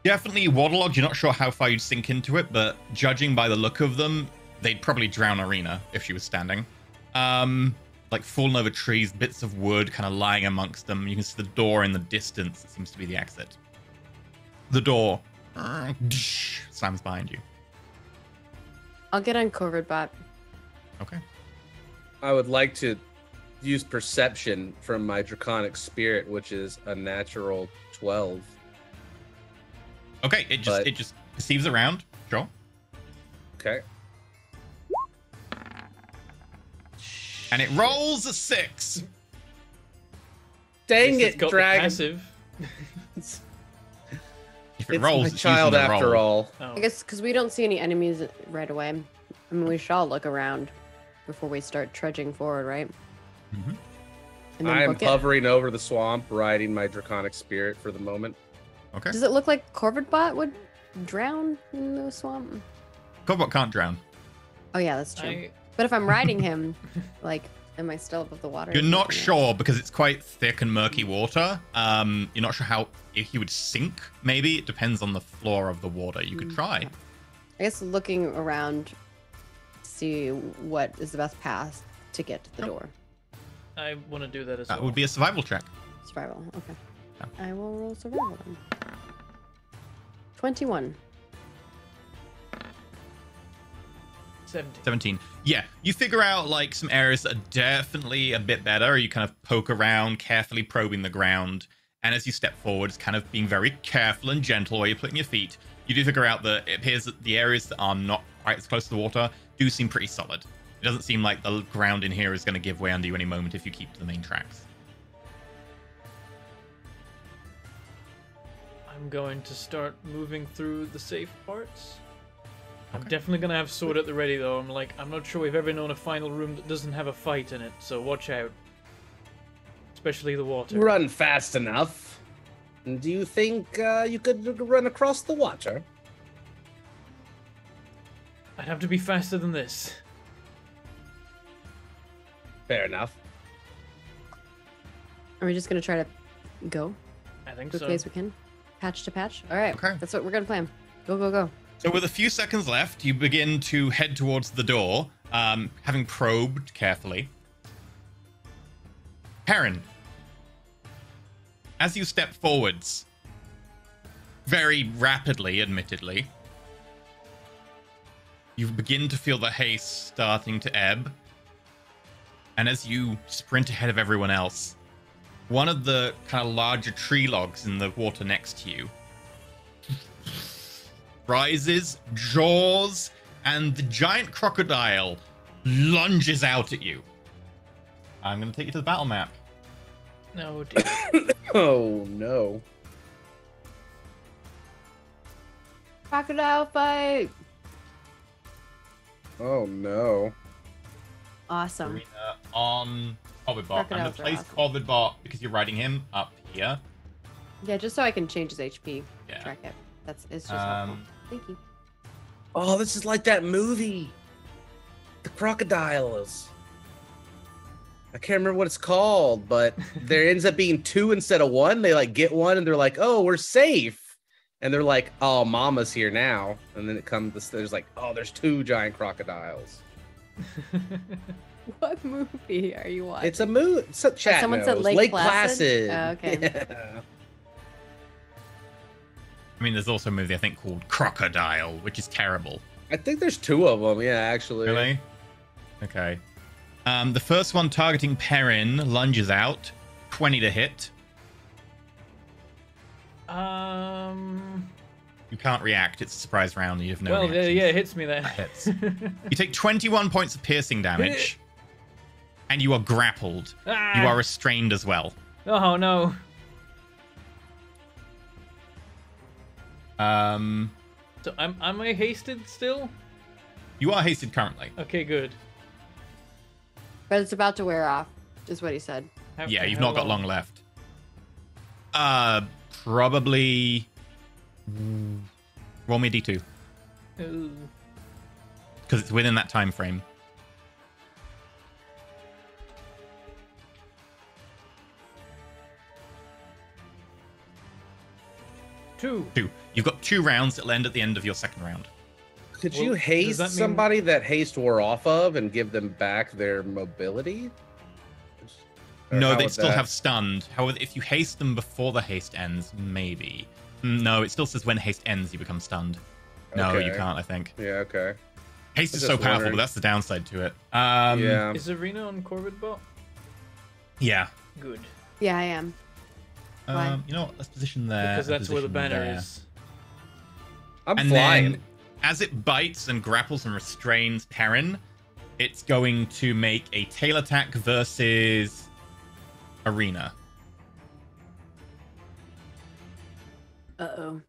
definitely waterlogged. You're not sure how far you'd sink into it, but judging by the look of them, they'd probably drown Arena if she was standing. Like fallen over trees, bits of wood kind of lying amongst them. You can see the door in the distance. It seems to be the exit. The door slams behind you. I'll get on Covert Bot. Okay. I would like to use perception from my draconic spirit, which is a natural 12. Okay, it just perceives around. Sure. Okay. And it rolls a 6. Dang It's it, got the dragon. passive. If it It's rolls, my it's child using the after roll. all. Oh. I guess because we don't see any enemies right away. I mean, we should all look around before we start trudging forward, right? Mhm. And I am book it. hovering over the swamp, riding my draconic spirit for the moment. Okay. Does it look like Corvid Bot would drown in the swamp? Cobalt can't drown. Oh yeah, that's true. I, But if I'm riding him, like, am I still above the water? You're not Yeah. sure because it's quite thick and murky water. You're not sure how if he would sink. Maybe it depends on the floor of the water. You could try. I guess looking around, see what is the best path to get to the Sure. door. I want to do that as That well. would be a survival check. Survival. Okay. Yeah. I will roll survival then. 21. 70. 17. Yeah, you figure out like some areas that are definitely a bit better. You kind of poke around, carefully probing the ground. And as you step forward, it's kind of being very careful and gentle where you're putting your feet. You do figure out that it appears that the areas that are not quite as close to the water do seem pretty solid. It doesn't seem like the ground in here is going to give way under you any moment if you keep to the main tracks. I'm going to start moving through the safe parts. I'm Okay. definitely going to have sword at the ready, though. I'm not sure we've ever known a final room that doesn't have a fight in it, so watch out. Especially the water. Run fast enough. Do you think you could run across the water? I'd have to be faster than this. Fair enough. Are we just going to try to go I think quickly so. as we can? Patch to patch? All right. Okay. That's what we're going to plan. Go, go, go. So with a few seconds left, you begin to head towards the door, having probed carefully. Perrin, as you step forwards, very rapidly, admittedly, you begin to feel the haste starting to ebb. And as you sprint ahead of everyone else, one of the kind of larger tree logs in the water next to you rises, jaws, and the giant crocodile lunges out at you. I'm going to take you to the battle map. No, dear. Oh no. Crocodile fight. Oh no. Awesome. Arena on Corvidbot. I'm going Crocodiles to are place awesome. Corvidbot, because you're riding him, up here. Yeah, just so I can change his HP. Yeah. Track it. It's just helpful. Thank you. Oh, this is like that movie. The crocodiles. I can't remember what it's called, but there ends up being 2 instead of 1. They like get one and they're like, oh, we're safe. And they're like, oh, mama's here now. And then it comes, there's like, oh, there's 2 giant crocodiles. What movie are you watching? It's a movie. Chat someone said knows. Lake Placid. Placid? Oh, okay. Yeah. I mean, there's also a movie I think called Crocodile, which is terrible. I think there's 2 of them. Yeah, actually. Really? Okay. The first one targeting Perrin lunges out, 20 to hit. You can't react. It's a surprise round. You have no. Well, reactions. yeah, it hits me there. That hits. You take 21 points of piercing damage, and you are grappled. Ah! You are restrained as well. Oh no. So am I hasted still? You are hasted currently. Okay, good. But it's about to wear off, is what he said. Yeah, you've how not got long left. Probably. Roll me a d2 Ooh. because it's within that time frame. Two. 2. You've got 2 rounds that'll end at the end of your second round. Could Well, you does haste that mean- somebody that haste wore off of and give them back their mobility? Or No, how they'd would still that- have stunned. However, if you haste them before the haste ends, maybe. No, it still says when haste ends, you become stunned. No, you Okay. can't, I think. Yeah, okay. Haste I'm is so just powerful, wondering. but that's the downside to it. Yeah. Is Arena on Corbett bot? Yeah. Good. Yeah, I am. Why? You know what? Let's position there. Because that's where the position banner there. is. I'm And flying. then, as it bites and grapples and restrains Perrin, it's going to make a tail attack versus Arena. Uh-oh.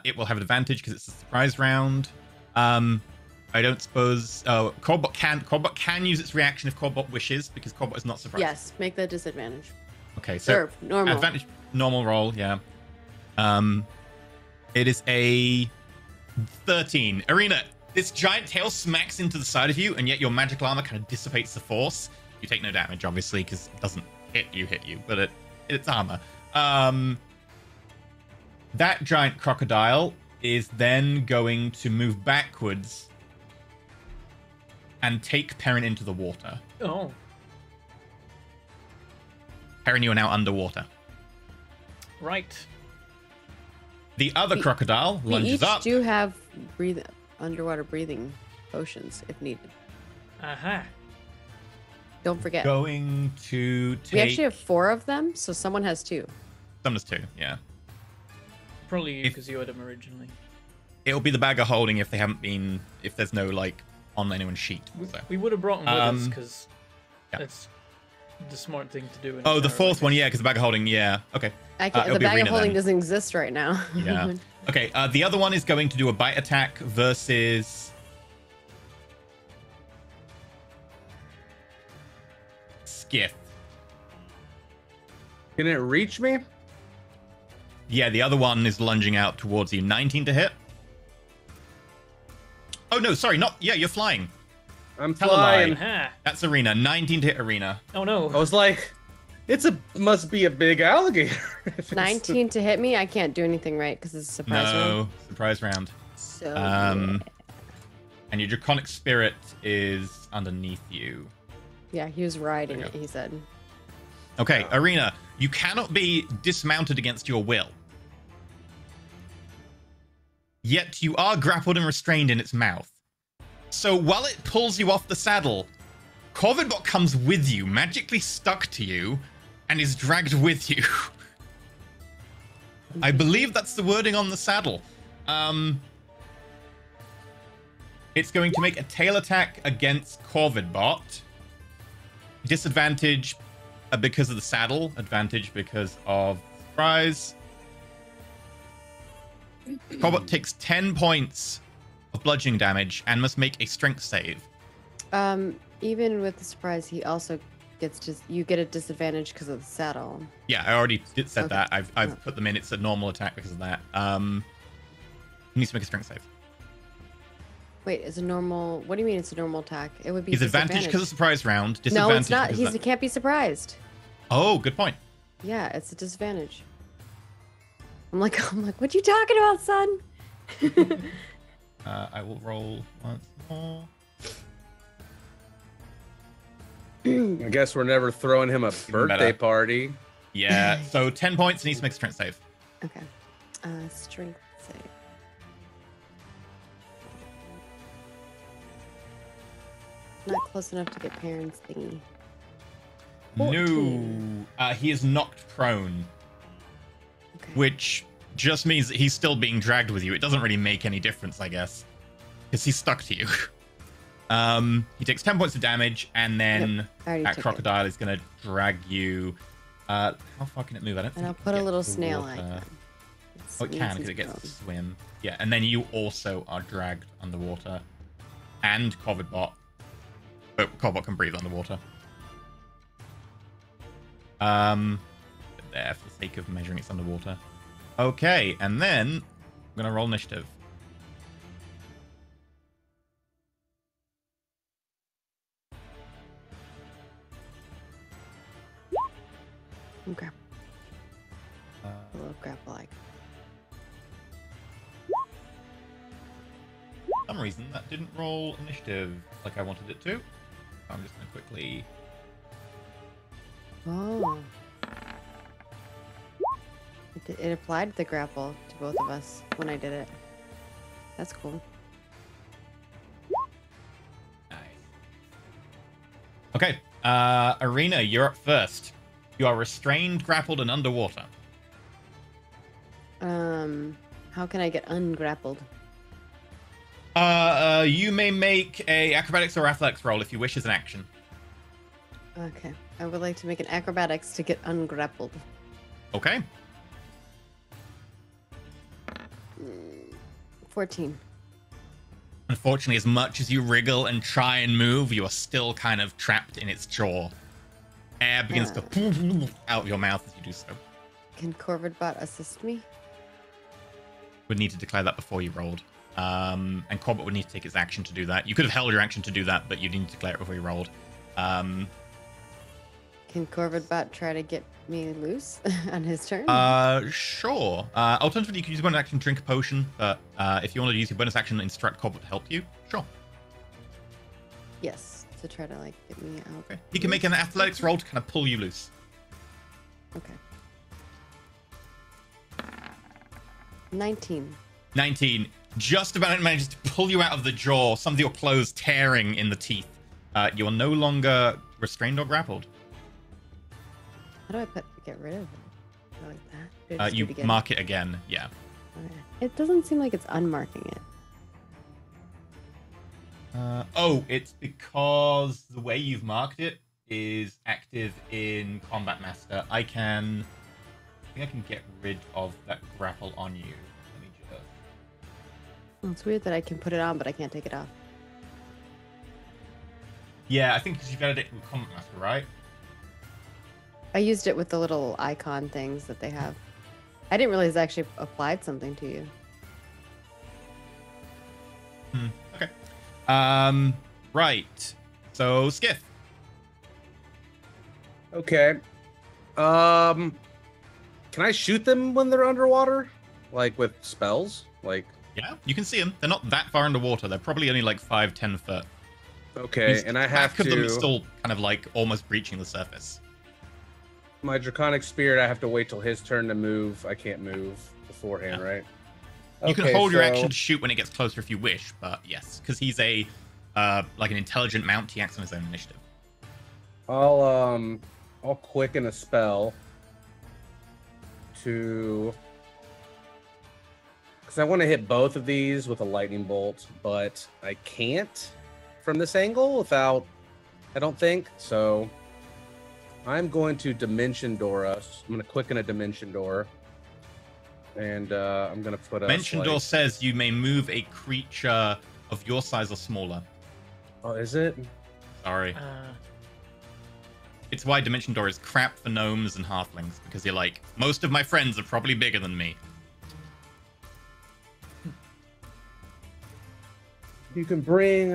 It will have an advantage because it's a surprise round. I don't suppose. Oh, Corbot can use its reaction if Corbot wishes, because Corbot is not surprised. Yes, make the disadvantage. Okay, so Or normal. advantage, normal roll, yeah. It is a 13. Arena, this giant tail smacks into the side of you, and yet your magical armor kind of dissipates the force. You take no damage, obviously, because it doesn't hit you, but it's armor. That giant crocodile is then going to move backwards and take Perrin into the water. Oh. Perrin, you are now underwater. Right. The other We- crocodile We lunges each up. do have underwater breathing potions if needed. Aha. Don't forget. Going to take. We actually have 4 of them, so someone has 2. Summoners 2, yeah. Probably you, If- because you had them originally. It'll be the bag of holding if they haven't been. If there's no, like, on anyone's sheet. So. We would have brought them with us, because yeah. that's the smart thing to do. in Oh, a the tower fourth like one, this. yeah, because the bag of holding, yeah. Okay. I can't, it'll the be bag Arena of holding then. doesn't exist right now. Yeah. Okay, the other one is going to do a bite attack versus. Skiff. Can it reach me? Yeah, the other one is lunging out towards you. 19 to hit. Oh, no, sorry, not. Yeah, you're flying. I'm Tell a lie. flying. Aha. That's Arena. 19 to hit Arena. Oh no. I was like, must be a big alligator. If it's- 19 to hit me. I can't do anything right because it's a surprise round. No, surprise round. So And your draconic spirit is underneath you. yeah, he was riding There it. you go. He said. Okay, Arena, you cannot be dismounted against your will. Yet you are grappled and restrained in its mouth. So while it pulls you off the saddle, Corvidbot comes with you, magically stuck to you, and is dragged with you. I believe that's the wording on the saddle. It's going to make a tail attack against Corvidbot. Disadvantage because of the saddle. Advantage because of surprise. Corvidbot takes 10 points of bludgeoning damage and must make a strength save. Even with the surprise, he also you get a disadvantage because of the saddle. Yeah, I already said Okay. that. I've Oh. put them in. It's a normal attack because of that. He needs to make a strength save. Wait, is a normal? What do you mean it's a normal attack? It would be He's advantage because of surprise round. No, Disadvantage it's not. because He can't be surprised. Oh, good point. Yeah, it's a disadvantage. I'm like, what you talking about, son? I will roll once more. I guess we're never throwing him a birthday better. party. Yeah, so 10 points and needs to make a strength save. Okay. Strength save. Not close enough to get parents thingy. 14. No. He is knocked prone, Okay. which just means that he's still being dragged with you. It doesn't really make any difference, I guess, because he's stuck to you. He takes 10 points of damage, and then I already that took it. crocodile is going to drag you. How far can it move? I don't think And I'll it can put a get little to the snail water. icon. Oh, it can because it gets to swim. Yeah, and then you also are dragged underwater. And Covidbot. But Covidbot can breathe underwater. There, for the sake of measuring it's underwater. Okay, and then I'm going to roll initiative. Okay. Uh, A little grapple icon. for some reason, that didn't roll initiative like I wanted it to. I'm just going to quickly... Oh. It applied the grapple to both of us when I did it. That's cool. Nice. Okay, Arena, you're up first. You are restrained, grappled, and underwater. How can I get ungrappled? You may make a acrobatics or athletics roll if you wish as an action. Okay. I would like to make an acrobatics to get ungrappled. Okay. 14. Unfortunately, as much as you wriggle and try and move, you are still kind of trapped in its jaw. Air begins to out of your mouth as you do so. Can Corvidbot assist me? Would need to declare that before you rolled. And Corbett would need to take its action to do that. You could have held your action to do that, but you need to declare it before you rolled. Can Corvidbot try to get me loose on his turn? Sure. Alternatively, you could use bonus action, drink a potion, but if you want to use your bonus action, instruct Corbett to help you, sure. Yes. To try to, like, get me out. Okay. He can make an athletics roll to kind of pull you loose. Okay. 19. 19. Just about manages to pull you out of the jaw, some of your clothes tearing in the teeth. You are no longer restrained or grappled. How do I get rid of it? Go like that? Do I just do You it again? mark it again, yeah. Okay. It doesn't seem like it's unmarking it. It's because the way you've marked it is active in Combat Master. I think I can get rid of that grapple on you. Let me just... Well, it's weird that I can put it on, but I can't take it off. Yeah, I think because you've added it with Combat Master, right? I used it with the little icon things that they have. I didn't realize it actually applied something to you. Okay. Right. So, Skiff. Okay. Can I shoot them when they're underwater? Like with spells? Like, Yeah, you can see them. They're not that far underwater. They're probably only like 5-10 foot. okay, and I have Back of them is to. still kind of like almost breaching the surface. My Draconic Spirit, I have to wait till his turn to move. I can't move beforehand, Yeah. right? You can Okay, hold your so action to shoot when it gets closer if you wish, but yes, because he's a like an intelligent mount, he acts on his own initiative. I'll quicken a spell to, because I want to hit both of these with a lightning bolt, but I can't from this angle without, I don't think so. I'm going to Dimension Door us. I'm going to quicken a Dimension Door. And I'm going to put us Mention like... Door says you may move a creature of your size or smaller. Oh, is it? Sorry. It's why Dimension Door is crap for gnomes and halflings, because you're like, most of my friends are probably bigger than me. You can bring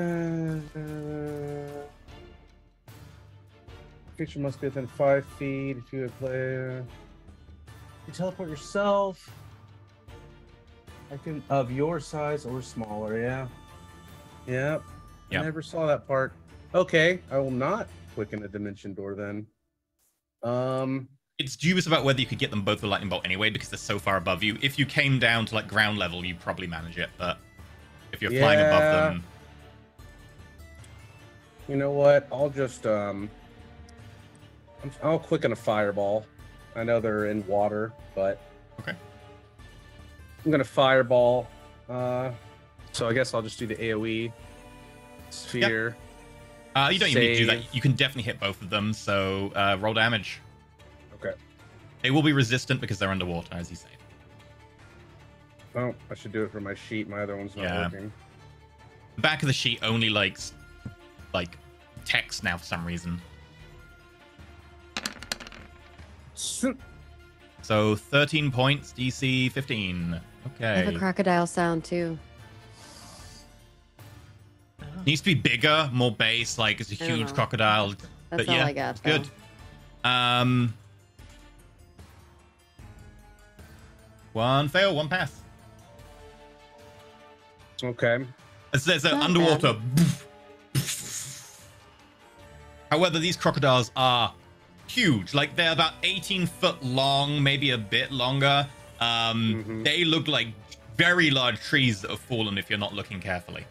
creature must be within 5 feet if you would play. You teleport yourself. I can of your size or smaller. Yeah. Yep. Yep. I never saw that part. Okay, I will not quicken a Dimension Door then. It's dubious about whether you could get them both with Lightning Bolt anyway, because they're so far above you. If you came down to like ground level, you'd probably manage it, but if you're flying above them, you know what? I'll just I'll quicken a Fireball. I know they're in water, but okay. I'm gonna Fireball. So I guess I'll just do the AoE sphere. You don't even need to do that. You can definitely hit both of them, so roll damage. Okay. They will be resistant because they're underwater, as you say. Oh, I should do it for my sheet. My other one's not working. The back of the sheet only likes like text now for some reason. So 13 points, DC 15. Okay. I have a crocodile sound too. Needs to be bigger, more base, like it's a huge crocodile. That's but all yeah, I got. It's good. One fail, one pass. Okay. There's an Not underwater. However, these crocodiles are huge. Like they're about 18 foot long, maybe a bit longer. They look like very large trees that have fallen if you're not looking carefully.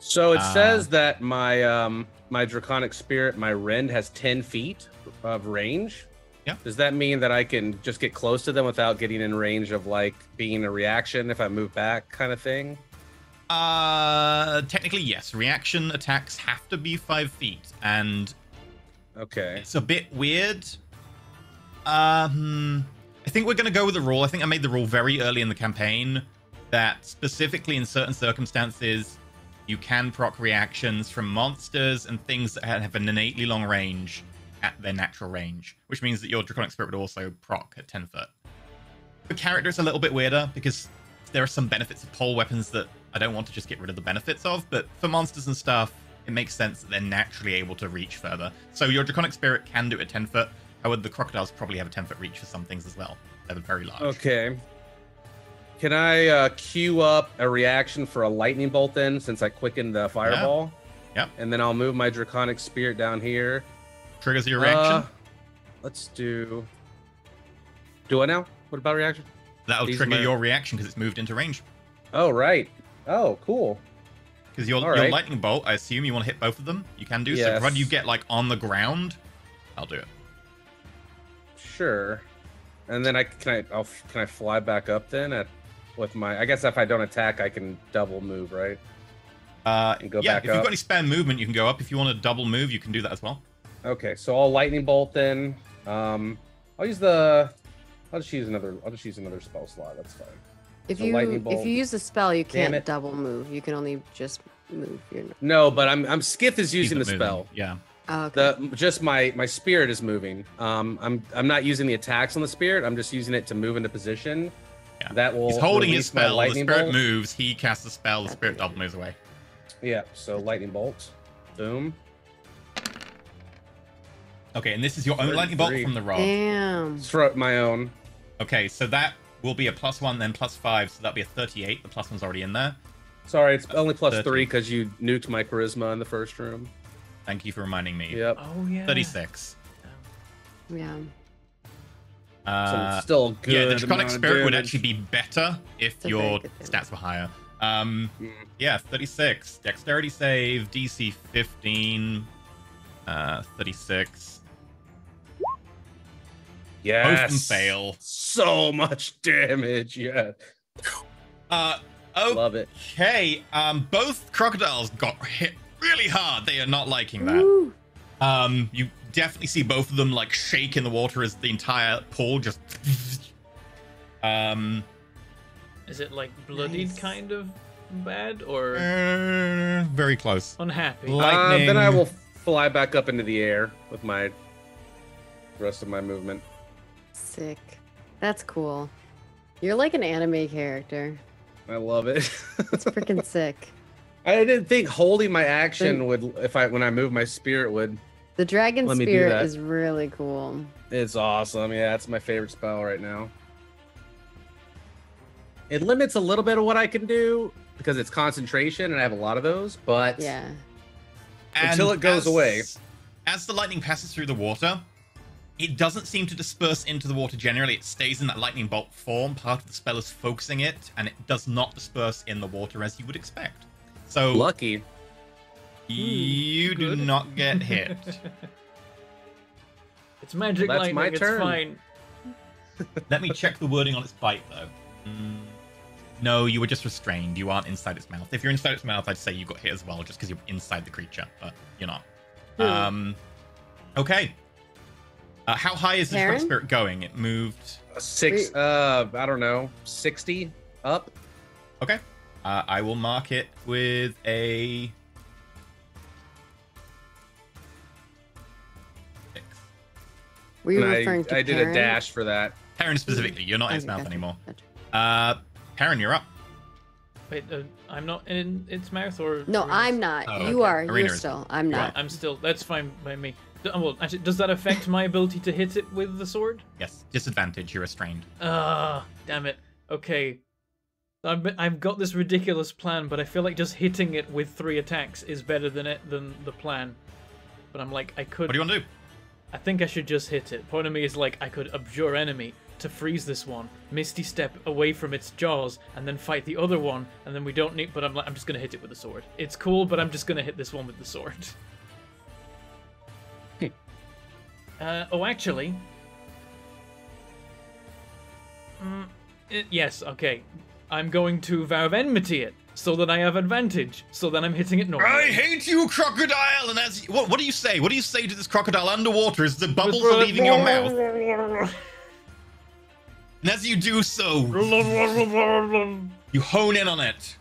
So it says that my my Draconic Spirit, my Rend, has 10 feet of range. Yeah. Does that mean that I can just get close to them without getting in range of like being a reaction if I move back, kind of thing? Technically yes. Reaction attacks have to be 5 feet, and okay, it's a bit weird. I think we're gonna go with the rule. I think I made the rule very early in the campaign that specifically in certain circumstances you can proc reactions from monsters and things that have an innately long range at their natural range, which means that your Draconic Spirit would also proc at 10 foot. The character is a little bit weirder because there are some benefits of pole weapons that I don't want to just get rid of the benefits of, but for monsters and stuff, it makes sense that they're naturally able to reach further. So your Draconic Spirit can do it at 10 foot. However, the crocodiles probably have a 10 foot reach for some things as well. They're very large. Okay. Can I queue up a reaction for a lightning bolt then, since I quickened the fireball? Yep. And then I'll move my Draconic Spirit down here. Triggers your reaction? Let's do... Do I now? What about reaction? That'll trigger your reaction because it's moved into range. Oh, right. Oh, cool. Because your lightning bolt, I assume you want to hit both of them. You can do. Yes. So provided you get like on the ground, I'll do it. Sure. And then can I fly back up then with my? I guess if I don't attack, I can double move, right? And go back if up. you've got any spare movement, you can go up. If you want to double move, you can do that as well. Okay, so I'll lightning bolt then. I'll just use another spell slot. That's fine. If So you lightning bolt. use a spell, you Damn can't it. double move. You can only just move your. No, but I'm Skiff is using the Keep it moving. spell. Yeah. Oh, okay. Just my spirit is moving. I'm not using the attacks on the spirit. I'm just using it to move into position. Yeah. That will. He's holding his release my spell. The lightning spirit bolt. moves. He casts the spell. The spirit double moves away. Yeah. So lightning bolt. Boom. Okay, and this is your own lightning bolt 33. from the rod. Damn. Throw my own. Okay, so that will be a +1, then +5, so that'll be a 38. The +1's already in there. Sorry, it's only plus 30. 3 because you nuked my charisma in the first room. Thank you for reminding me. Yep. Oh yeah. 36. Yeah. So it's still a good. Yeah, the Draconic amount of Spirit would damage. actually be better if It's a your very good damage. stats were higher. Yeah, 36. Dexterity save, DC 15, 36. Yes. Both of them fail. So much damage. Yeah. Love it. Okay, both crocodiles got hit really hard. They are not liking that. Woo. You definitely see both of them like shake in the water as the entire pool just. Is it like bloodied Nice. kind of bad or Very close. unhappy? Lightning. Then I will fly back up into the air with my rest of my movement. Sick. That's cool. You're like an anime character. I love it. It's freaking sick. I didn't think holding my action would, when I move my spirit would. The dragon Let me do spirit that. is really cool. It's awesome. Yeah, it's my favorite spell right now. It limits a little bit of what I can do because it's concentration and I have a lot of those, but Yeah. Until And it goes away. As the lightning passes through the water, it doesn't seem to disperse into the water generally. It stays in that lightning bolt form. Part of the spell is focusing it, and it does not disperse in the water as you would expect. So lucky. you do good. not get hit. It's magic Well, that's lightning. my It's turn. fine. Let me check the wording on its bite, though. No, you were just restrained. You aren't inside its mouth. If you're inside its mouth, I'd say you got hit as well, just because you're inside the creature, but you're not. Okay. How high is the Karen? Destruct Spirit going? It moved. 6, I don't know, 60 up. Okay. I will mark it with a 6. Were you And referring to I did a Karen? dash for that. Perrin specifically, you're not in its Okay, mouth gotcha, anymore. gotcha. Perrin, you're up. Wait, I'm not in its mouth, or No, or is- I'm not. Oh, You okay. are. Arena You're is- still. I'm You're not. I'm still. That's fine by me. Well, actually, does that affect my ability to hit it with the sword? Yes, disadvantage. You're restrained. Ah, damn it. Okay. I've got this ridiculous plan, but I feel like just hitting it with 3 attacks is better than the plan. But I'm like, I could. What do you want to do? I think I should just hit it. Part of me is like, I could abjure enemy to freeze this one, Misty Step away from its jaws, and then fight the other one, and then we don't need. But I'm like, I'm just gonna hit it with the sword. It's cool, but I'm just gonna hit this one with the sword. Actually. Yes, okay. I'm going to Vow of Enmity it, so that I have advantage, so then I'm hitting it normally. I hate you, crocodile! And as what do you say? What do you say to this crocodile underwater as the bubbles are leaving your mouth? And as you do so, you hone in on it.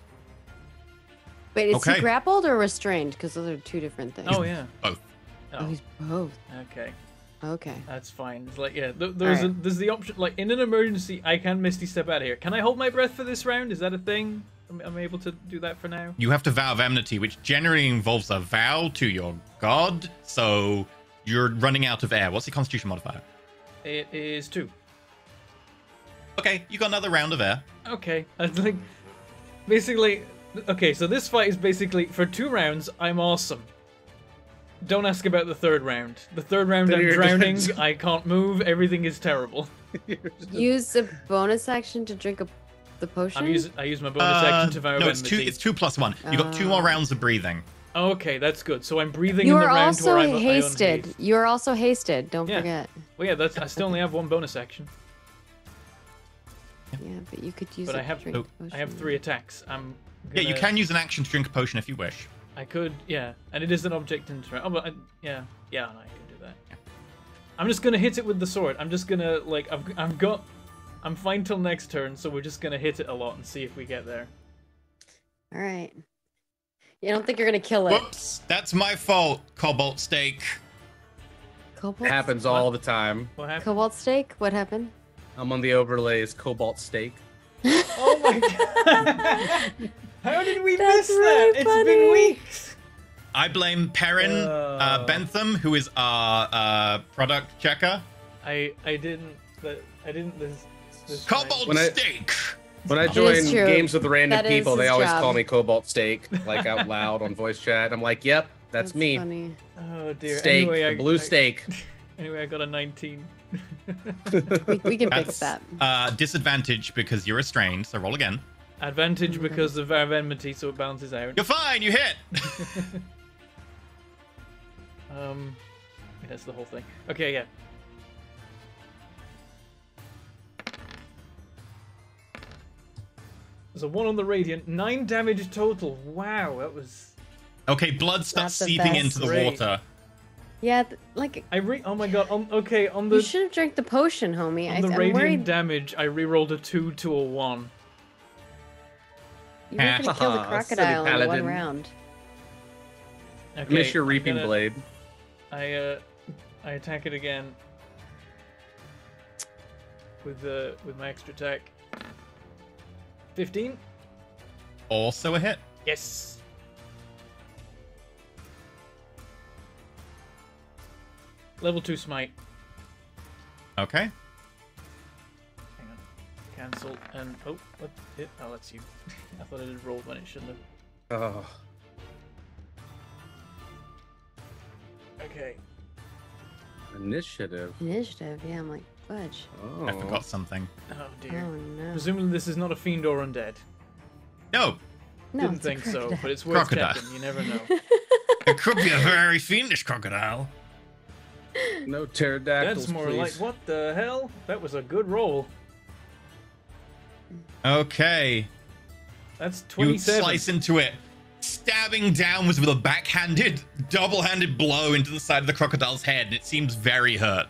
Wait, is Okay. he grappled or restrained? Because those are 2 different things. Oh, yeah. Both. Oh, he's both. Okay. Okay. That's fine. It's like, yeah, there's the option, like, in an emergency, I can Misty Step out of here. Can I hold my breath for this round? Is that a thing? I'm able to do that for now? You have to vow of enmity, which generally involves a vow to your god. So you're running out of air. What's the Constitution modifier? It is 2. Okay, you got another round of air. Okay. I think, basically, okay, so this fight is basically, for 2 rounds, I'm awesome. Don't ask about the 3rd round. The 3rd round, Then I'm you're drowning, just- I can't move, everything is terrible. Use a bonus action to drink the potion. I use my bonus action to vow no, of it's 2. enmity. It's 2 plus 1. You got 2 more rounds of breathing. Okay, that's good. So I'm breathing You in the are round also where I hasted. unhaste. You are also hasted. Don't Yeah. forget. Well, yeah, I still only have 1 bonus action, Yeah, but you could use but it I to have drink the I have potion. 3 attacks. I'm Yeah, you gonna- can use an action to drink a potion if you wish. I could, yeah, and it is an object interact. Oh, but yeah, no, I can do that. I'm just gonna hit it with the sword. I'm just gonna like I'm fine till next turn, so we're just gonna hit it a lot and see if we get there. All right. You don't think you're gonna kill it? Whoops, that's my fault, Cobalt Steak. Cobalt. Happens all the time. What happened? Cobalt steak. What happened? I'm on the overlays, cobalt steak. Oh my god! How did we That's miss that? really It's funny. been weeks. I blame Perrin Bentham, who is our product checker. I didn't. This Cobalt When I- Steak. When I It join is true. games with random That is people, they his always job. call me Cobalt Steak, like out loud on voice chat. I'm like, yep, that's me. Funny. Oh dear. Steak, Anyway, the blue steak. Anyway, I got a 19. We can That's fix that. disadvantage because you're restrained, so roll again. Advantage because of our enmity, so it balances out. You're fine, you hit. That's the whole thing. Okay, yeah. There's a 1 on the radiant, 9 damage total. Wow, that was. Okay, blood starts Not the seeping best. into the Great. water. Yeah, like Oh my god. Okay, on you the should have drank the potion, homie. on the I'm radiant worried damage, I rerolled a 2 to a 1. you were gonna kill the Haha, silly crocodile in one paladin. round. Okay, Miss your I'm reaping gonna- blade. I attack it again with my extra attack. 15. Also a hit. Yes. Level 2 smite. Okay. Hang on. Cancel and oh, what? Oh, that's you. I thought it had rolled when it shouldn't have. Oh. Okay. Initiative. Initiative. Yeah, I'm like, fudge. Oh. I forgot something. Oh Oh dear. no. Presumably this is not a fiend or undead. No, No, Didn't it's a think so, crocodile. but it's worth Crocodile. checking. You never know. it could be a very fiendish crocodile. No pterodactyls, That's more please. like what the hell? That was a good roll. Okay. That's You 27. slice into it, stabbing downwards with a backhanded, double-handed blow into the side of the crocodile's head, and it seems very hurt.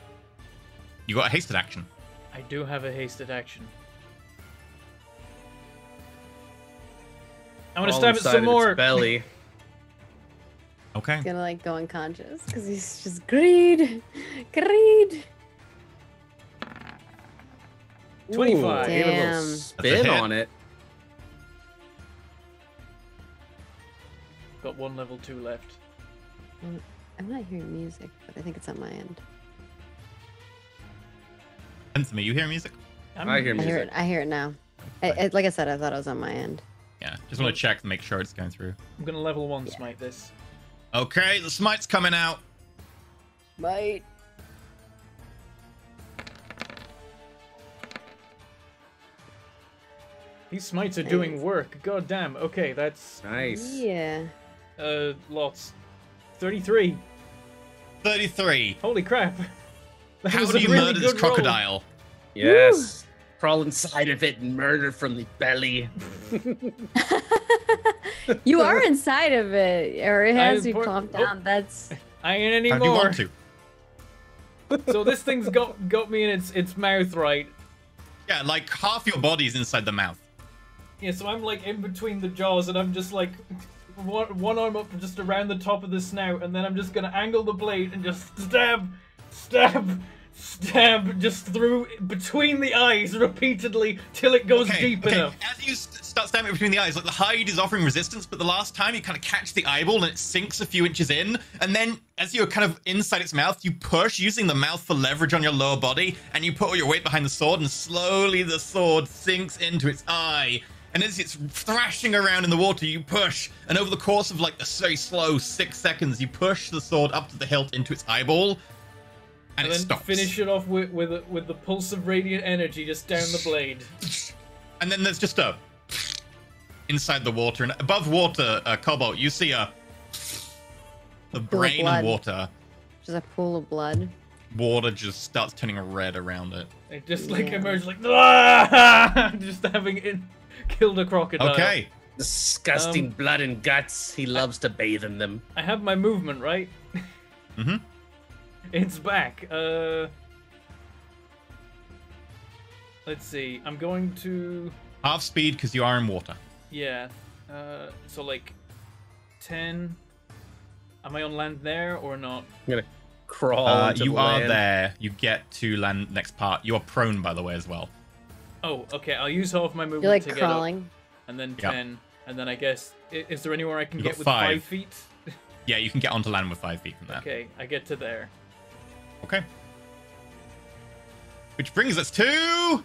You got a hasted action. I do have a hasted action. I'm gonna All stab it inside some of its more. belly. Okay. He's gonna like go unconscious because he's just greed. 25. Give it a Damn. little That's a spin hit. on it. Got one level 2 left. I'm not hearing music, but I think it's on my end. Anthony, you hear music? I hear I hear music. it. I hear it now. Like I said, I thought it was on my end. Yeah. Just want to check to make sure it's going through. I'm gonna level 1 smite this. Okay, the smite's coming out. Might. These smites are doing work. God damn. Okay, that's Nice. Yeah. lots. 33. 33. Holy crap. That How was do a you really murder this good roll. crocodile? Yes. Crawl inside of it and murder from the belly. You are inside of it, or it has to be por- calmed oh. down. That's I ain't How do you anymore. want to? So this thing's got me in its mouth, right? Yeah, like half your body's inside the mouth. Yeah, so I'm like in between the jaws, and I'm just like one arm up just around the top of the snout, and then I'm just gonna angle the blade and just stab, just through between the eyes repeatedly till it goes deep enough. As you start stabbing it between the eyes, like the hide is offering resistance, but the last time you kind of catch the eyeball and it sinks a few inches in, and then as you're kind of inside its mouth, you push using the mouth for leverage on your lower body, and you put all your weight behind the sword, and slowly the sword sinks into its eye. And as it's thrashing around in the water, you push, and over the course of like a very slow 6 seconds, you push the sword up to the hilt into its eyeball, and it then stops. finish it off with the pulse of radiant energy just down the blade. And then there's just a inside the water, and above water, Cobalt, you see the brain blood. and water. just a pool of blood. Water just starts turning red around it. It just like Yeah. emerged like "Ah!" just having killed a crocodile. Okay. Disgusting blood and guts. He loves to bathe in them. I have my movement, right? Mm-hmm. It's back. Let's see. I'm going to Half speed because you are in water. yeah. So like 10. Am I on land there or not? I'm gonna crawl into You land. are there. You get to land next part. You are prone, by the way, as well. Oh, okay. I'll use half my movement You're like to crawling. get up, and then Yep. 10, and then I guess is there anywhere I can You've get got with 5. 5 feet? Yeah, you can get onto land with 5 feet from there. Okay, I get to there. Okay. Which brings us to...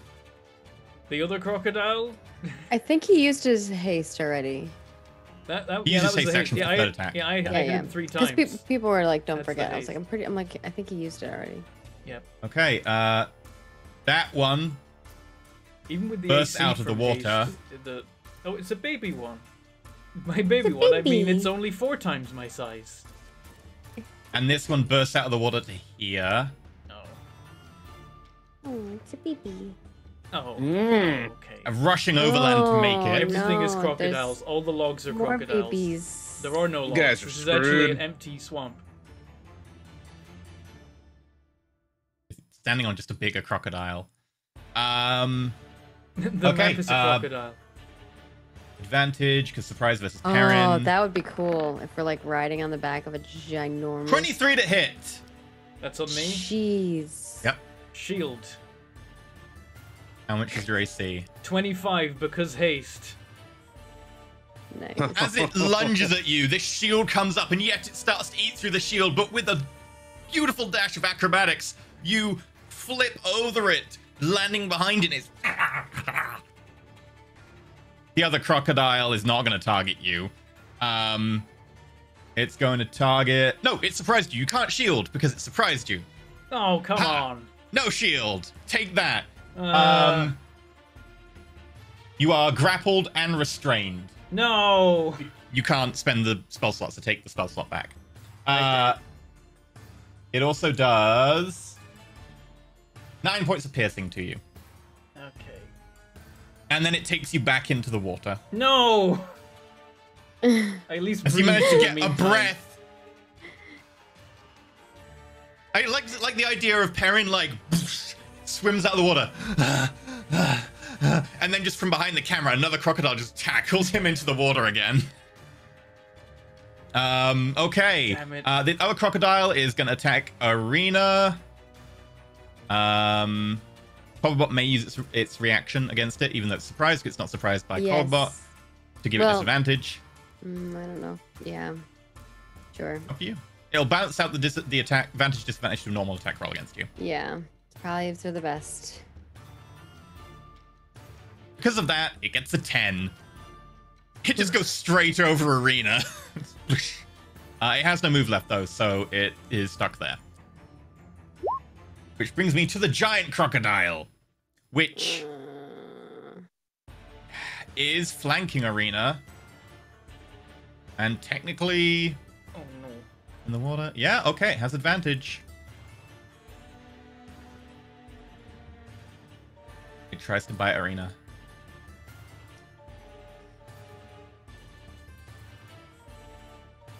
The other crocodile. I think he used his haste already. That He yeah, uses that was haste a action hit. for Yeah, third I, attack. yeah, I Yeah. hit Yeah, him 3 times. Because people were like, "Don't That's the forget." I was haste. like, I think he used it already. Yep. Okay, that one Even with the bursts AC out of the from water. haste, oh, it's a baby one. My baby one. I mean, baby. it's only 4 times my size. And this one bursts out of the water to here. Oh. Oh, it's a baby. Oh. Mm. Okay. Rushing overland to make Oh, it. Everything is no, crocodiles. All the logs are More crocodiles. babies. There are no logs. guys are This is actually screwed. an empty swamp. Standing on just a bigger crocodile. The Okay, map is a crocodile. advantage because surprise versus Oh, Perrin. that would be cool if we're like riding on the back of a ginormous. 23 to hit. That's on me. Jeez. Yep. Shield. How much is your AC? 25 because haste. Nice. As it lunges at you, this shield comes up, and yet it starts to eat through the shield, but with a beautiful dash of acrobatics, you flip over it, landing behind it. It's... The other crocodile is not going to target you. It's going to target... No, it surprised you. You can't shield because it surprised you. Oh, come Ha! on. No shield. Take that. Uh, You are grappled and restrained. No. You can't spend the spell slots to take the spell slot back. It also does 9 points of piercing to you. Okay. And then it takes you back into the water. No. I at least As you breathe manage to in the get a meantime. breath. I like the idea of Perrin like swims out of the water. And then just from behind the camera, another crocodile just tackles him into the water again. Okay. Damn it. The other crocodile is going to attack Arena. Cobblepot may use its reaction against it, even though it's surprised. It's not surprised by Yes. Cobblepot to give it Well- disadvantage. I don't know. Yeah. Sure. Up to you. It'll balance out the attack advantage disadvantage to a normal attack roll against you. Yeah. Probably for the best. Because of that, it gets a 10. It just goes straight over Arena. It has no move left, though, so it is stuck there. Which brings me to the giant crocodile, which is flanking Arena. And technically Oh no. in the water. Yeah, okay, it has advantage. It tries to bite Arena.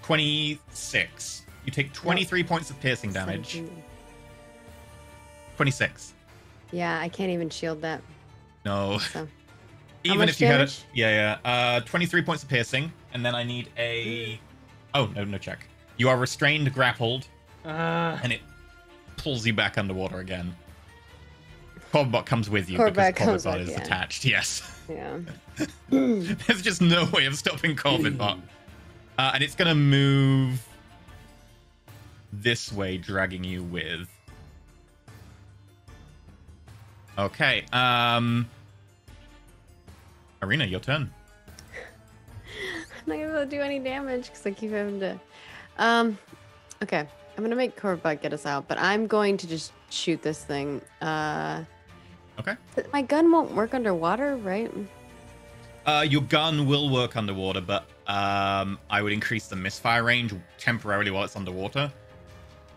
$26. You take 23 points of piercing damage. 17. 26. Yeah, I can't even shield that. No. So. Even much if you had damage? it. Yeah. 23 points of piercing. And then I need a... Oh, no check. You are restrained, grappled, and it pulls you back underwater again. Cobblepot comes with you Cobblepot because comes Cobblepot with, is yeah. attached, yes. Yeah. There's just no way of stopping Cobblepot. And it's going to move this way, dragging you with. Okay. Arena, your turn. I'm not gonna be able to do any damage because I keep having to. Okay, I'm gonna make Corbett get us out, but I'm going to just shoot this thing. Okay. My gun won't work underwater, right? Your gun will work underwater, but I would increase the misfire range temporarily while it's underwater.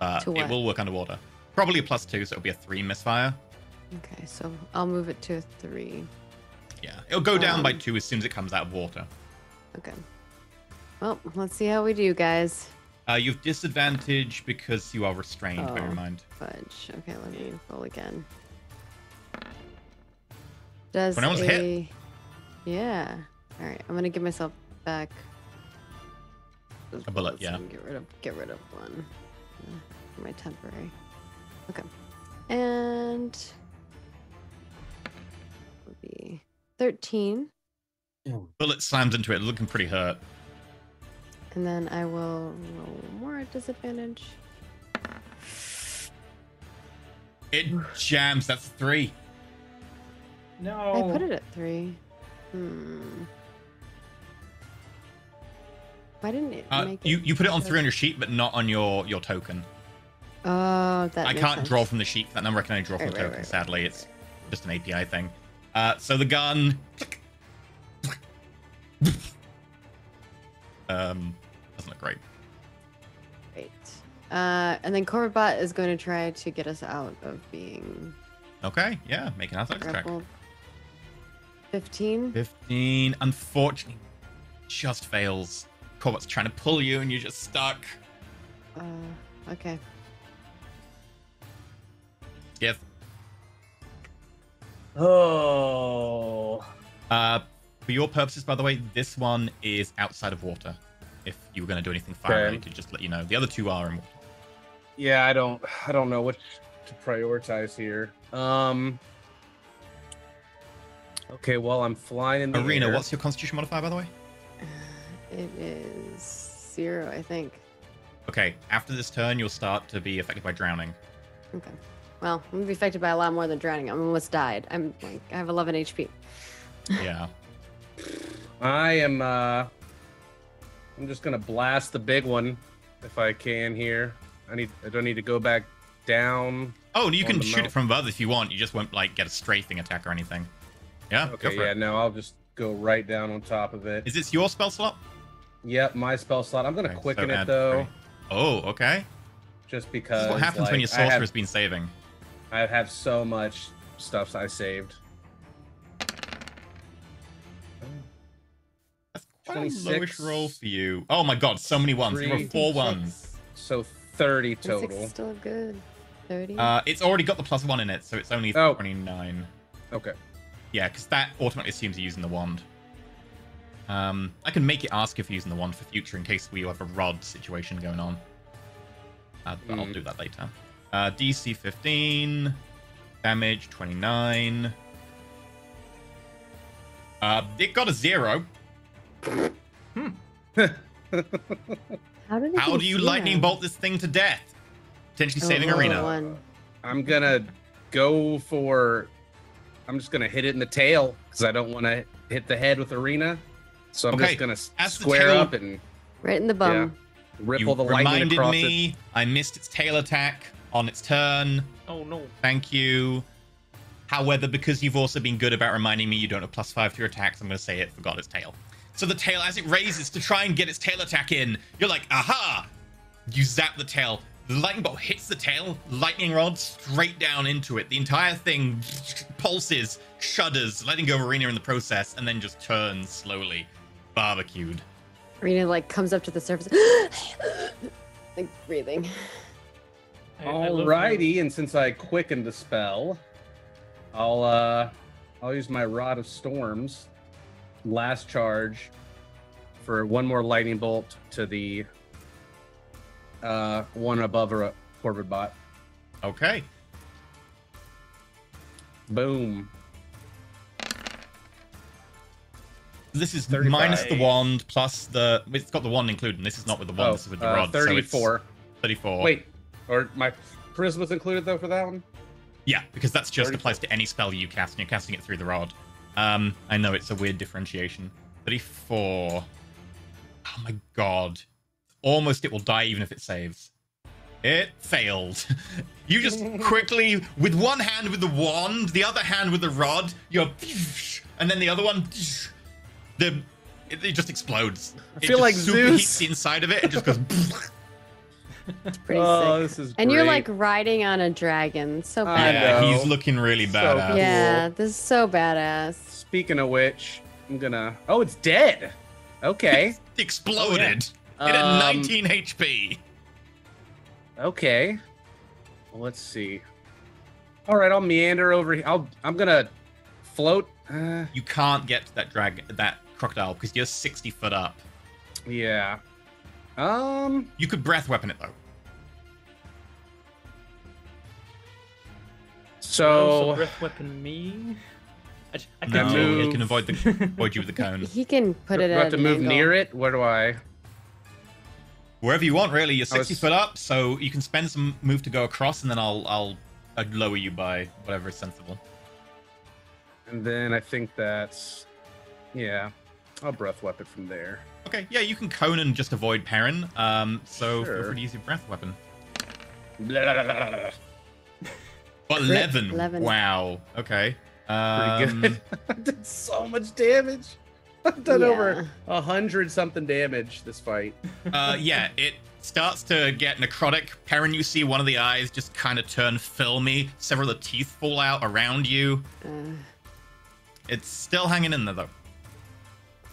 To It what? will work underwater. Probably a +2, so it'll be a 3 misfire. Okay, so I'll move it to a 3. Yeah, it'll go down by Um, 2 as soon as it comes out of water. Okay. Well, let's see how we do, guys. You've disadvantage because you are restrained, bear in Oh. mind. Fudge. Okay, let me roll again. Does 21's a... hit. Yeah. All right, I'm gonna give myself back. those A bullet, bullets yeah. and get rid of one. For my temporary. Okay. And would be 13, Bullet slams into it, looking pretty hurt. and then I will roll more at disadvantage. It jams, that's 3. No. I put it at 3. Why didn't it make it? You put it on 3 on your sheet, but not on your token. Oh, that I makes can't sense. draw from the sheet. That number I can only draw from Right, the right, token, right, sadly. right, It's just an API thing. So the gun... doesn't look great. Great. And then Corbett is going to try to get us out of being Okay, yeah, make an athletics check. grappled. 15. 15, unfortunately, just fails. Corbett's trying to pull you and you're just stuck. Okay. Yes. Oh. For your purposes, by the way, this one is outside of water. If you were going to do anything fire related, just let you know. The other two are in water. Yeah, I don't know what to prioritize here. Okay, well, I'm flying in the Arena, air. what's your constitution modifier, by the way? It is 0, I think. Okay, after this turn, you'll start to be affected by drowning. Okay. Well, I'm gonna be affected by a lot more than drowning. I'm almost died. I have 11 HP. Yeah. I'm just gonna blast the big one if I can here. I don't need to go back down. Oh, you can the shoot mount. it from above if you want. You just won't like get a strafing attack or anything. Yeah. go Okay, for yeah, it. no, I'll just go right down on top of it. Is this your spell slot? Yep, my spell slot. I'm gonna Okay, quicken so it add though, 3. Oh, okay. just This because. is what happens when your sorcerer's been saving. I have so much stuff I saved. That's quite a 26. lowish roll for you. Oh my god, so many ones. There were 4 ones. So 30 26 total. is still good. 30. It's already got the +1 in it, so it's only Oh. 29. Okay. Yeah, because that automatically assumes you're using the wand. I can make it ask if you're using the wand for future in case we have a rod situation going on. But I'll do that later. DC 15. Damage 29. It got a 0. How did it How get do you 0? lightning bolt this thing to death? Potentially saving roll a Arena. 1. I'm gonna go for. I'm just gonna hit it in the tail because I don't want to hit the head with Arena. So I'm Okay, just gonna as the square tail- up and Right in the bum. ripple You the lightning reminded across it. me I missed its tail attack on its turn. Oh no. Thank you. However, because you've also been good about reminding me you don't have +5 to your attacks, I'm going to say it forgot its tail. So the tail, as it raises to try and get its tail attack in, you're like, aha! You zap the tail. The lightning bolt hits the tail, lightning rod straight down into it. The entire thing pulses, shudders, letting go of Arena in the process, and then just turns slowly. Barbecued. Rena like comes up to the surface, like breathing. I love Alrighty, and since I quickened the spell, I'll use my Rod of Storms, last charge, for one more lightning bolt to the one above a Corvid bot. Okay. Boom. This is 35. minus the wand plus the. It's got the wand included. This is not with the wand. This is with the rod. 34. So it's 34. Wait, or my Charisma's included though for that one? Yeah, because that's just 34. applies to any spell you cast, and you're casting it through the rod. I know it's a weird differentiation. 34. Oh my god. Almost it will die even if it saves. It failed. You just quickly, with one hand with the wand, the other hand with the rod, you're, and then the other one, it just explodes. I feel like super Zeus. heats the inside of it and just goes. It's pretty Oh, sick. this is And you're great. like riding on a dragon. So I badass. Yeah, know. he's looking really So badass. cool. Yeah, this is so badass. Speaking of which, I'm gonna. Oh, it's dead. Okay. It exploded. Oh, It had Um, 19 HP. Okay. Well, let's see. All right, I'll meander over here. I'm gonna float. You can't get to that crocodile because you're 60 foot up. Yeah. You could breath weapon it though. So breath weapon me. I No, can move. he can avoid you with the cone. He can put it do I at have to an move angle. near it? Where do I? Wherever you want, really. You're I was- 60 foot up, so you can spend some move to go across, and then I'd lower you by whatever is sensible. And then I think that's. Yeah. I'll breath weapon from there. Okay, yeah, you can cone and just avoid Perrin. So Sure. feel free to use your breath weapon. Blah, blah, blah, blah, blah. But Crit, 11. 11. Wow. Okay. Pretty good. I did so much damage. I've done Yeah. over 100 something damage this fight. Yeah, it starts to get necrotic. Perrin, you see one of the eyes just kind of turn filmy. Several of the teeth fall out around you. It's still hanging in there, though.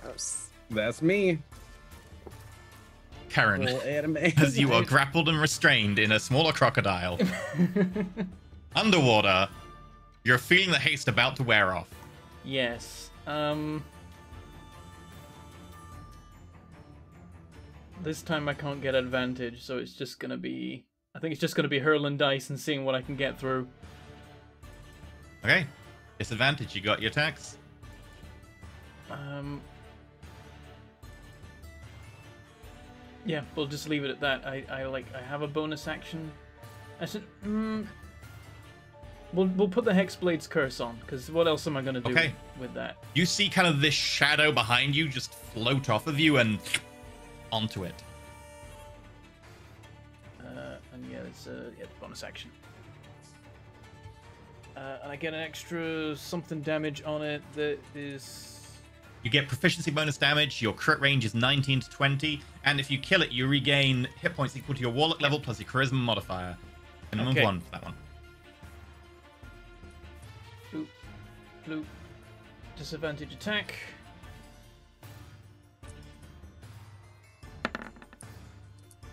Gross. That's me. Karen, Little anime. as you are grappled and restrained in a smaller crocodile. Underwater, you're feeling the haste about to wear off. Yes. This time I can't get advantage, so it's just gonna be... I think it's just gonna be hurling dice and seeing what I can get through. Okay. Disadvantage, you got your attacks. Yeah, we'll just leave it at that. I have a bonus action. I should... We'll put the Hexblade's Curse on, because what else am I gonna do with that? You see kind of this shadow behind you just float off of you and onto it. And yeah, it's a bonus action. And I get an extra something damage on it that is... You get proficiency bonus damage, your crit range is 19 to 20, and if you kill it, you regain hit points equal to your warlock level plus your charisma modifier. Minimum of 1 for that one. Bloop. Bloop. Disadvantage attack.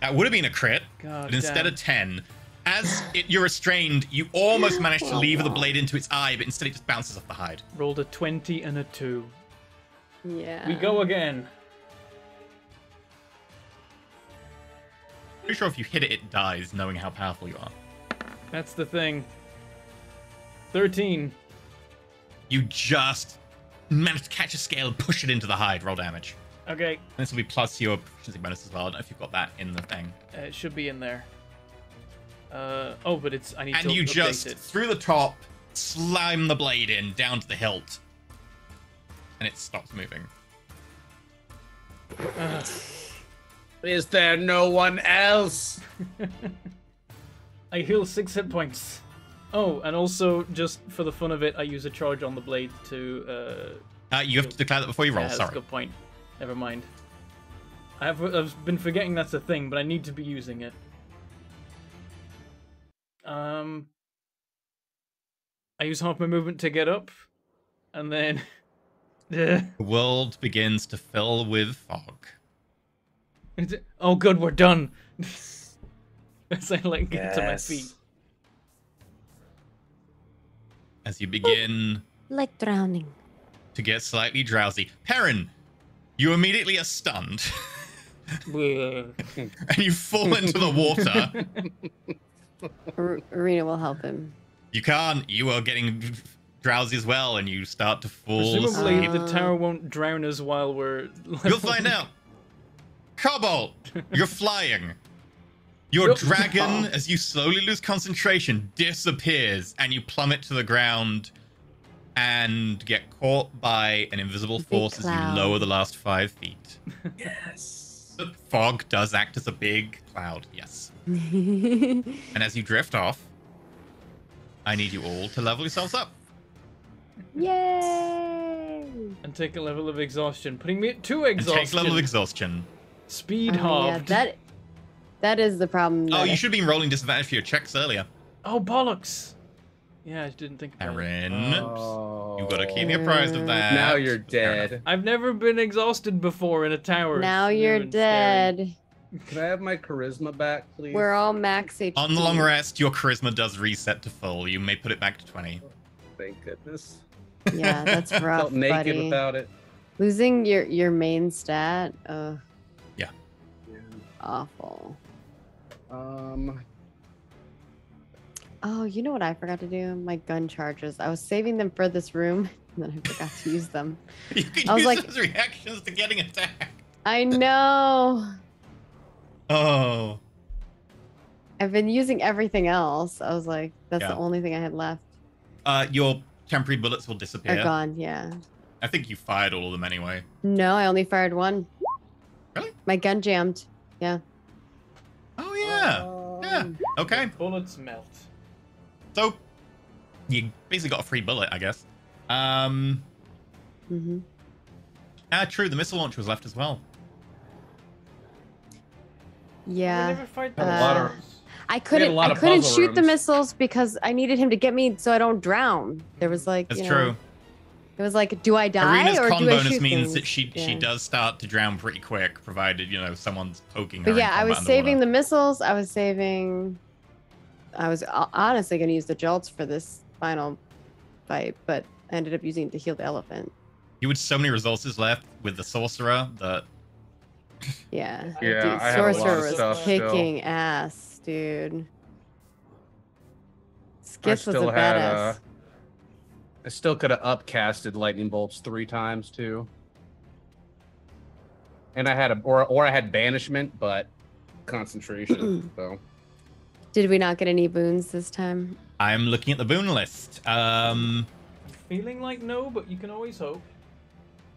That would have been a crit, God but instead damn. of 10, as you're restrained, you almost manage to lever the blade into its eye, but instead it just bounces off the hide. Rolled a 20 and a 2. Yeah. We go again. Pretty sure if you hit it, it dies, knowing how powerful you are. That's the thing. 13. You just manage to catch a scale and push it into the hide. Roll damage. Okay, And this will be plus your proficiency bonus as well. I don't know if you've got that in the thing. it should be in there. Oh, but it's... I need And to you update just, it. through the top, slam the blade in down to the hilt. And it stops moving. Is there no one else? I heal 6 hit points. Oh, and also, just for the fun of it, I use a charge on the blade to... You have to declare that before you roll, yeah, that's a sorry. good point. Never mind. I've been forgetting that's a thing, but I need to be using it. I use half my movement to get up, and then... The world begins to fill with fog. Oh good, we're done! As I like get to my feet. As you begin Like drowning. to get slightly drowsy. Perrin, you immediately are stunned. And you fall into the water. Arena will help him. You can't. You are getting drowsy as well, and you start to fall Presumably, asleep. the tower won't drown us while we're... You'll find out. Cobalt, you're flying. Your dragon, as you slowly lose concentration, disappears, and you plummet to the ground and get caught by an invisible force as you cloud. lower the last 5 feet. Yes. The fog does act as a big cloud, yes. And as you drift off, I need you all to level yourselves up. Yay! And take a level of exhaustion, putting me at 2 And exhaustion. take level of exhaustion. Speed Oh, yeah, halved. that is the problem. Oh, that you I- should have been rolling disadvantage for your checks earlier. Oh, bollocks! Yeah, I didn't think about it. Erin, Oh. you gotta keep me apprised of that. Now you're Fair enough. dead. I've never been exhausted before in a tower. Now It's you're new and scary. dead. Can I have my charisma back, please? We're all max HP. On the long rest, your charisma does reset to full. You may put it back to 20. Thank goodness. Yeah, that's rough, Felt naked buddy. without it. Losing your main stat. Yeah. Yeah. Awful. Oh, you know what I forgot to do? My gun charges. I was saving them for this room, and then I forgot to use them. You can I was use like- those reactions to getting attacked. I know. Oh. I've been using everything else. I was like, that's Yeah. the only thing I had left. Your temporary bullets will disappear. They're gone, yeah. I think you fired all of them anyway. No, I only fired one. Really? My gun jammed. Yeah. Oh, yeah. Yeah. Okay. Bullets melt. So, you basically got a free bullet, I guess. Mm-hmm. True. The missile launcher was left as well. We Yeah. never fight A those. lot of- I a couldn't lot I of couldn't puzzle shoot the rooms. missiles because I needed him to get me so I don't drown. There was like That's you know, true. It was like, do I die Arena's or con do I bonus shoot means things? that she Yeah. does start to drown pretty quick, provided, someone's poking her. But yeah, in I was combat saving the underwater. missiles. I was honestly going to use the jolts for this final fight, but I ended up using it to heal the elephant. You had so many resources left with the sorcerer that Yeah. Yeah, Dude, I had a lot of Sorcerer was stuff still. kicking ass, dude. Skith was a still had, badass. I still could have upcasted lightning bolts 3 times too. And I had or I had banishment, but concentration. So Did we not get any boons this time? I'm looking at the boon list. Feeling like no, but you can always hope.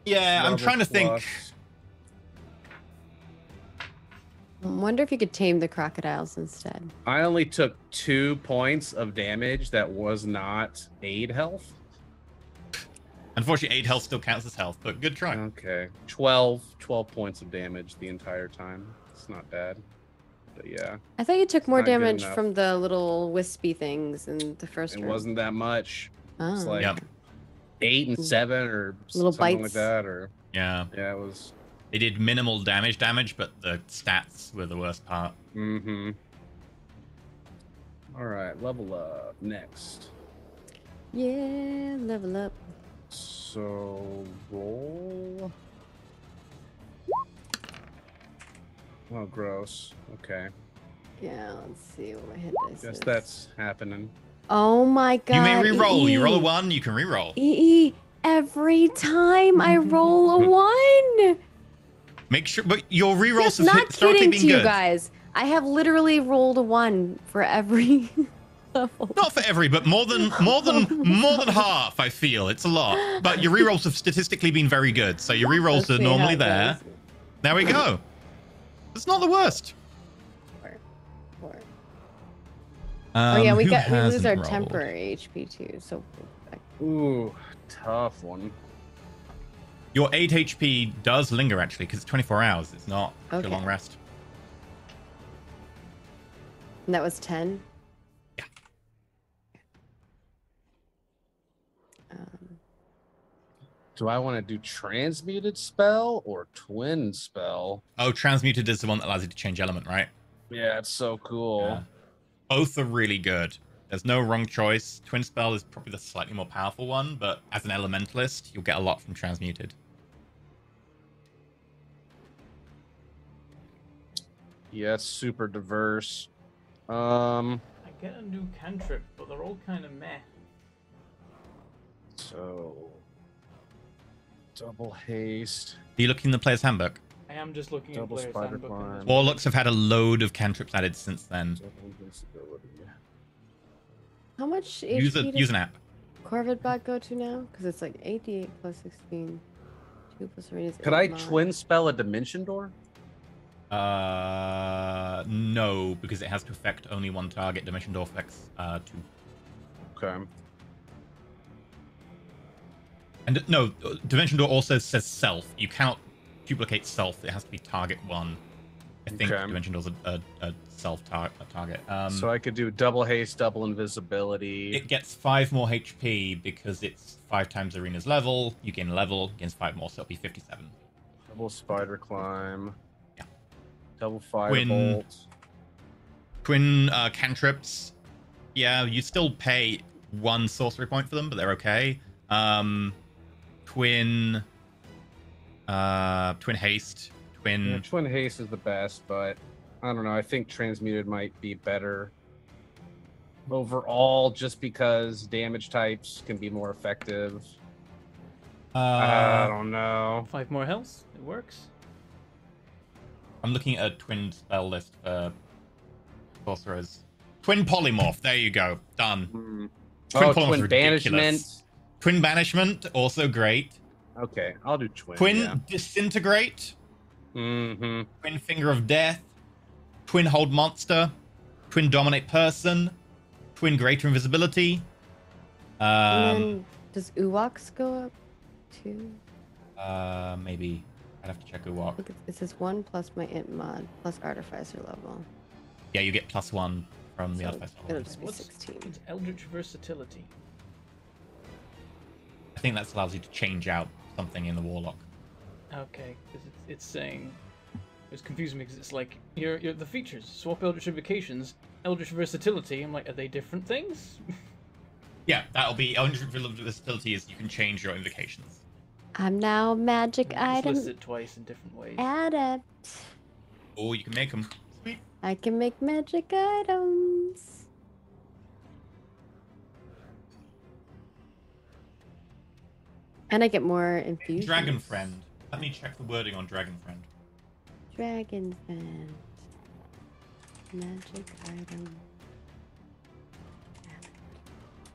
Yeah, I'm level trying to think. plus. I wonder if you could tame the crocodiles instead. I only took 2 points of damage that was not aid health. Unfortunately, 8 health still counts as health, but good try. Okay. 12 points of damage the entire time. It's not bad. But yeah, I thought you took more Not good damage enough. from the little wispy things in the first it room. wasn't that much. It's Oh. like Yep. 8 and 7 or Little something like bites. that. Or Yeah. yeah, it was. They did minimal damage, but the stats were the worst part. Mm-hmm. All right, level up next. Yeah, level up. So roll. Oh, gross. Okay, Yeah, let's see what my hit dice guess is. that's happening. Oh my god. You may re-roll. You roll a EE. 1, you can re-roll. EE, every time I roll a 1. Make sure, but your re-rolls Just have not historically kidding been to you good. guys. I have literally rolled a 1 for every level. Not for every, but more than half. I feel it's a lot. But your re-rolls have statistically been very good, so your re-rolls Let's are see how normally it there. goes. There we go. It's not the worst. Four. Oh yeah, we who lose hasn't our rolled? temporary HP too. So Ooh, tough one. Your 8 HP does linger actually, because it's 24 hours. It's not a Okay. long rest. and that was 10. Yeah. Do I want to do transmuted spell or twin spell? Oh, transmuted is the one that allows you to change element, right? Yeah, it's so cool. Yeah. Both are really good. There's no wrong choice. Twin spell is probably the slightly more powerful one, but as an elementalist, you'll get a lot from transmuted. Yeah, it's super diverse. I get a new cantrip, but they're all kind of meh. So double haste. Are you looking in the player's handbook? I am just looking at Double player's spider handbook. and climb. there's- Warlocks have had a load of cantrips added since then. Double invincibility. How much Use HP an app. Corvid bot go to now? Because it's like 88 plus 16. 2 plus arenas. Could I twin spell a dimension door? No, because it has to affect only one target. Dimension Door affects 2. Okay. And no, Dimension Door also says self. You cannot duplicate self. It has to be target 1. I think Okay. Dimension Door's a self target. So I could do double haste, double invisibility. It gets 5 more HP because it's 5 times Arena's level. You gain a level, gains 5 more, so it'll be 57. Double spider climb. Yeah. Double fire Twin- bolt. Twin cantrips. Yeah, you still pay 1 sorcery point for them, but they're okay. Twin haste. Yeah, twin haste is the best, but I don't know. I think transmuted might be better overall, just because damage types can be more effective. I don't know. 5 more health. It works. I'm looking at a twin spell list for sorcerers. Twin polymorph. There you go. Done. Hmm. Twin Oh, polymorph's twin ridiculous. banishment. Twin banishment, also great. Okay, I'll do twin. Twin Yeah. disintegrate. Mm-hmm. Twin finger of death. Twin hold monster. Twin dominate person. Twin greater invisibility. And then does Uwaks go up too? Maybe. I'd have to check Uwok. Look, it says 1 plus my int mod plus artificer level. Yeah, you get +1 from the So artificer. it'll just be What's 16. It's Eldritch Versatility. I think that allows you to change out something in the warlock. Okay, because it's saying it's confusing me because it's like you're the features swap Eldritch Invocations, Eldritch Versatility. I'm like, are they different things? Yeah, that'll be Eldritch Versatility is you can change your invocations. I'm now magic Just item list it twice in different ways. adept. Oh, you can make them. Sweet. I can make magic items. And I get more infusions. Dragon friend. Let me check the wording on dragon friend. Dragon friend. Magic item.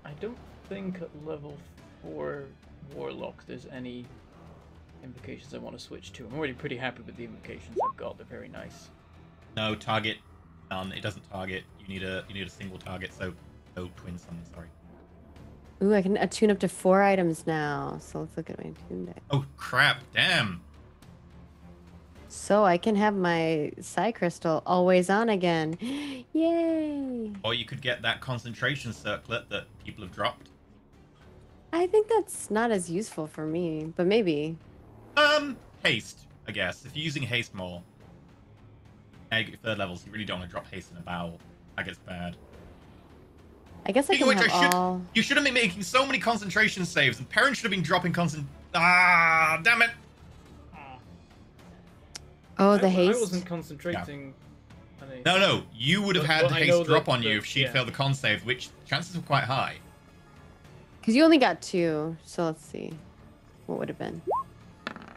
I don't think at level 4 Warlock there's any invocations I want to switch to. I'm already pretty happy with the invocations I've got. They're very nice. No target. It doesn't target. You need a single target. So no twin summon. Sorry. Ooh, I can attune up to 4 items now. So let's look at my attune deck. Oh crap! Damn. So I can have my Psy Crystal always on again. Yay! Or you could get that concentration circlet that people have dropped. I think that's not as useful for me, but maybe. Haste, I guess. If you're using haste more. Now you get 3rd levels, you really don't want to drop haste in a battle. That gets bad. I guess I Speaking can of which, have all. you should have been making so many concentration saves, and Perrin should have been dropping Ah, damn it! Oh, the haste. I wasn't concentrating. On anything. No, you would have had But I know haste drop that on you if she'd yeah. failed the con save, which chances were quite high. Because you only got 2, so let's see. What would have been?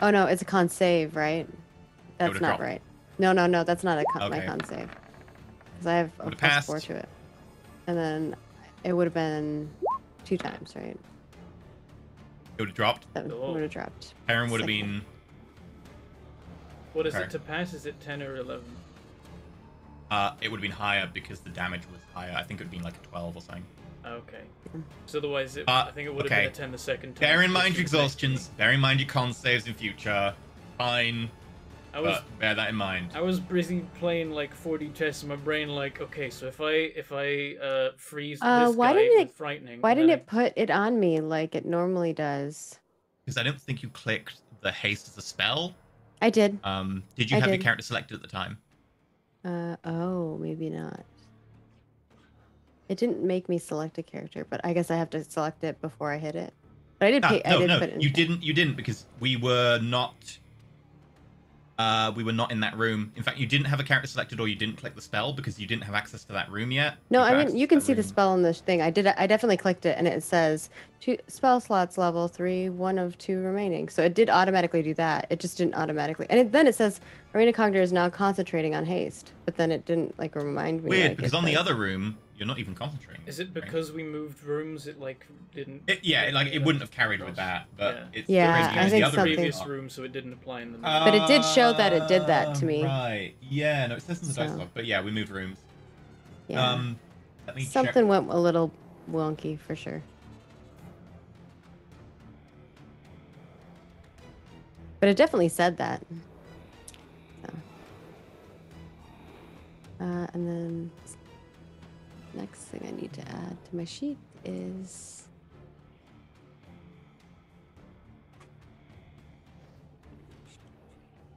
Oh no, it's a con save, right? That's would've not dropped. right. No, that's not my Okay. con save. Because I have a Would've plus 4 passed. to it. And then it would have been 2 times, right? It would have dropped. That Oh. would have dropped. Perrin would have Second. been. What is Okay. it to pass? Is it 10 or 11? It would have been higher because the damage was higher. I think it would have been like a 12 or something. Okay. So otherwise, I think it would have okay. been a 10 the second time. Bear in mind which your was next exhaustions. week. Bear in mind your con saves in future. Fine, I was but bear that in mind. I was busy playing like 4D chess in my brain. Like, okay, so if I freeze this why guy didn't with it- frightening, Why and didn't then it put it on me like it normally does? Because I don't think you clicked the haste as a spell. I did. Did you I have your did. character selected at the time? Oh, maybe not. It didn't make me select a character, but I guess I have to select it before I hit it. But I did. I No, did no, put it in. you didn't. You didn't because we were not. We were not in that room. In fact, you didn't have a character selected, or you didn't click the spell because you didn't have access to that room yet. No, You've got I mean access you to can that see the room. spell on this thing. I did. I definitely clicked it, and it says 2 spell slots level 3, 1 of 2 remaining. So it did automatically do that. It just didn't automatically. And then it says Arena Cognitor is now concentrating on haste, but then it didn't like remind me. Weird, like, because it on the does. other room, you're not even concentrating. Is it right? because we moved rooms? It like didn't. It wouldn't have carried with that, but Yeah. it's Yeah, crazy I because think the other something- previous room. room, so it didn't apply in the. But it did show that it did that to me. Right. Yeah. No, it says in the dice So- log, but yeah, we moved rooms. Yeah. Let me check. Something went a little wonky for sure. But it definitely said that. So. And then next thing I need to add to my sheet is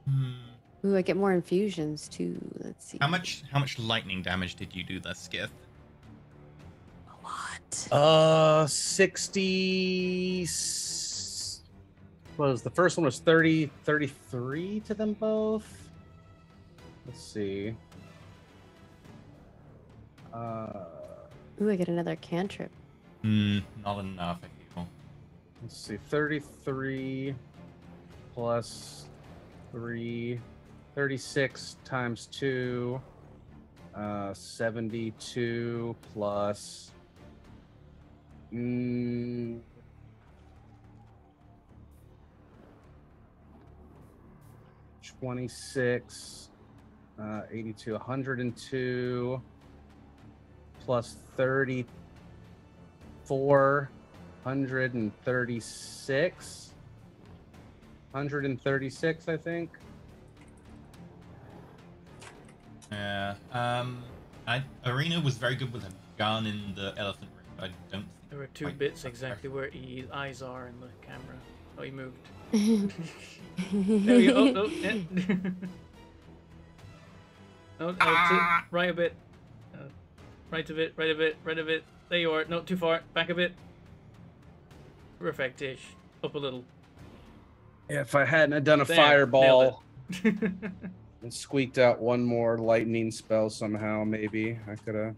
Hmm. ooh, I get more infusions too. Let's see. How much lightning damage did you do there, Skith? A lot. 60. What was the first one? Was 33 to them both? Let's see. Ooh, I get another cantrip. Not enough, I feel. Let's see. 33 plus 3. 36 times 2. 72 plus. 26. 82. 102 plus 34. 136. 136, I think. Yeah. Arena was very good with a gun in the elephant room. I don't think There were 2 quite bits got exactly there. where E's eyes are in the camera. Oh, he moved. There There we go. Oh, yeah. Right a bit. Right a bit, right a bit, right a bit. There you are. No, too far. Back a bit. Perfect-ish. Up a little. If I hadn't done a There, fireball nailed and squeaked out one more lightning spell somehow, maybe I could have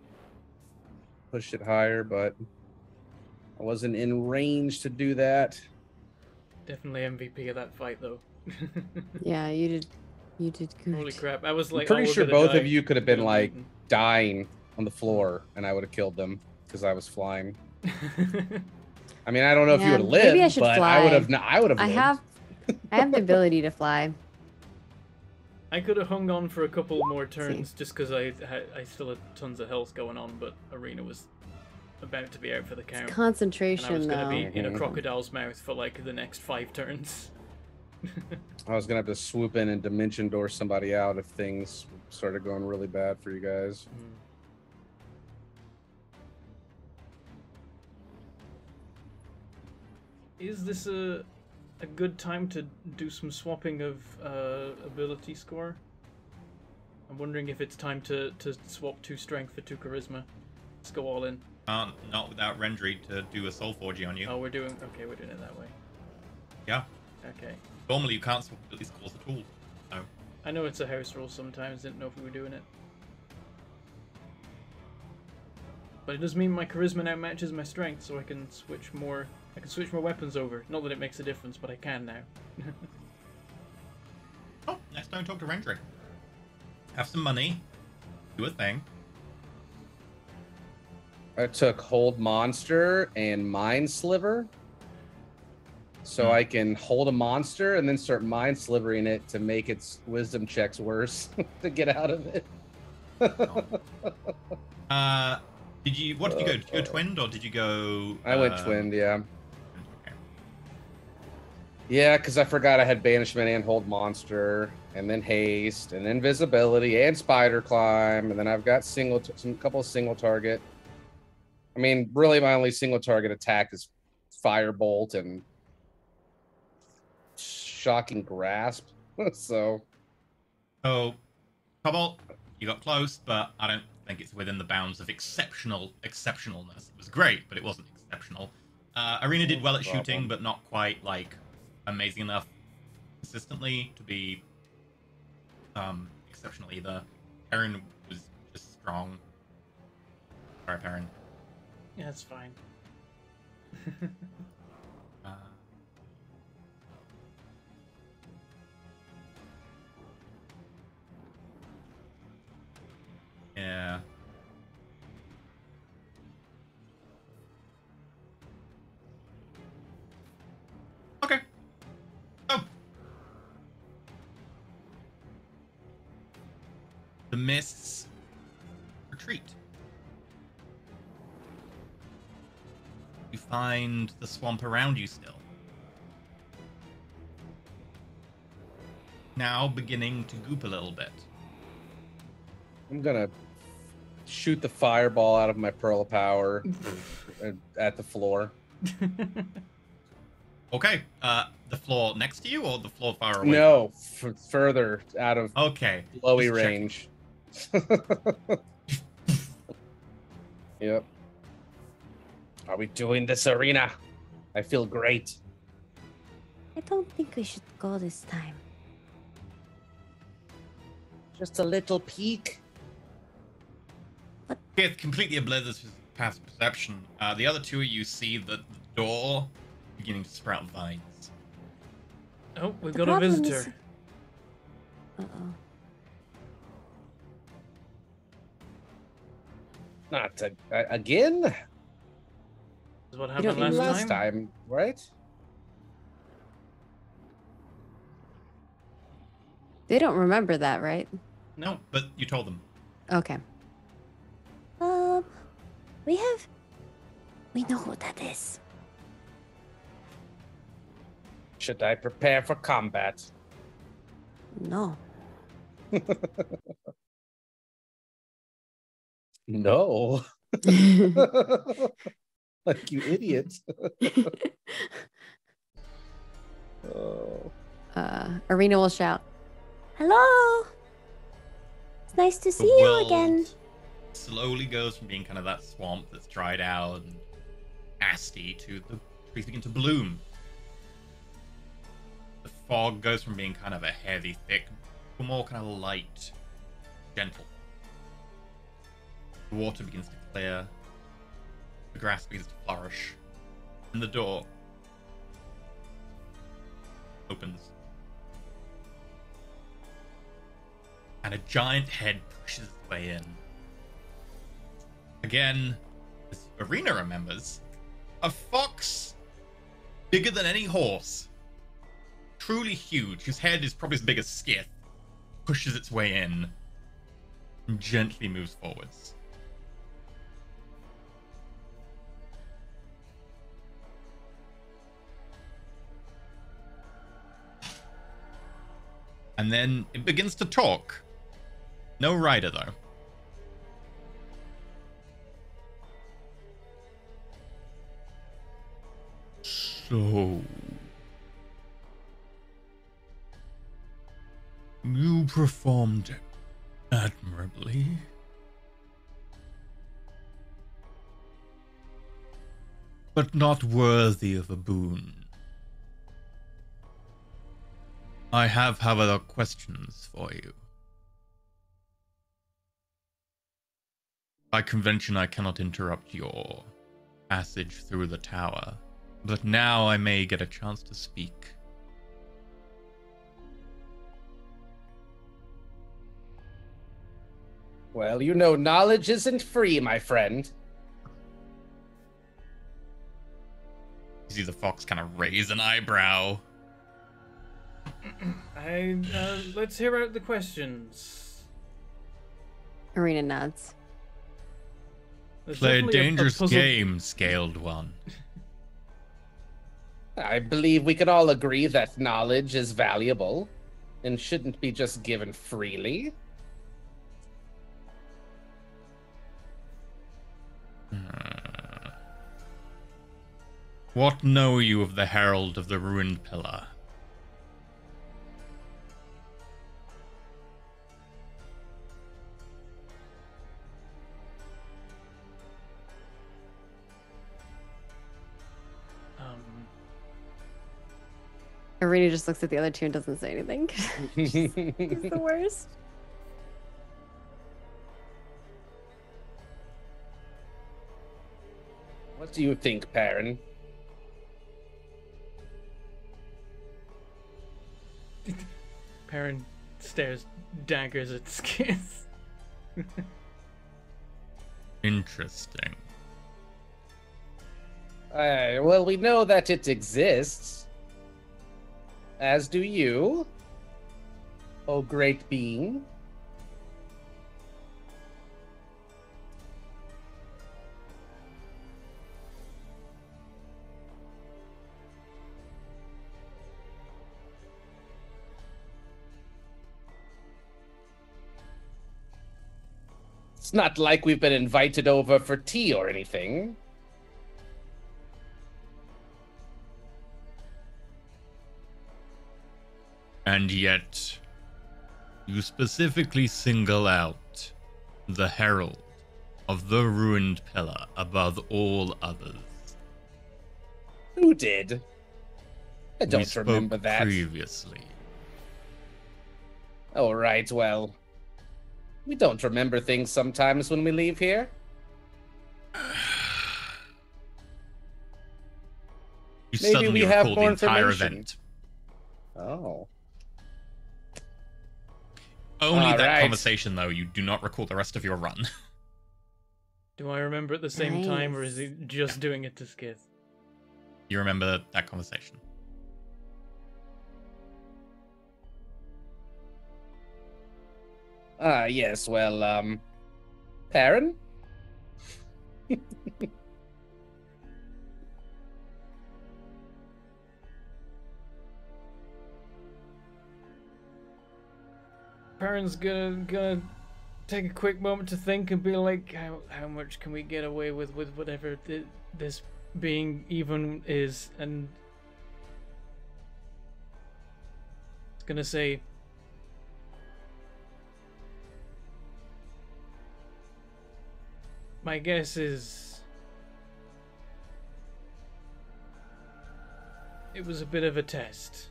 pushed it higher, but I wasn't in range to do that. Definitely MVP of that fight, though. Yeah, you did. You did good. Holy crap! I was like, I'm pretty oh, we're sure gonna both die. of you could have We're been gonna like dying on the floor, and I would have killed them because I was flying. beat I mean, I don't know if you Yeah, would have lived, maybe I should but I fly. would have. I would have. I have the ability to fly. I could have hung on for a couple more turns just because I still had tons of health going on, but Arena was about to be out for the count. And I Concentration, was going though. to be in a crocodile's mouth for like the next 5 turns. I was gonna have to swoop in and dimension door somebody out if things started going really bad for you guys. Is this a good time to do some swapping of ability score? I'm wondering if it's time to swap 2 strength for 2 charisma. Let's go all in. Not without Rendry to do a Soul Forge on you. Oh, we're doing it that way. Yeah. Okay. Normally you can't swap ability scores at all. No. I know it's a house rule sometimes, didn't know if we were doing it. But it does mean my charisma now matches my strength, so I can switch more weapons over. Not that it makes a difference, but I can now. Oh, next time talk to Rendry. Have some money. Do a thing. I took Hold Monster and Mind Sliver. So I can hold a monster and then start mind slivering it to make its wisdom checks worse to get out of it. What did you go? Did you go twinned or did you go I went twinned, yeah. Okay. Yeah, because I forgot I had banishment and hold monster, and then haste, and then visibility and spider climb, and then I've got couple of single target. I mean, really, my only single target attack is firebolt and shocking grasp. So Cobalt, you got close, but I don't think it's within the bounds of exceptionalness. It was great, but it wasn't exceptional. Arena did well at shooting, but not quite like amazing enough consistently to be exceptional either. Perrin was just strong. Sorry, Perrin. Yeah, that's fine. Yeah. Okay. Oh. The mists retreat. You find the swamp around you still. Now beginning to goop a little bit. I'm gonna shoot the fireball out of my Pearl of Power at the floor. Okay. The floor next to you or the floor far away? No, further out of Okay. blowy Just checking. range. Yep. Are we doing this, Arena? I feel great. I don't think we should go this time. Just a little peek. It's completely oblivious with past perception. The other two of you see the door beginning to sprout vines. Oh, we've The got a problem visitor. is- Uh-oh. Not again. This is what don't happened mean last Last time. time, right? They don't remember that, right? No, but you told them. Okay. We know who that is. Should I prepare for combat? No. No. Like you idiot. Oh. Arena will shout. Hello. It's nice to see The you world again. slowly goes from being kind of that swamp that's dried out and nasty to the trees begin to bloom. The fog goes from being kind of a heavy, thick, to more kind of light, gentle. The water begins to clear. The grass begins to flourish. And the door opens. And a giant head pushes its way in. Again, as Arena remembers, a fox bigger than any horse, truly huge, whose head is probably as big as Skith, pushes its way in and gently moves forwards. And then it begins to talk. No rider, though. So, you performed admirably. But not worthy of a boon. I have other questions for you. By convention, I cannot interrupt your passage through the tower, but now I may get a chance to speak. Well, you know, knowledge isn't free, my friend. You see the fox kind of raise an eyebrow. Let's hear out the questions. Arena nods. There's Play a definitely dangerous puzzle- game, Scaled One. I believe we can all agree that knowledge is valuable and shouldn't be just given freely. What know you of the Herald of the Ruined Pillar? Arena just looks at the other two and doesn't say anything. He's the worst. What do you think, Perrin? Perrin stares daggers at Skith. Interesting. Well, we know that it exists. As do you, oh great being. It's not like we've been invited over for tea or anything. And yet, you specifically single out the Herald of the Ruined Pillar above all others. Who did? I We don't spoke remember that. previously. All right, well, we don't remember things sometimes when we leave here. You Maybe suddenly we have recall the more entire information. event. Oh. Only All that right. conversation, though. You do not recall the rest of your run. Do I remember at the same time, or Nice. is he just doing it to Skith? You remember that conversation. Yes, well, Perrin? Perrin's gonna take a quick moment to think and be like, how much can we get away with whatever this being even is, and it's gonna say, my guess is it was a bit of a test.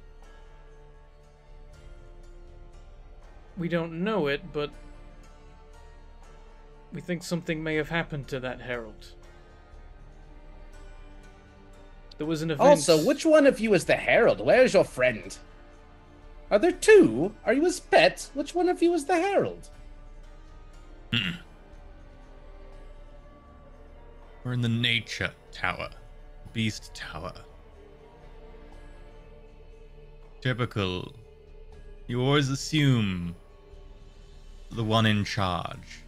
We don't know it, but we think something may have happened to that herald. There was an event... Also, which one of you is the herald? Where's your friend? Are there two? Are you his pet? Which one of you is the herald? We're in the nature tower. Beast tower. Typical. You always assume the one in charge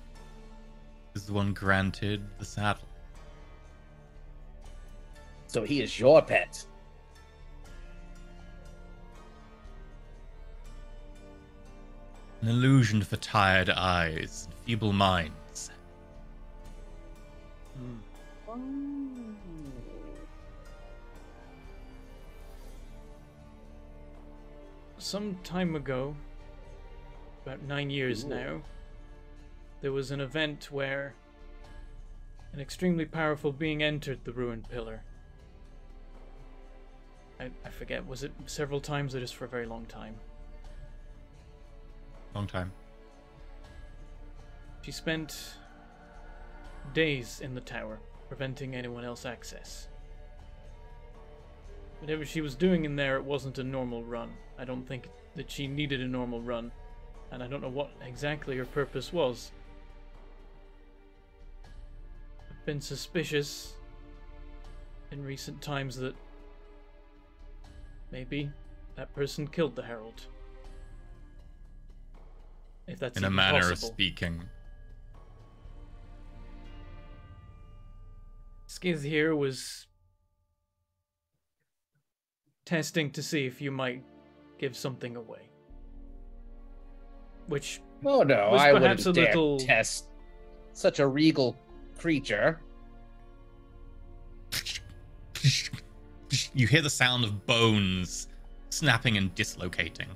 is the one granted the saddle. So he is your pet. An illusion for tired eyes and feeble minds. Some time ago, about 9 years now, there was an event where an extremely powerful being entered the ruined pillar. I forget, was it several times or just for a very long time? Long time. She spent days in the tower, preventing anyone else access. Whatever she was doing in there, it wasn't a normal run. I don't think that she needed a normal run, and I don't know what exactly her purpose was. I've been suspicious in recent times that maybe that person killed the Herald. If that's in a even manner possible. of speaking. Skith here was testing to see if you might give something away. Which Oh no, was I perhaps wouldn't a dare little... test such a regal creature. You hear the sound of bones snapping and dislocating.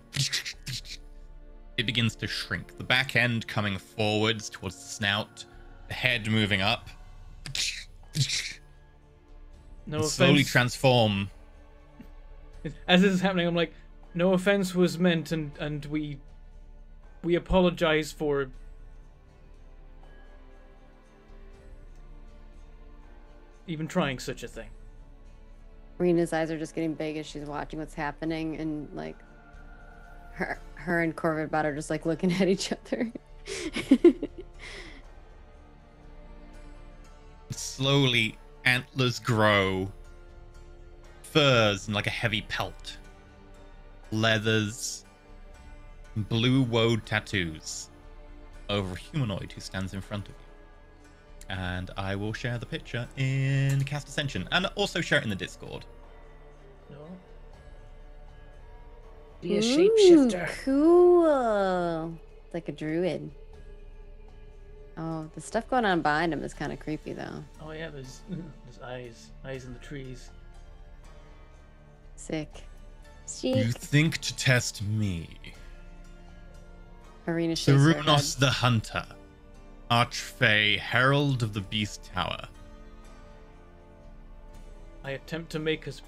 It begins to shrink. The back end coming forwards towards the snout, the head moving up. No And slowly offense. transform. As this is happening, I'm like, no offense was meant, and we apologize for even trying such a thing. Rena's eyes are just getting big as she's watching what's happening, and like her and Corvid Bot are just like looking at each other. Slowly, antlers grow. Furs and like a heavy pelt. Leathers. Blue woad tattoos. Over a humanoid who stands in front of you. And I will share the picture in Cast Ascension. And also share it in the Discord. No? Be a Ooh, shapeshifter. Cool. It's like a druid. Oh, the stuff going on behind him is kind of creepy though. Oh yeah, there's eyes in the trees. Sick. You Sick. think to test me. Arena shakes her head. Cerunos the Hunter. Archfey, Herald of the Beast Tower. I attempt to make as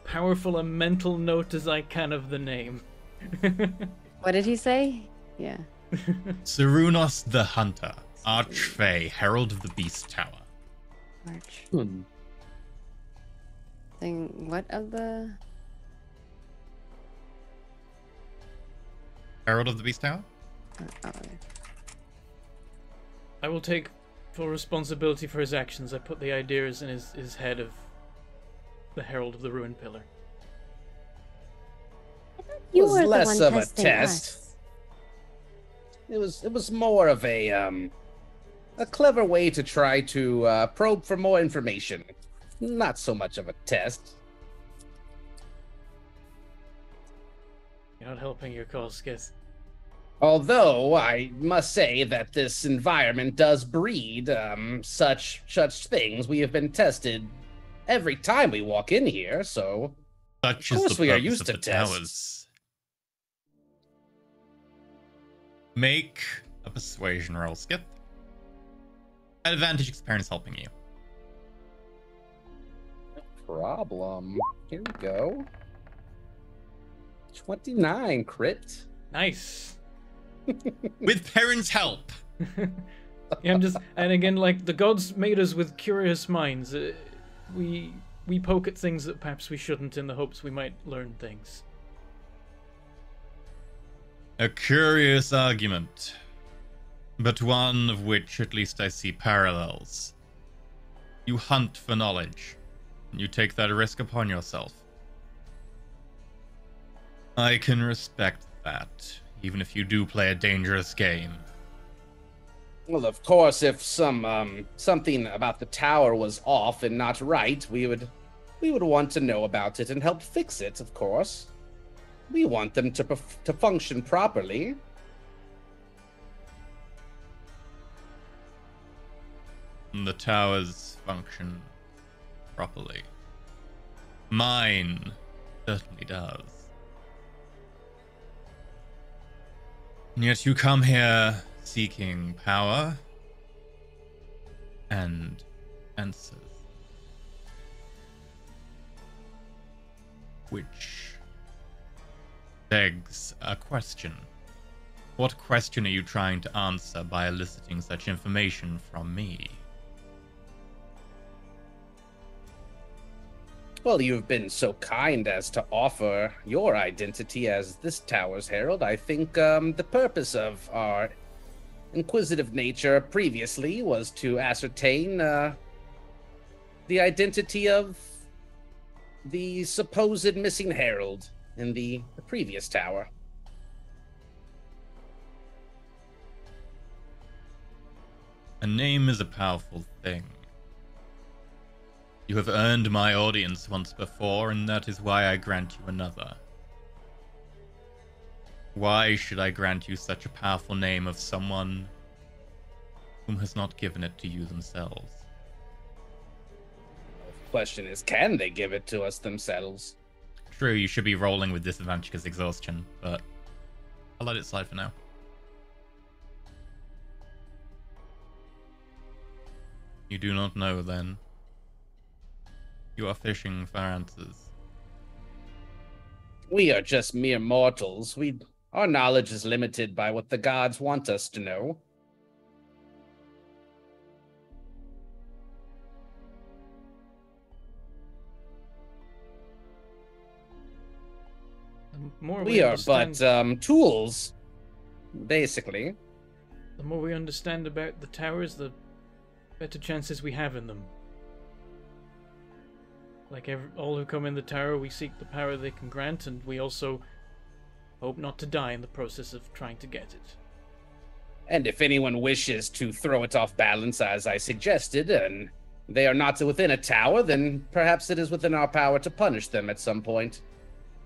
powerful a mental note as I can of the name. What did he say? Yeah. Cerunos the Hunter. Archfey, Herald of the Beast Tower. March. Hmm. Thing. What of the? Herald of the Beast Tower? Oh, I will take full responsibility for his actions. I put the ideas in his head of the Herald of the Ruined Pillar. You Was were the less one of a testing test. us. It was more of a clever way to try to probe for more information. Not so much of a test. You're not helping your cause, Skith. Although I must say that this environment does breed such things. We have been tested every time we walk in here, so Such Of is course the we are purpose used of to the tests. towers. Make a persuasion roll, Skip. Advantage experience helping you. problem. Here we go. 29 crit. Nice. With Perrin's help. Yeah, and again, like, the gods made us with curious minds. We poke at things that perhaps we shouldn't in the hopes we might learn things. A curious argument, but one of which at least I see parallels. You hunt for knowledge, and you take that risk upon yourself. I can respect that, even if you do play a dangerous game. Well, of course, if something about the tower was off and not right, we would want to know about it and help fix it, of course. We want them to function properly. The towers function properly. Mine certainly does. And yet you come here seeking power and answers. Which begs a question. What question are you trying to answer by eliciting such information from me? Well, you've been so kind as to offer your identity as this tower's herald. I think the purpose of our inquisitive nature previously was to ascertain the identity of the supposed missing herald in the previous tower. A name is a powerful thing. You have earned my audience once before, and that is why I grant you another. Why should I grant you such a powerful name of someone whom has not given it to you themselves? The question is, can they give it to us themselves? True, you should be rolling with disadvantage because exhaustion, but I'll let it slide for now. You do not know, then. You are fishing for answers. We are just mere mortals. Our knowledge is limited by what the gods want us to know. The more We are understand, but tools, basically. the more we understand about the towers, the better chances we have in them. Like all who come in the tower, we seek the power they can grant, and we also hope not to die in the process of trying to get it. And if anyone wishes to throw it off balance, as I suggested, and they are not within a tower, then perhaps it is within our power to punish them at some point.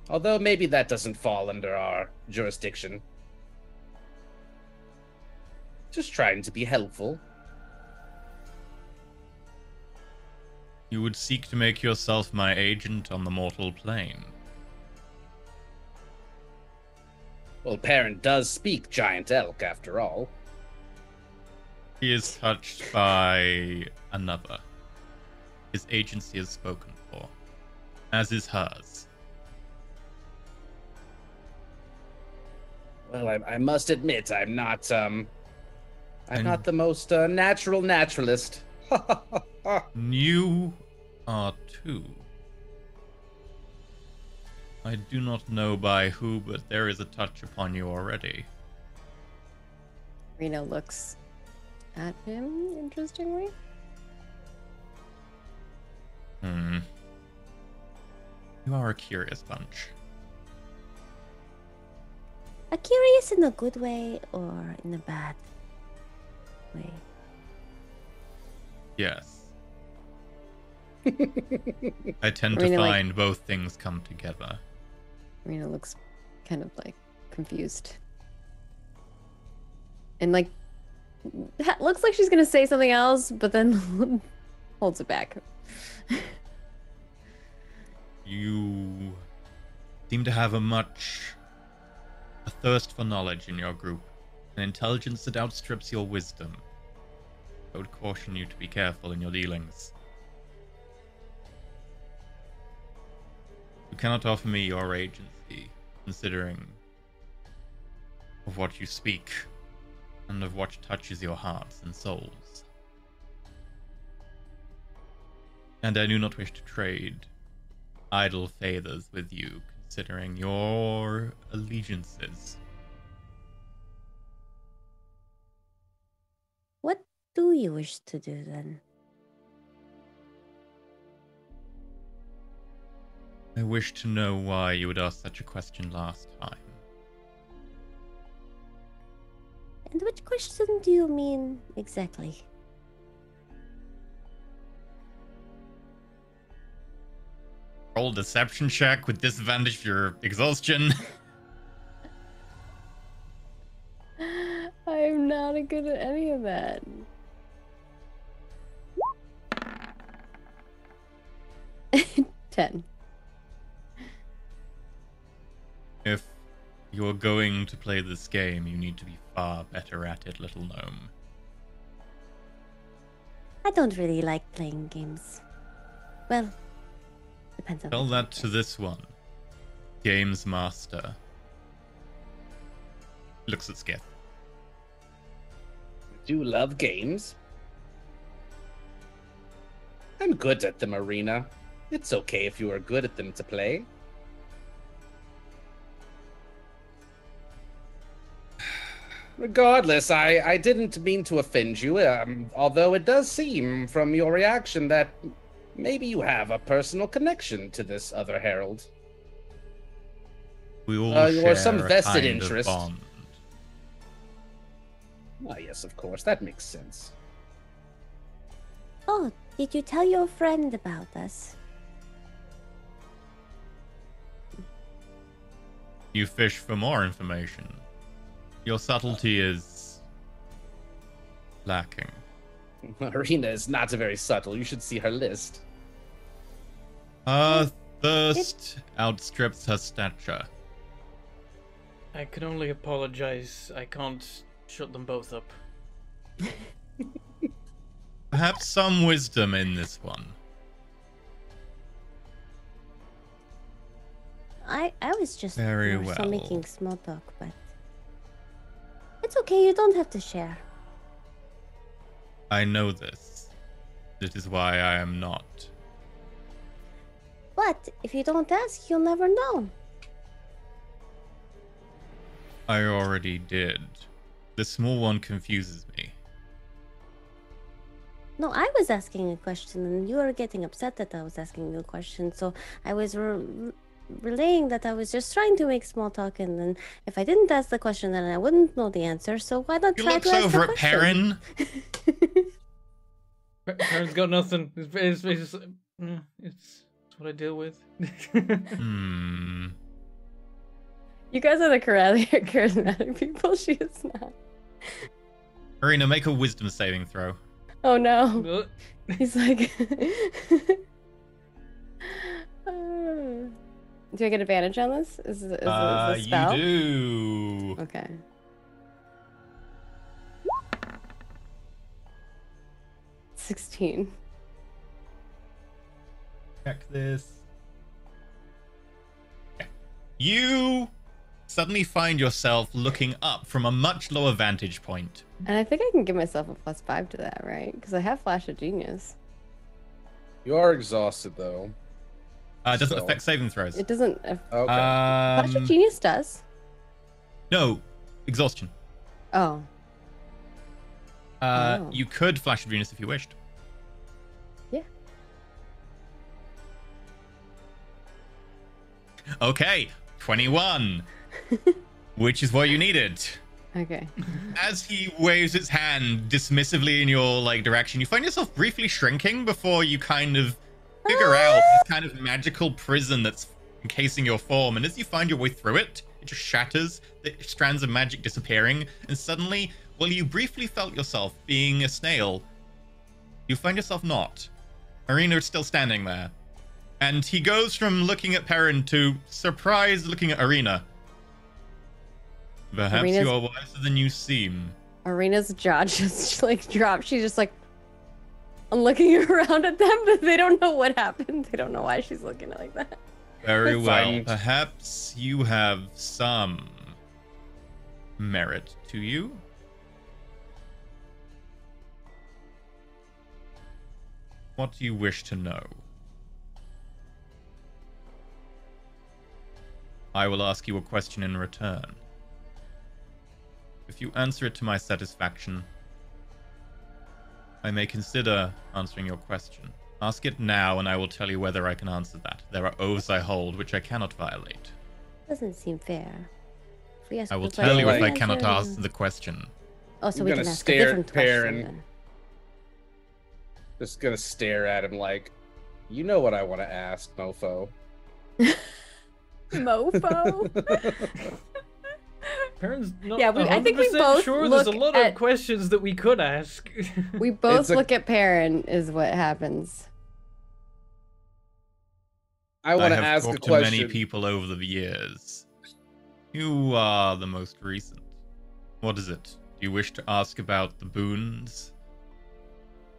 Although maybe that doesn't fall under our jurisdiction. Just trying to be helpful. You would seek to make yourself my agent on the mortal plane. Well, Perrin does speak Giant Elk, after all. He is touched by another. His agency is spoken for, as is hers. Well, I must admit, I'm not the most natural naturalist. You are too. I do not know by who, but there is a touch upon you already. Reno looks at him interestingly. You are a curious bunch. A curious in a good way or in a bad way? Yes. I tend to Marina, find both things come together. Reno looks kind of like confused. And like looks like she's gonna say something else, but then holds it back. You seem to have a thirst for knowledge in your group, an intelligence that outstrips your wisdom. I would caution you to be careful in your dealings. You cannot offer me your agency, considering of what you speak, and of what touches your hearts and souls. And I do not wish to trade idle favors with you, considering your allegiances. What do you wish to do then? I wish to know why you would ask such a question last time. And which question do you mean exactly? Roll a deception check with disadvantage for your exhaustion. I'm not good at any of that. Ten. If you're going to play this game, you need to be far better at it, little gnome. I don't really like playing games. Well, depends on. Tell that to this one. Games Master. Looks at Skith. Do love games. I'm good at them, Arena. It's okay if you are good at them to play. Regardless, I didn't mean to offend you, although it does seem from your reaction that maybe you have a personal connection to this other herald. We all or share some a vested kind interest. Of bond. Ah, yes, of course, that makes sense. Oh, did you tell your friend about us? You fish for more information. Your subtlety is lacking. Arena is not very subtle. You should see her list. Her thirst outstrips her stature. I can only apologize. I can't shut them both up. Perhaps some wisdom in this one. I was just Very more so well. making small talk, but it's okay. You don't have to share. I know this. This is why I am not. But if you don't ask, you'll never know. I already did. The small one confuses me. No, I was asking a question, and you were getting upset that I was asking you a question. So I was relaying that I was just trying to make small talk, and then if I didn't ask the question, then I wouldn't know the answer. So why not He try looks to ask over the at question? Perrin. Parents got nothing. It's what I deal with. You guys are the charismatic people. She is not. Arena, make a wisdom saving throw. Oh no. He's like. Do I get advantage on this? Is it a spell? You do. Okay. $16. Check this. You suddenly find yourself looking up from a much lower vantage point. And I think I can give myself a +5 to that, right? Because I have Flash of Genius. You are exhausted, though. It doesn't So- affect saving throws. It doesn't. Okay. Flash of Genius does. No, exhaustion. Oh. Oh. You could Flash of Venus if you wished. Yeah. Okay, 21. Which is what you needed. Okay. As he waves his hand dismissively in your direction, you find yourself briefly shrinking before you kind of figure out this kind of magical prison that's encasing your form. And as you find your way through it, it just shatters, the strands of magic disappearing, and suddenly, while you briefly felt yourself being a snail, you find yourself not. Arena is still standing there. And he goes from looking at Perrin to surprised looking at Arena. Perhaps Arena's- you are wiser than you seem. Arena's jaw just dropped. She's just looking around at them, but they don't know what happened. They don't know why she's looking like that. Very That's well. fine. Perhaps you have some merit to you. What do you wish to know? I will ask you a question in return. If you answer it to my satisfaction, I may consider answering your question. Ask it now, and I will tell you whether I can answer that. There are oaths I hold which I cannot violate. Doesn't seem fair. If we ask I will the tell you if question, I cannot answer, ask the question. Oh, so I'm we gonna can ask a stare different at question Perrin. then. Just gonna stare at him like, you know what I want to ask, mofo. Mofo. Perrin's not Yeah, I think we 100% both sure there's a look lot at- of questions that we could ask. We both It's a- look at Perrin, is what happens. I want to have ask a talked to question. many people over the years. You are the most recent. What is it? Do you wish to ask about the boons?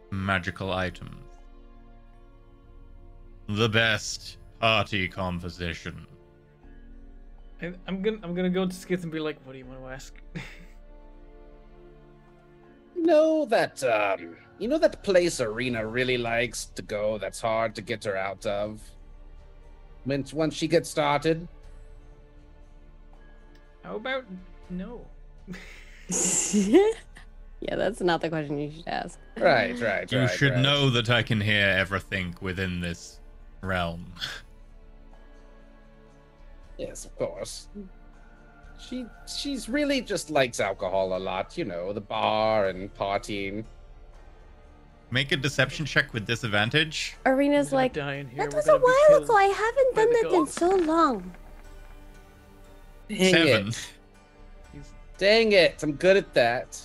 Magical items? The best party composition. I'm gonna go to Skith and be like, what do you want to ask? You know that place Arena really likes to go that's hard to get her out of? Once she gets started? How about no? Yeah, that's not the question you should ask. Right. You should right. know that I can hear everything within this realm. Yes, of course. She's really just likes alcohol a lot, you know, the bar and partying. Make a deception check with disadvantage. Arena's We're gonna like, die in here, That we're was a gonna be while killed ago. I haven't by done the that in gods. so long. Dang 7. it. Dang it, I'm good at that.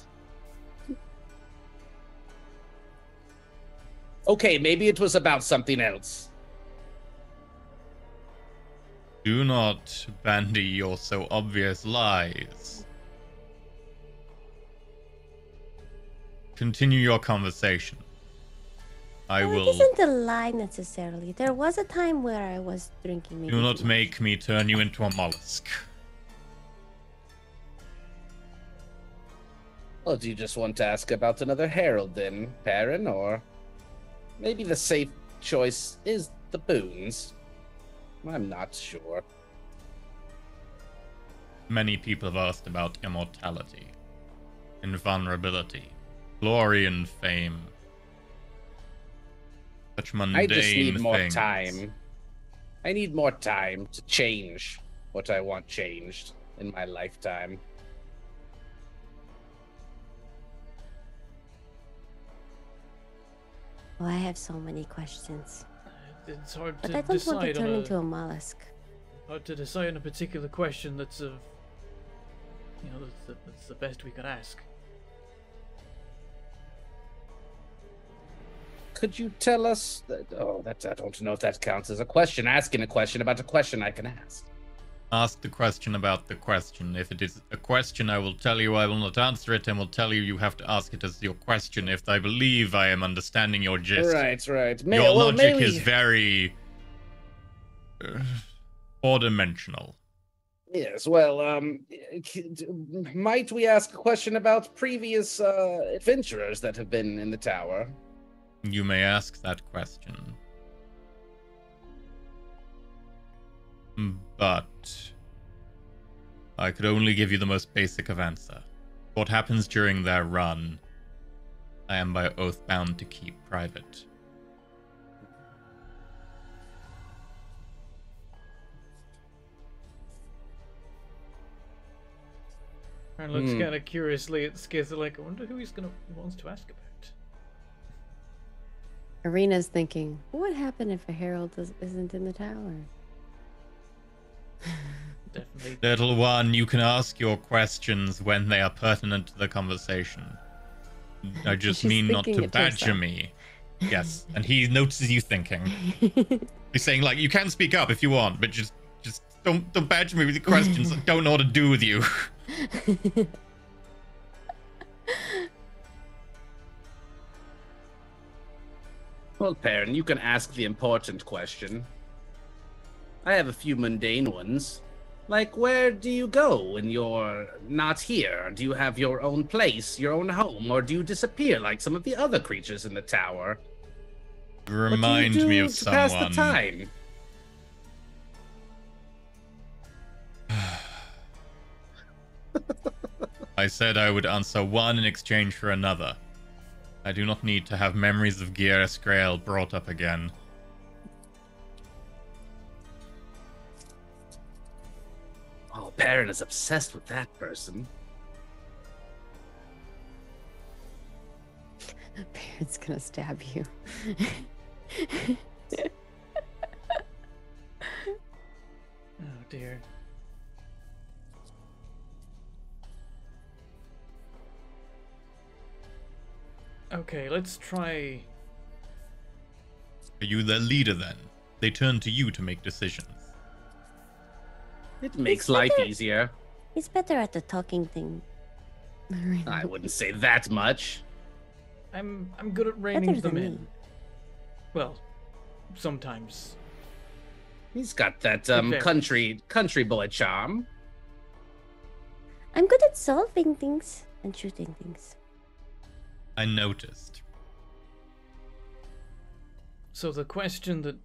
Okay, maybe it was about something else. Do not bandy your so obvious lies. Continue your conversation. I Well, will. It isn't a lie necessarily. There was a time where I was drinking. maybe Do not too much. make me turn you into a mollusk. Well, do you just want to ask about another herald then, Perrin, or maybe the safe choice is the boons? I'm not sure. Many people have asked about immortality, invulnerability, glory and fame. Such mundane I just need more things. time. I need more time to change what I want changed in my lifetime. Oh, I have so many questions, It's hard but to I don't want to decide turn on into a mollusk. hard to decide on a particular question that's of, that's the best we could ask. Could you tell us? I don't know if that counts as a question. Asking a question about a question I can ask. Ask the question about the question. If it is a question, I will tell you I will not answer it, and will tell you you have to ask it as your question if I believe I am understanding your gist. Right. Your logic is very four-dimensional. Yes. Well, might we ask a question about previous adventurers that have been in the tower? You may ask that question. But I could only give you the most basic of answer. What happens during their run, I am by oath bound to keep private. And looks kind of curiously at Skith, like, I wonder who he wants to ask about. Arena's thinking, what would happen if a herald isn't in the tower? Definitely. Little one, you can ask your questions when they are pertinent to the conversation. I just She's mean not thinking to it to badger herself. me. Yes, and he notices you thinking. He's saying, like, you can speak up if you want, but just don't badger me with your questions. I don't know what to do with you. Well, Perrin, you can ask the important question. I have a few mundane ones. Like, where do you go when you're not here? Do you have your own place, your own home, or do you disappear like some of the other creatures in the tower? Remind what do you me do of to someone. pass the time? I said I would answer one in exchange for another. I do not need to have memories of Gyrus Grail brought up again. Oh, Perrin is obsessed with that person. Parent's gonna stab you. Oh dear. Okay, let's try. Are you their leader then? They turn to you to make decisions. It makes life easier. He's better at the talking thing. I wouldn't say that much. I'm good at reining Better them than in. me. Well, sometimes. He's got that varies. country boy charm. I'm good at solving things and shooting things. I noticed. So the question that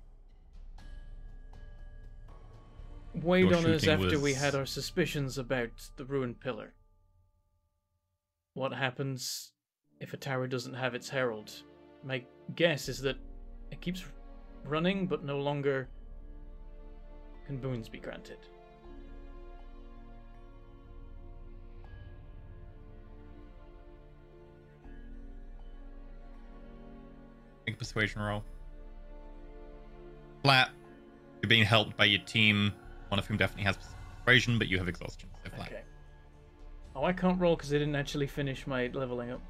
weighed Your on us shooting after we was- had our suspicions about the ruined pillar. What happens if a tower doesn't have its herald? My guess is that it keeps running, but no longer can boons be granted. Make a persuasion roll. Flat. You're being helped by your team, one of whom definitely has persuasion, but you have exhaustion. So flat. Okay. Oh, I can't roll because I didn't actually finish my leveling up.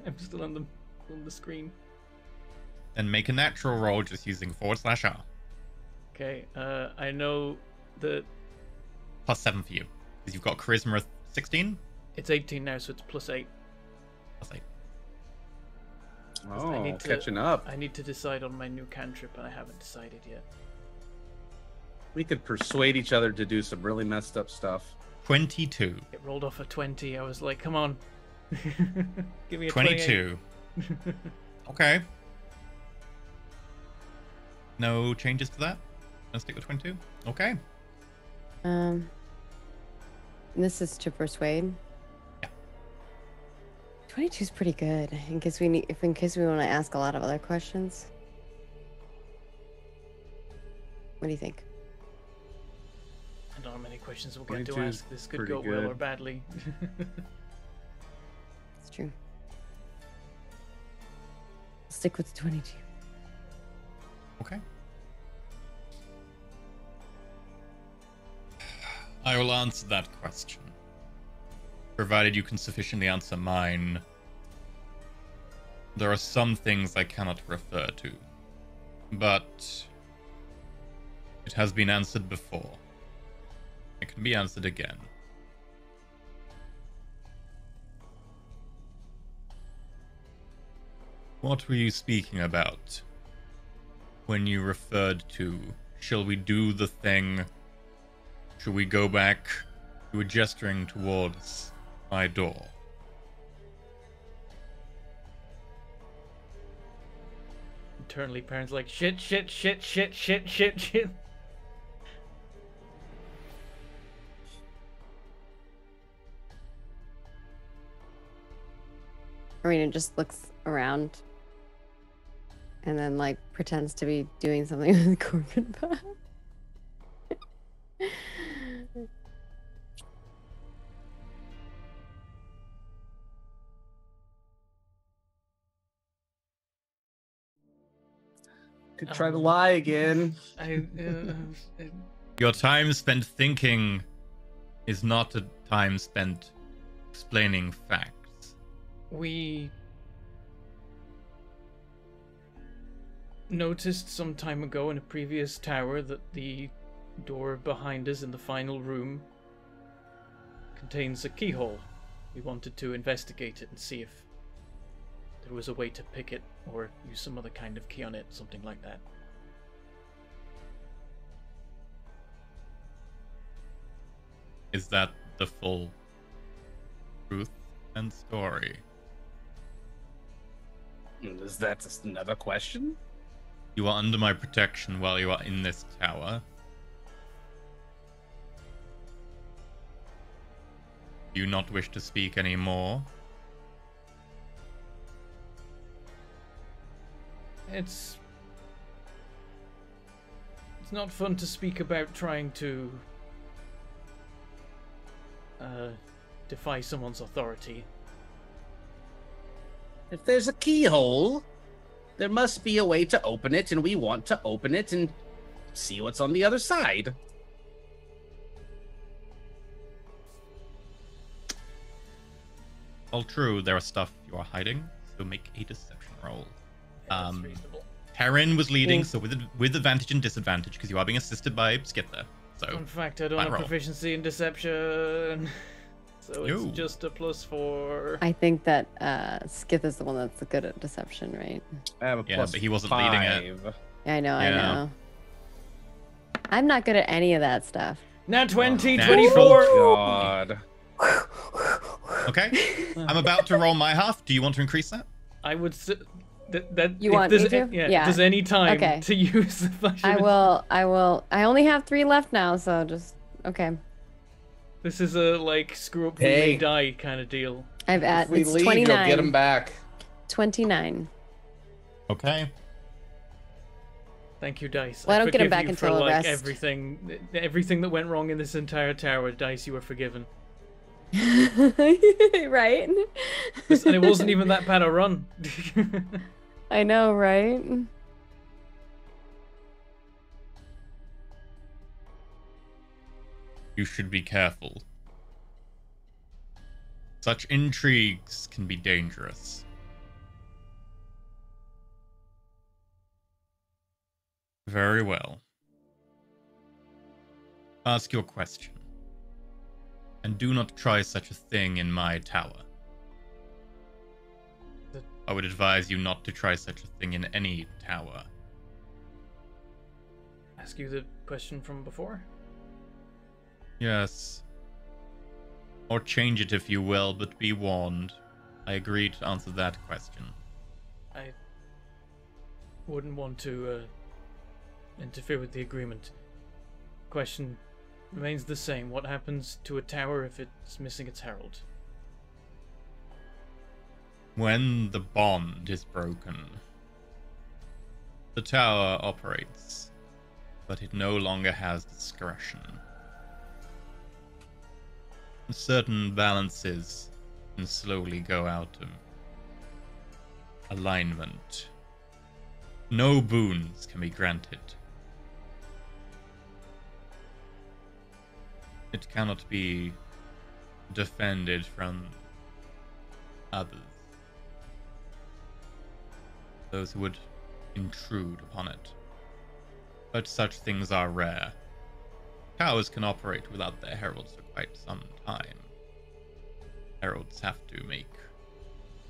I'm still on the screen. Then make a natural roll just using /R. Okay. I know that Plus 7 for you. Because you've got charisma 16? it's 18 now, so it's +8. Plus 8. Oh, I need to- catching up. I need to decide on my new cantrip, and I haven't decided yet. We could persuade each other to do some really messed up stuff. 22. It rolled off a 20. I was like, come on. Give me a 28. 22. Okay. No changes to that? Gonna stick with 22? Okay. This is to persuade. Yeah. 22 is pretty good in case we want to ask a lot of other questions. What do you think? I don't know how many questions we'll get to 22 is ask. This could pretty go well good. or badly. It's true. Stick with 22. Okay. I will answer that question. Provided you can sufficiently answer mine. There are some things I cannot refer to. But it has been answered before. It can be answered again. What were you speaking about when you referred to, shall we do the thing? Should we go back? You were gesturing towards my door. Internally, parents like, shit, shit, shit, shit, shit, shit, shit. Arena just looks around and then like pretends to be doing something with Corbin Path. Could try to lie again. Your time spent thinking is not a time spent explaining facts. We noticed some time ago in a previous tower that the door behind us in the final room contains a keyhole. We wanted to investigate it and see if there was a way to pick it or use some other kind of key on it, something like that. Is that the full truth and story? Is that another question? You are under my protection while you are in this tower. Do you not wish to speak anymore? It's not fun to speak about trying to defy someone's authority. If there's a keyhole, there must be a way to open it, and we want to open it and see what's on the other side. All true, there are stuff you are hiding, so make a deception roll. Yeah, that's reasonable. Perrin was leading, so with advantage and disadvantage, because you are being assisted by Skither. So In fact, I don't fine have roll. proficiency in deception, so it's Yo. just a +4. I think that Skith is the one that's good at deception, right? I have a Yeah, plus but he wasn't leading it. 5. I know, I Yeah. know. I'm not good at any of that stuff. Now 20, Natural 24. God. Okay, I'm about to roll my half. Do you want to increase that? I would that You if want there's me a- to? Yeah, Yeah. if there's any time Okay. to use the flash. I will. I only have 3 left now, so just okay. This is a like screw up we Hey. may die kind of deal. I've at If we it's leave, 29. you'll get him back. 29. Okay. Thank you, Dice. Well, I don't get him forgive back you until for, like, rest. everything that went wrong in this entire tower. Dice, you were forgiven. Right? And it wasn't even that bad a run. I know, right? You should be careful. Such intrigues can be dangerous. Very well. Ask your question. And do not try such a thing in my tower. I would advise you not to try such a thing in any tower. Ask you the question from before. Yes. Or change it if you will, but be warned. I agree to answer that question. I wouldn't want to interfere with the agreement. Question remains the same. What happens to a tower if it's missing its herald? When the bond is broken, the tower operates, but it no longer has discretion. Certain balances can slowly go out of alignment. No boons can be granted. It cannot be defended from others. Those who would intrude upon it. But such things are rare. Towers can operate without their heralds for quite some time. Heralds have to make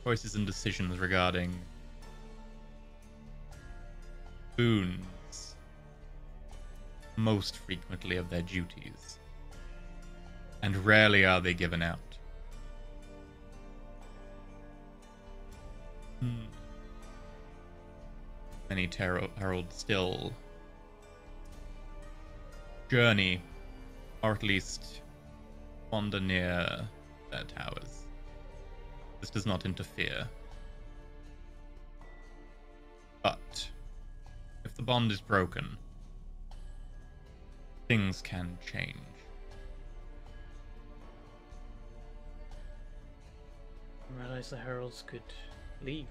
choices and decisions regarding boons, most frequently of their duties, and rarely are they given out. Many heralds still journey, or at least wander near their towers. This does not interfere. But if the bond is broken, things can change. I realized the heralds could leave.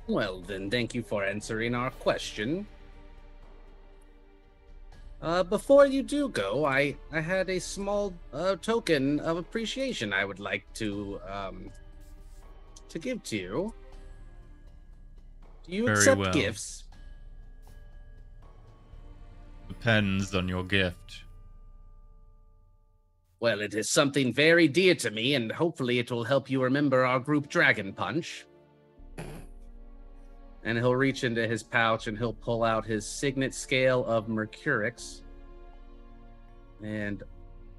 Well, then, thank you for answering our question. Before you do go, I had a small token of appreciation I would like to give to you. Do you Very accept well. gifts? Depends on your gift. Well, it is something very dear to me, and hopefully it will help you remember our group Dragon Punch. And he'll reach into his pouch and he'll pull out his signet scale of Mercurix and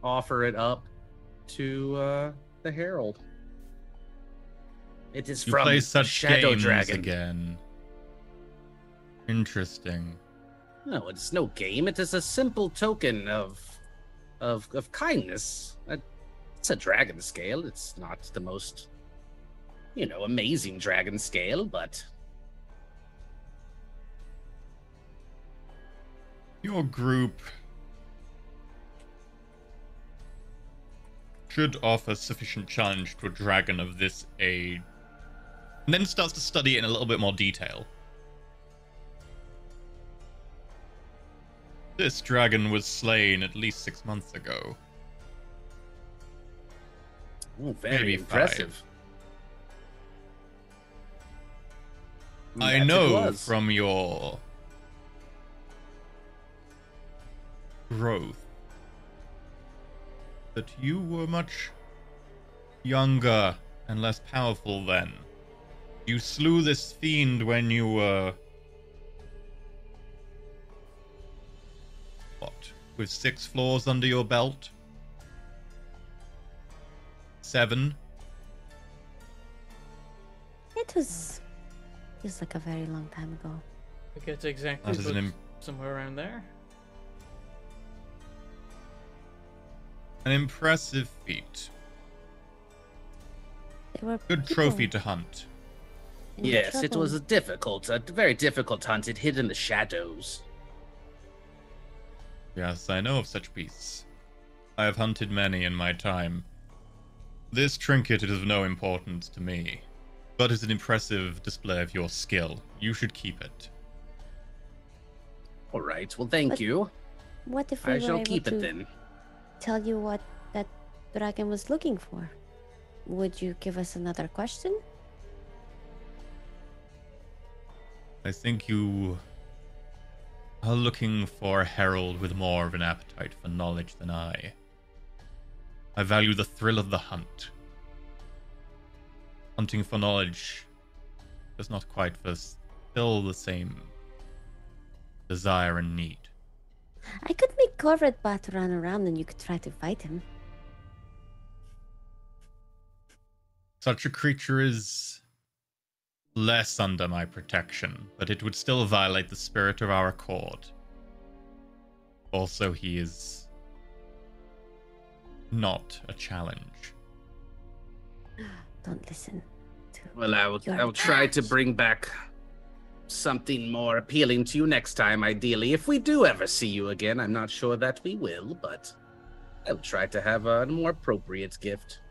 offer it up to the Herald. It is You from play such Shadow games Dragon. again. Interesting. No, it's no game. It is a simple token of kindness. It's a dragon scale. It's not the most, amazing dragon scale, but Your group should offer sufficient challenge to a dragon of this age. And then starts to study it in a little bit more detail. This dragon was slain at least 6 months ago. oh, very Maybe impressive. I That it know was. from your growth that you were much younger and less powerful then. You slew this fiend when you were... what? With 6 floors under your belt? 7? It was like a very long time ago. I guess exactly, That is an but im- somewhere around there. An impressive feat. They were Good people trophy to hunt. in Yes, it trouble. was a very difficult hunt. It hid in the shadows. Yes, I know of such beasts. I have hunted many in my time. This trinket is of no importance to me, but is an impressive display of your skill. You should keep it. All right. Well, thank But you. What if we I were shall able keep to it then. tell you what that dragon was looking for? Would you give us another question? I think you are looking for a herald with more of an appetite for knowledge than I. I value the thrill of the hunt. Hunting for knowledge does not quite fulfill the same desire and need. I could make Corvid run around and you could try to fight him. Such a creature is less under my protection, but it would still violate the spirit of our accord. Also, he is not a challenge. Don't listen to Well, I will Your try to match. bring back something more appealing to you next time, ideally. If we do ever see you again, I'm not sure that we will, but I'll try to have a more appropriate gift.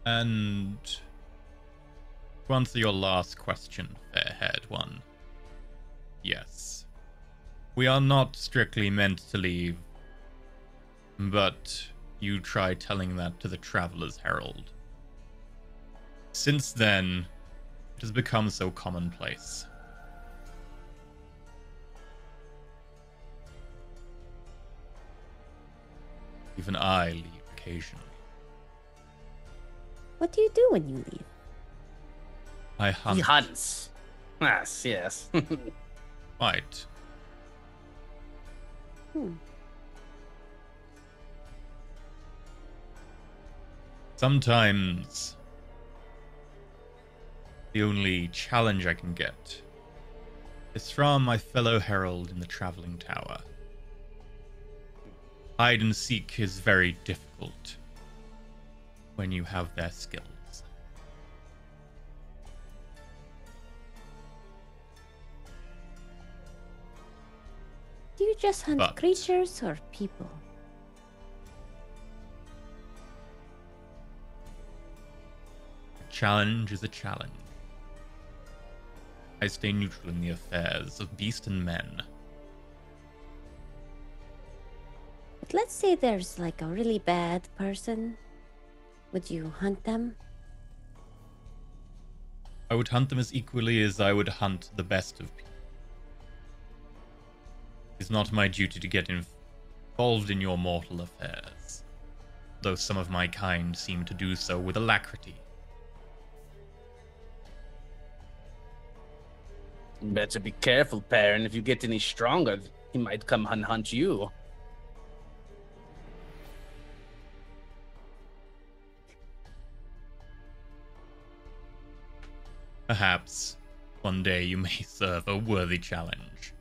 And to answer your last question, fair-haired one, yes. We are not strictly meant to leave, but you try telling that to the Traveler's Herald. Since then, it has become so commonplace. Even I leave occasionally. what do you do when you leave? I hunt. He hunts. Yes. Quite. Hmm. Sometimes the only challenge I can get is from my fellow herald in the traveling tower. Hide and seek is very difficult when you have their skills. Do you just hunt But- creatures or people? A challenge is a challenge. I stay neutral in the affairs of beast and men. But let's say there's like a really bad person. Would you hunt them? I would hunt them as equally as I would hunt the best of people. It's not my duty to get involved in your mortal affairs, though some of my kind seem to do so with alacrity. Better be careful, Perrin. If you get any stronger, he might come and hunt you. Perhaps one day you may serve a worthy challenge.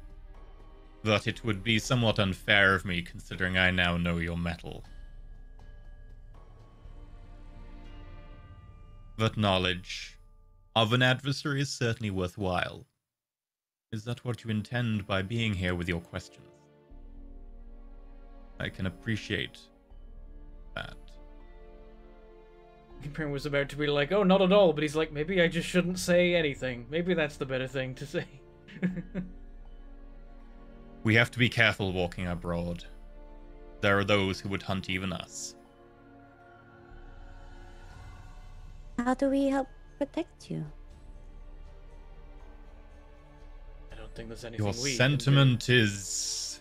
But it would be somewhat unfair of me, considering I now know your mettle. But knowledge of an adversary is certainly worthwhile. Is that what you intend by being here with your questions? I can appreciate that. Perrin was about to be like, oh, not at all, but he's like, maybe I just shouldn't say anything. Maybe that's the better thing to say. We have to be careful walking abroad. There are those who would hunt even us. How do we help protect you? I don't think there's anything Your we can do. sentiment is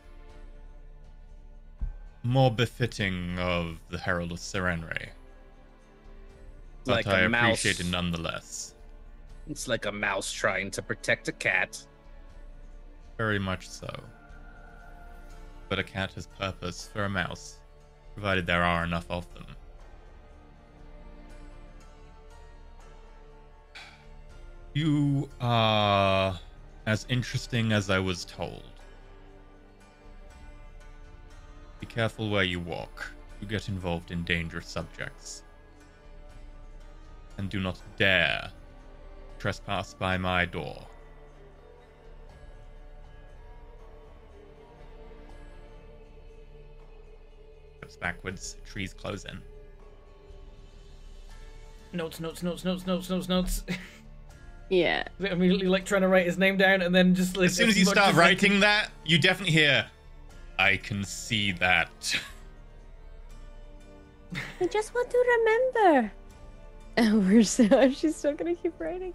more befitting of the Herald of Serenre. But Like I a mouse. appreciate it nonetheless. It's like a mouse trying to protect a cat. Very much so. But a cat has purpose for a mouse, provided there are enough of them. You are as interesting as I was told. Be careful where you walk. You get involved in dangerous subjects. And do not dare trespass by my door. Goes backwards, trees close in. Notes, notes, notes, notes, notes, notes, notes. Yeah. Immediately, like, trying to write his name down, and then just, like... As soon as you much start I writing can- that, you definitely hear, I can see that. I just want to remember. She's still gonna keep writing.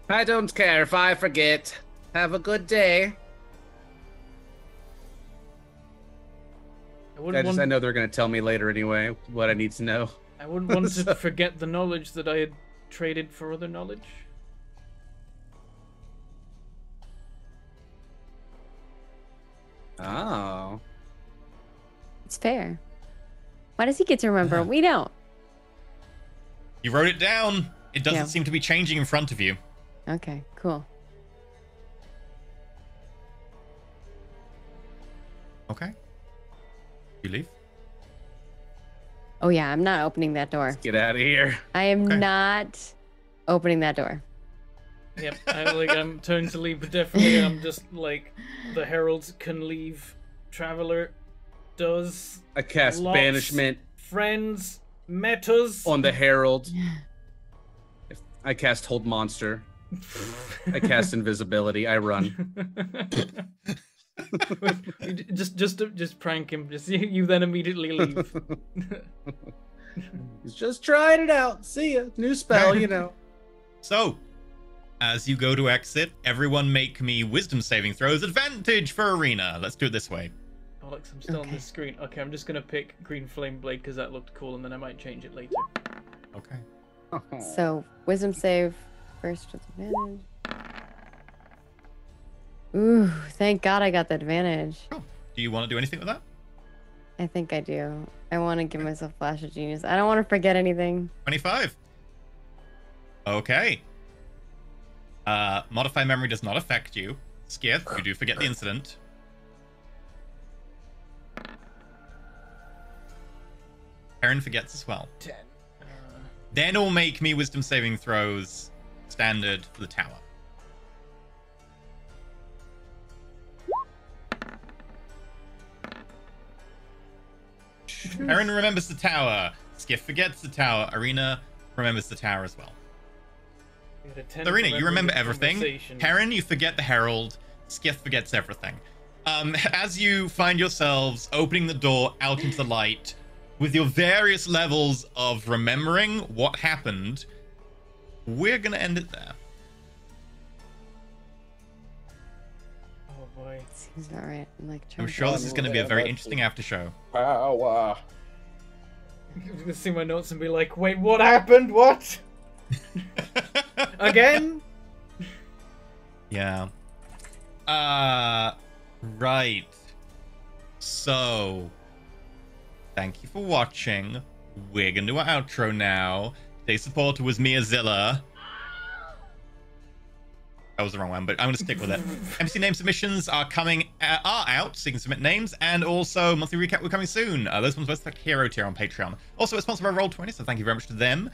I don't care if I forget. Have a good day. I wouldn't I want, know they're going to tell me later anyway what I need to know. I wouldn't want to forget the knowledge that I had traded for other knowledge. Oh. It's fair. Why does he get to remember? We don't. You wrote it down. It doesn't Yeah. seem to be changing in front of you. Okay, cool. Okay. You leave? Oh yeah, I'm not opening that door. Get out of here. I am Okay. not opening that door. Yep, I'm turning to leave, but definitely I'm just like, the Herald can leave. Traveler does. I cast Lots. banishment Friends, metas. on the Herald. I cast hold monster. I cast invisibility. I run. just prank him. Just you then immediately leave. He's just trying it out. See ya. New spell, you know. So, as you go to exit, everyone make me wisdom saving throws. Advantage for Arena. Let's do it this way. Alex, I'm still on Okay. the screen. Okay, I'm just gonna pick Green Flame Blade because that looked cool, and then I might change it later. Okay. So wisdom save first with advantage. Ooh, thank God I got the advantage. Cool. Do you want to do anything with that? I think I do. I want to give myself Flash of Genius. I don't want to forget anything. 25. Okay. Modify memory does not affect you. Skith, you do forget the incident. Perrin forgets as well. 10. Then it'll make me wisdom saving throws standard for the tower. Perrin remembers the tower. Skiff forgets the tower. Arena remembers the tower as well. We had a 10 Arena, for you remember the everything. conversation. Perrin, you forget the Herald. Skiff forgets everything. As you find yourselves opening the door out into the light, with your various levels of remembering what happened, we're going to end it there. Oh boy. Seems about right. I'm like, I'm trying to sure this is going to be a very interesting after show. Power. I'm gonna see my notes and be like, wait, what happened? What? Again? Yeah. Right. So, thank you for watching. We're gonna do our outro now. Today's supporter was Miazilla. That was the wrong one, but I'm gonna stick with it. MC name submissions are out, so you can submit names, and also monthly recap will be coming soon. Those ones both like hero tier on Patreon. Also, it's sponsored by Roll20, so thank you very much to them.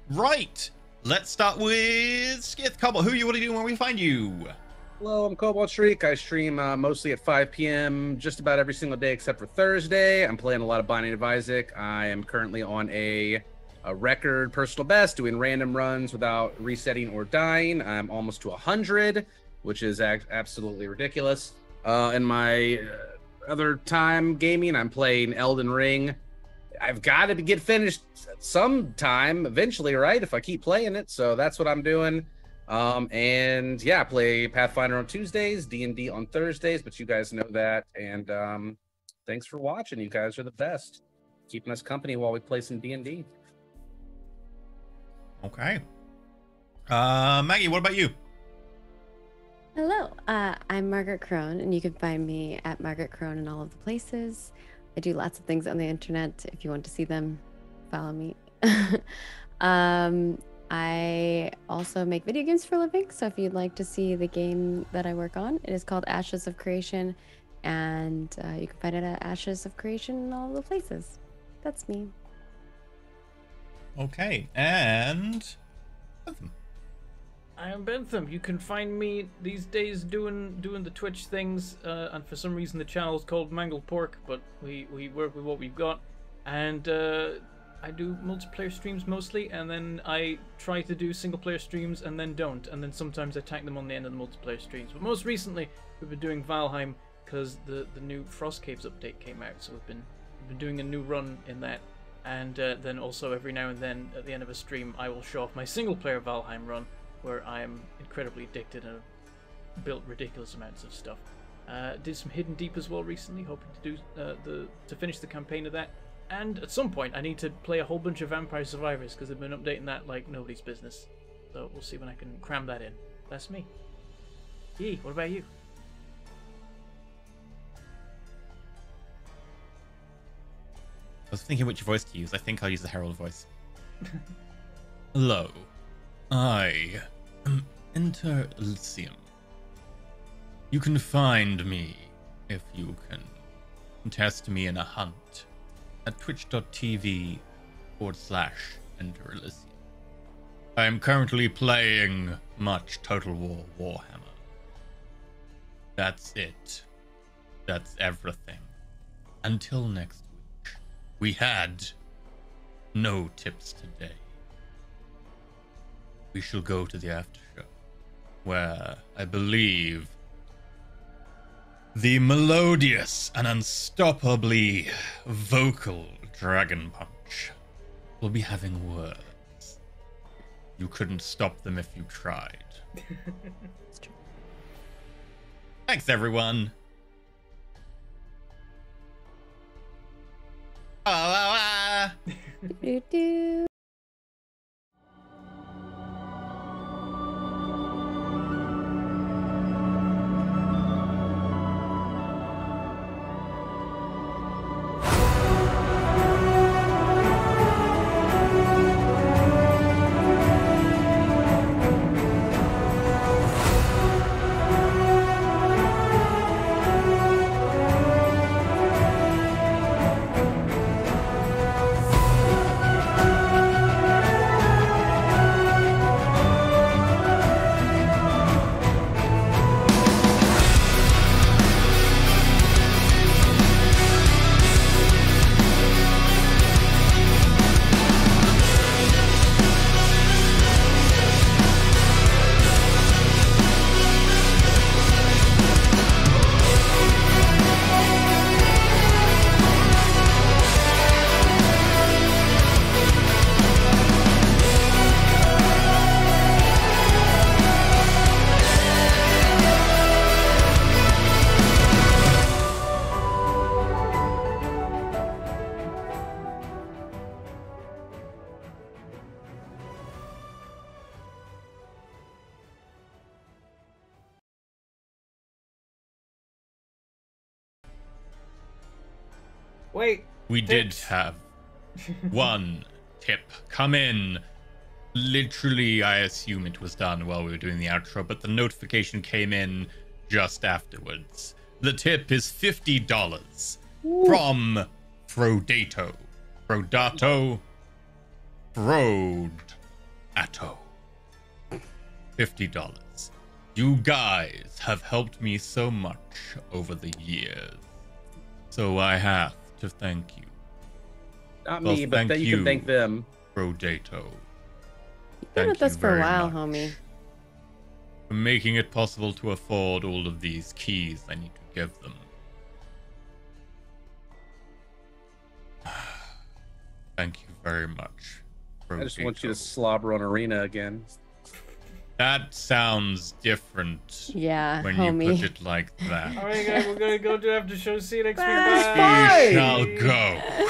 Right, let's start with Skith Cobalt. Who are you? What are you doing? Where we find you? Hello, I'm Cobalt Shriek. I stream mostly at 5 p.m. just about every single day except for Thursday. I'm playing a lot of Binding of Isaac. I am currently on a record personal best, doing random runs without resetting or dying. I'm almost to 100, which is absolutely ridiculous. In my other time gaming, I'm playing Elden Ring. I've got to get finished sometime eventually, right? If I keep playing it. So that's what I'm doing. And yeah, I play Pathfinder on Tuesdays, D&D on Thursdays, but you guys know that. And thanks for watching. You guys are the best, keeping us company while we play some D&D. Okay. Maggie, what about you? Hello, I'm Margaret Crone, and you can find me at Margaret Crone in all of the places. I do lots of things on the internet. If you want to see them, follow me. I also make video games for a living, so if you'd like to see the game that I work on, it is called Ashes of Creation, and you can find it at Ashes of Creation in all the places. That's me. Okay, and I am Bentham. You can find me these days doing the Twitch things, and for some reason the channel is called Mangled Pork, but we work with what we've got, and I do multiplayer streams mostly, and then I try to do single player streams and then don't, and then sometimes I tag them on the end of the multiplayer streams. But most recently we've been doing Valheim because the new Frost Caves update came out, so we've been doing a new run in that. And then also every now and then at the end of a stream I will show off my single player Valheim run, where I am incredibly addicted and have built ridiculous amounts of stuff. Did some Hidden Deep as well recently, hoping to do to finish the campaign of that. And at some point I need to play a whole bunch of Vampire Survivors because they've been updating that like nobody's business. So we'll see when I can cram that in. That's me. Yee, what about you? I was thinking which voice to use. I think I'll use the Herald voice. Hello. I am Enter Elysium. You can find me if you can test me in a hunt at twitch.tv/Enter Elysium. I am currently playing much Total War Warhammer. That's it. That's everything. Until next week. We had no tips today. We shall go to the after show, where I believe the melodious and unstoppably vocal Dragon Punch will be having words. You couldn't stop them if you tried. It's true. Thanks, everyone. Do-do-do. Wait. We did Tips. have one tip come in. Literally, I assume it was done while we were doing the outro, but the notification came in just afterwards. The tip is $50 from Frodato. Frodato. Frodato. $50. You guys have helped me so much over the years. So I have to thank you. Not Well, me, but thank you can thank them. Frodato. You've been with us for a while, homie. For making it possible to afford all of these keys I need to give them. Thank you very much. I just want you to Frodato. slobber on Arena again. That sounds different Yeah, when homie. you put it like that. All right, guys, we're gonna go to after show. See you next week. Bye. Bye. We shall go.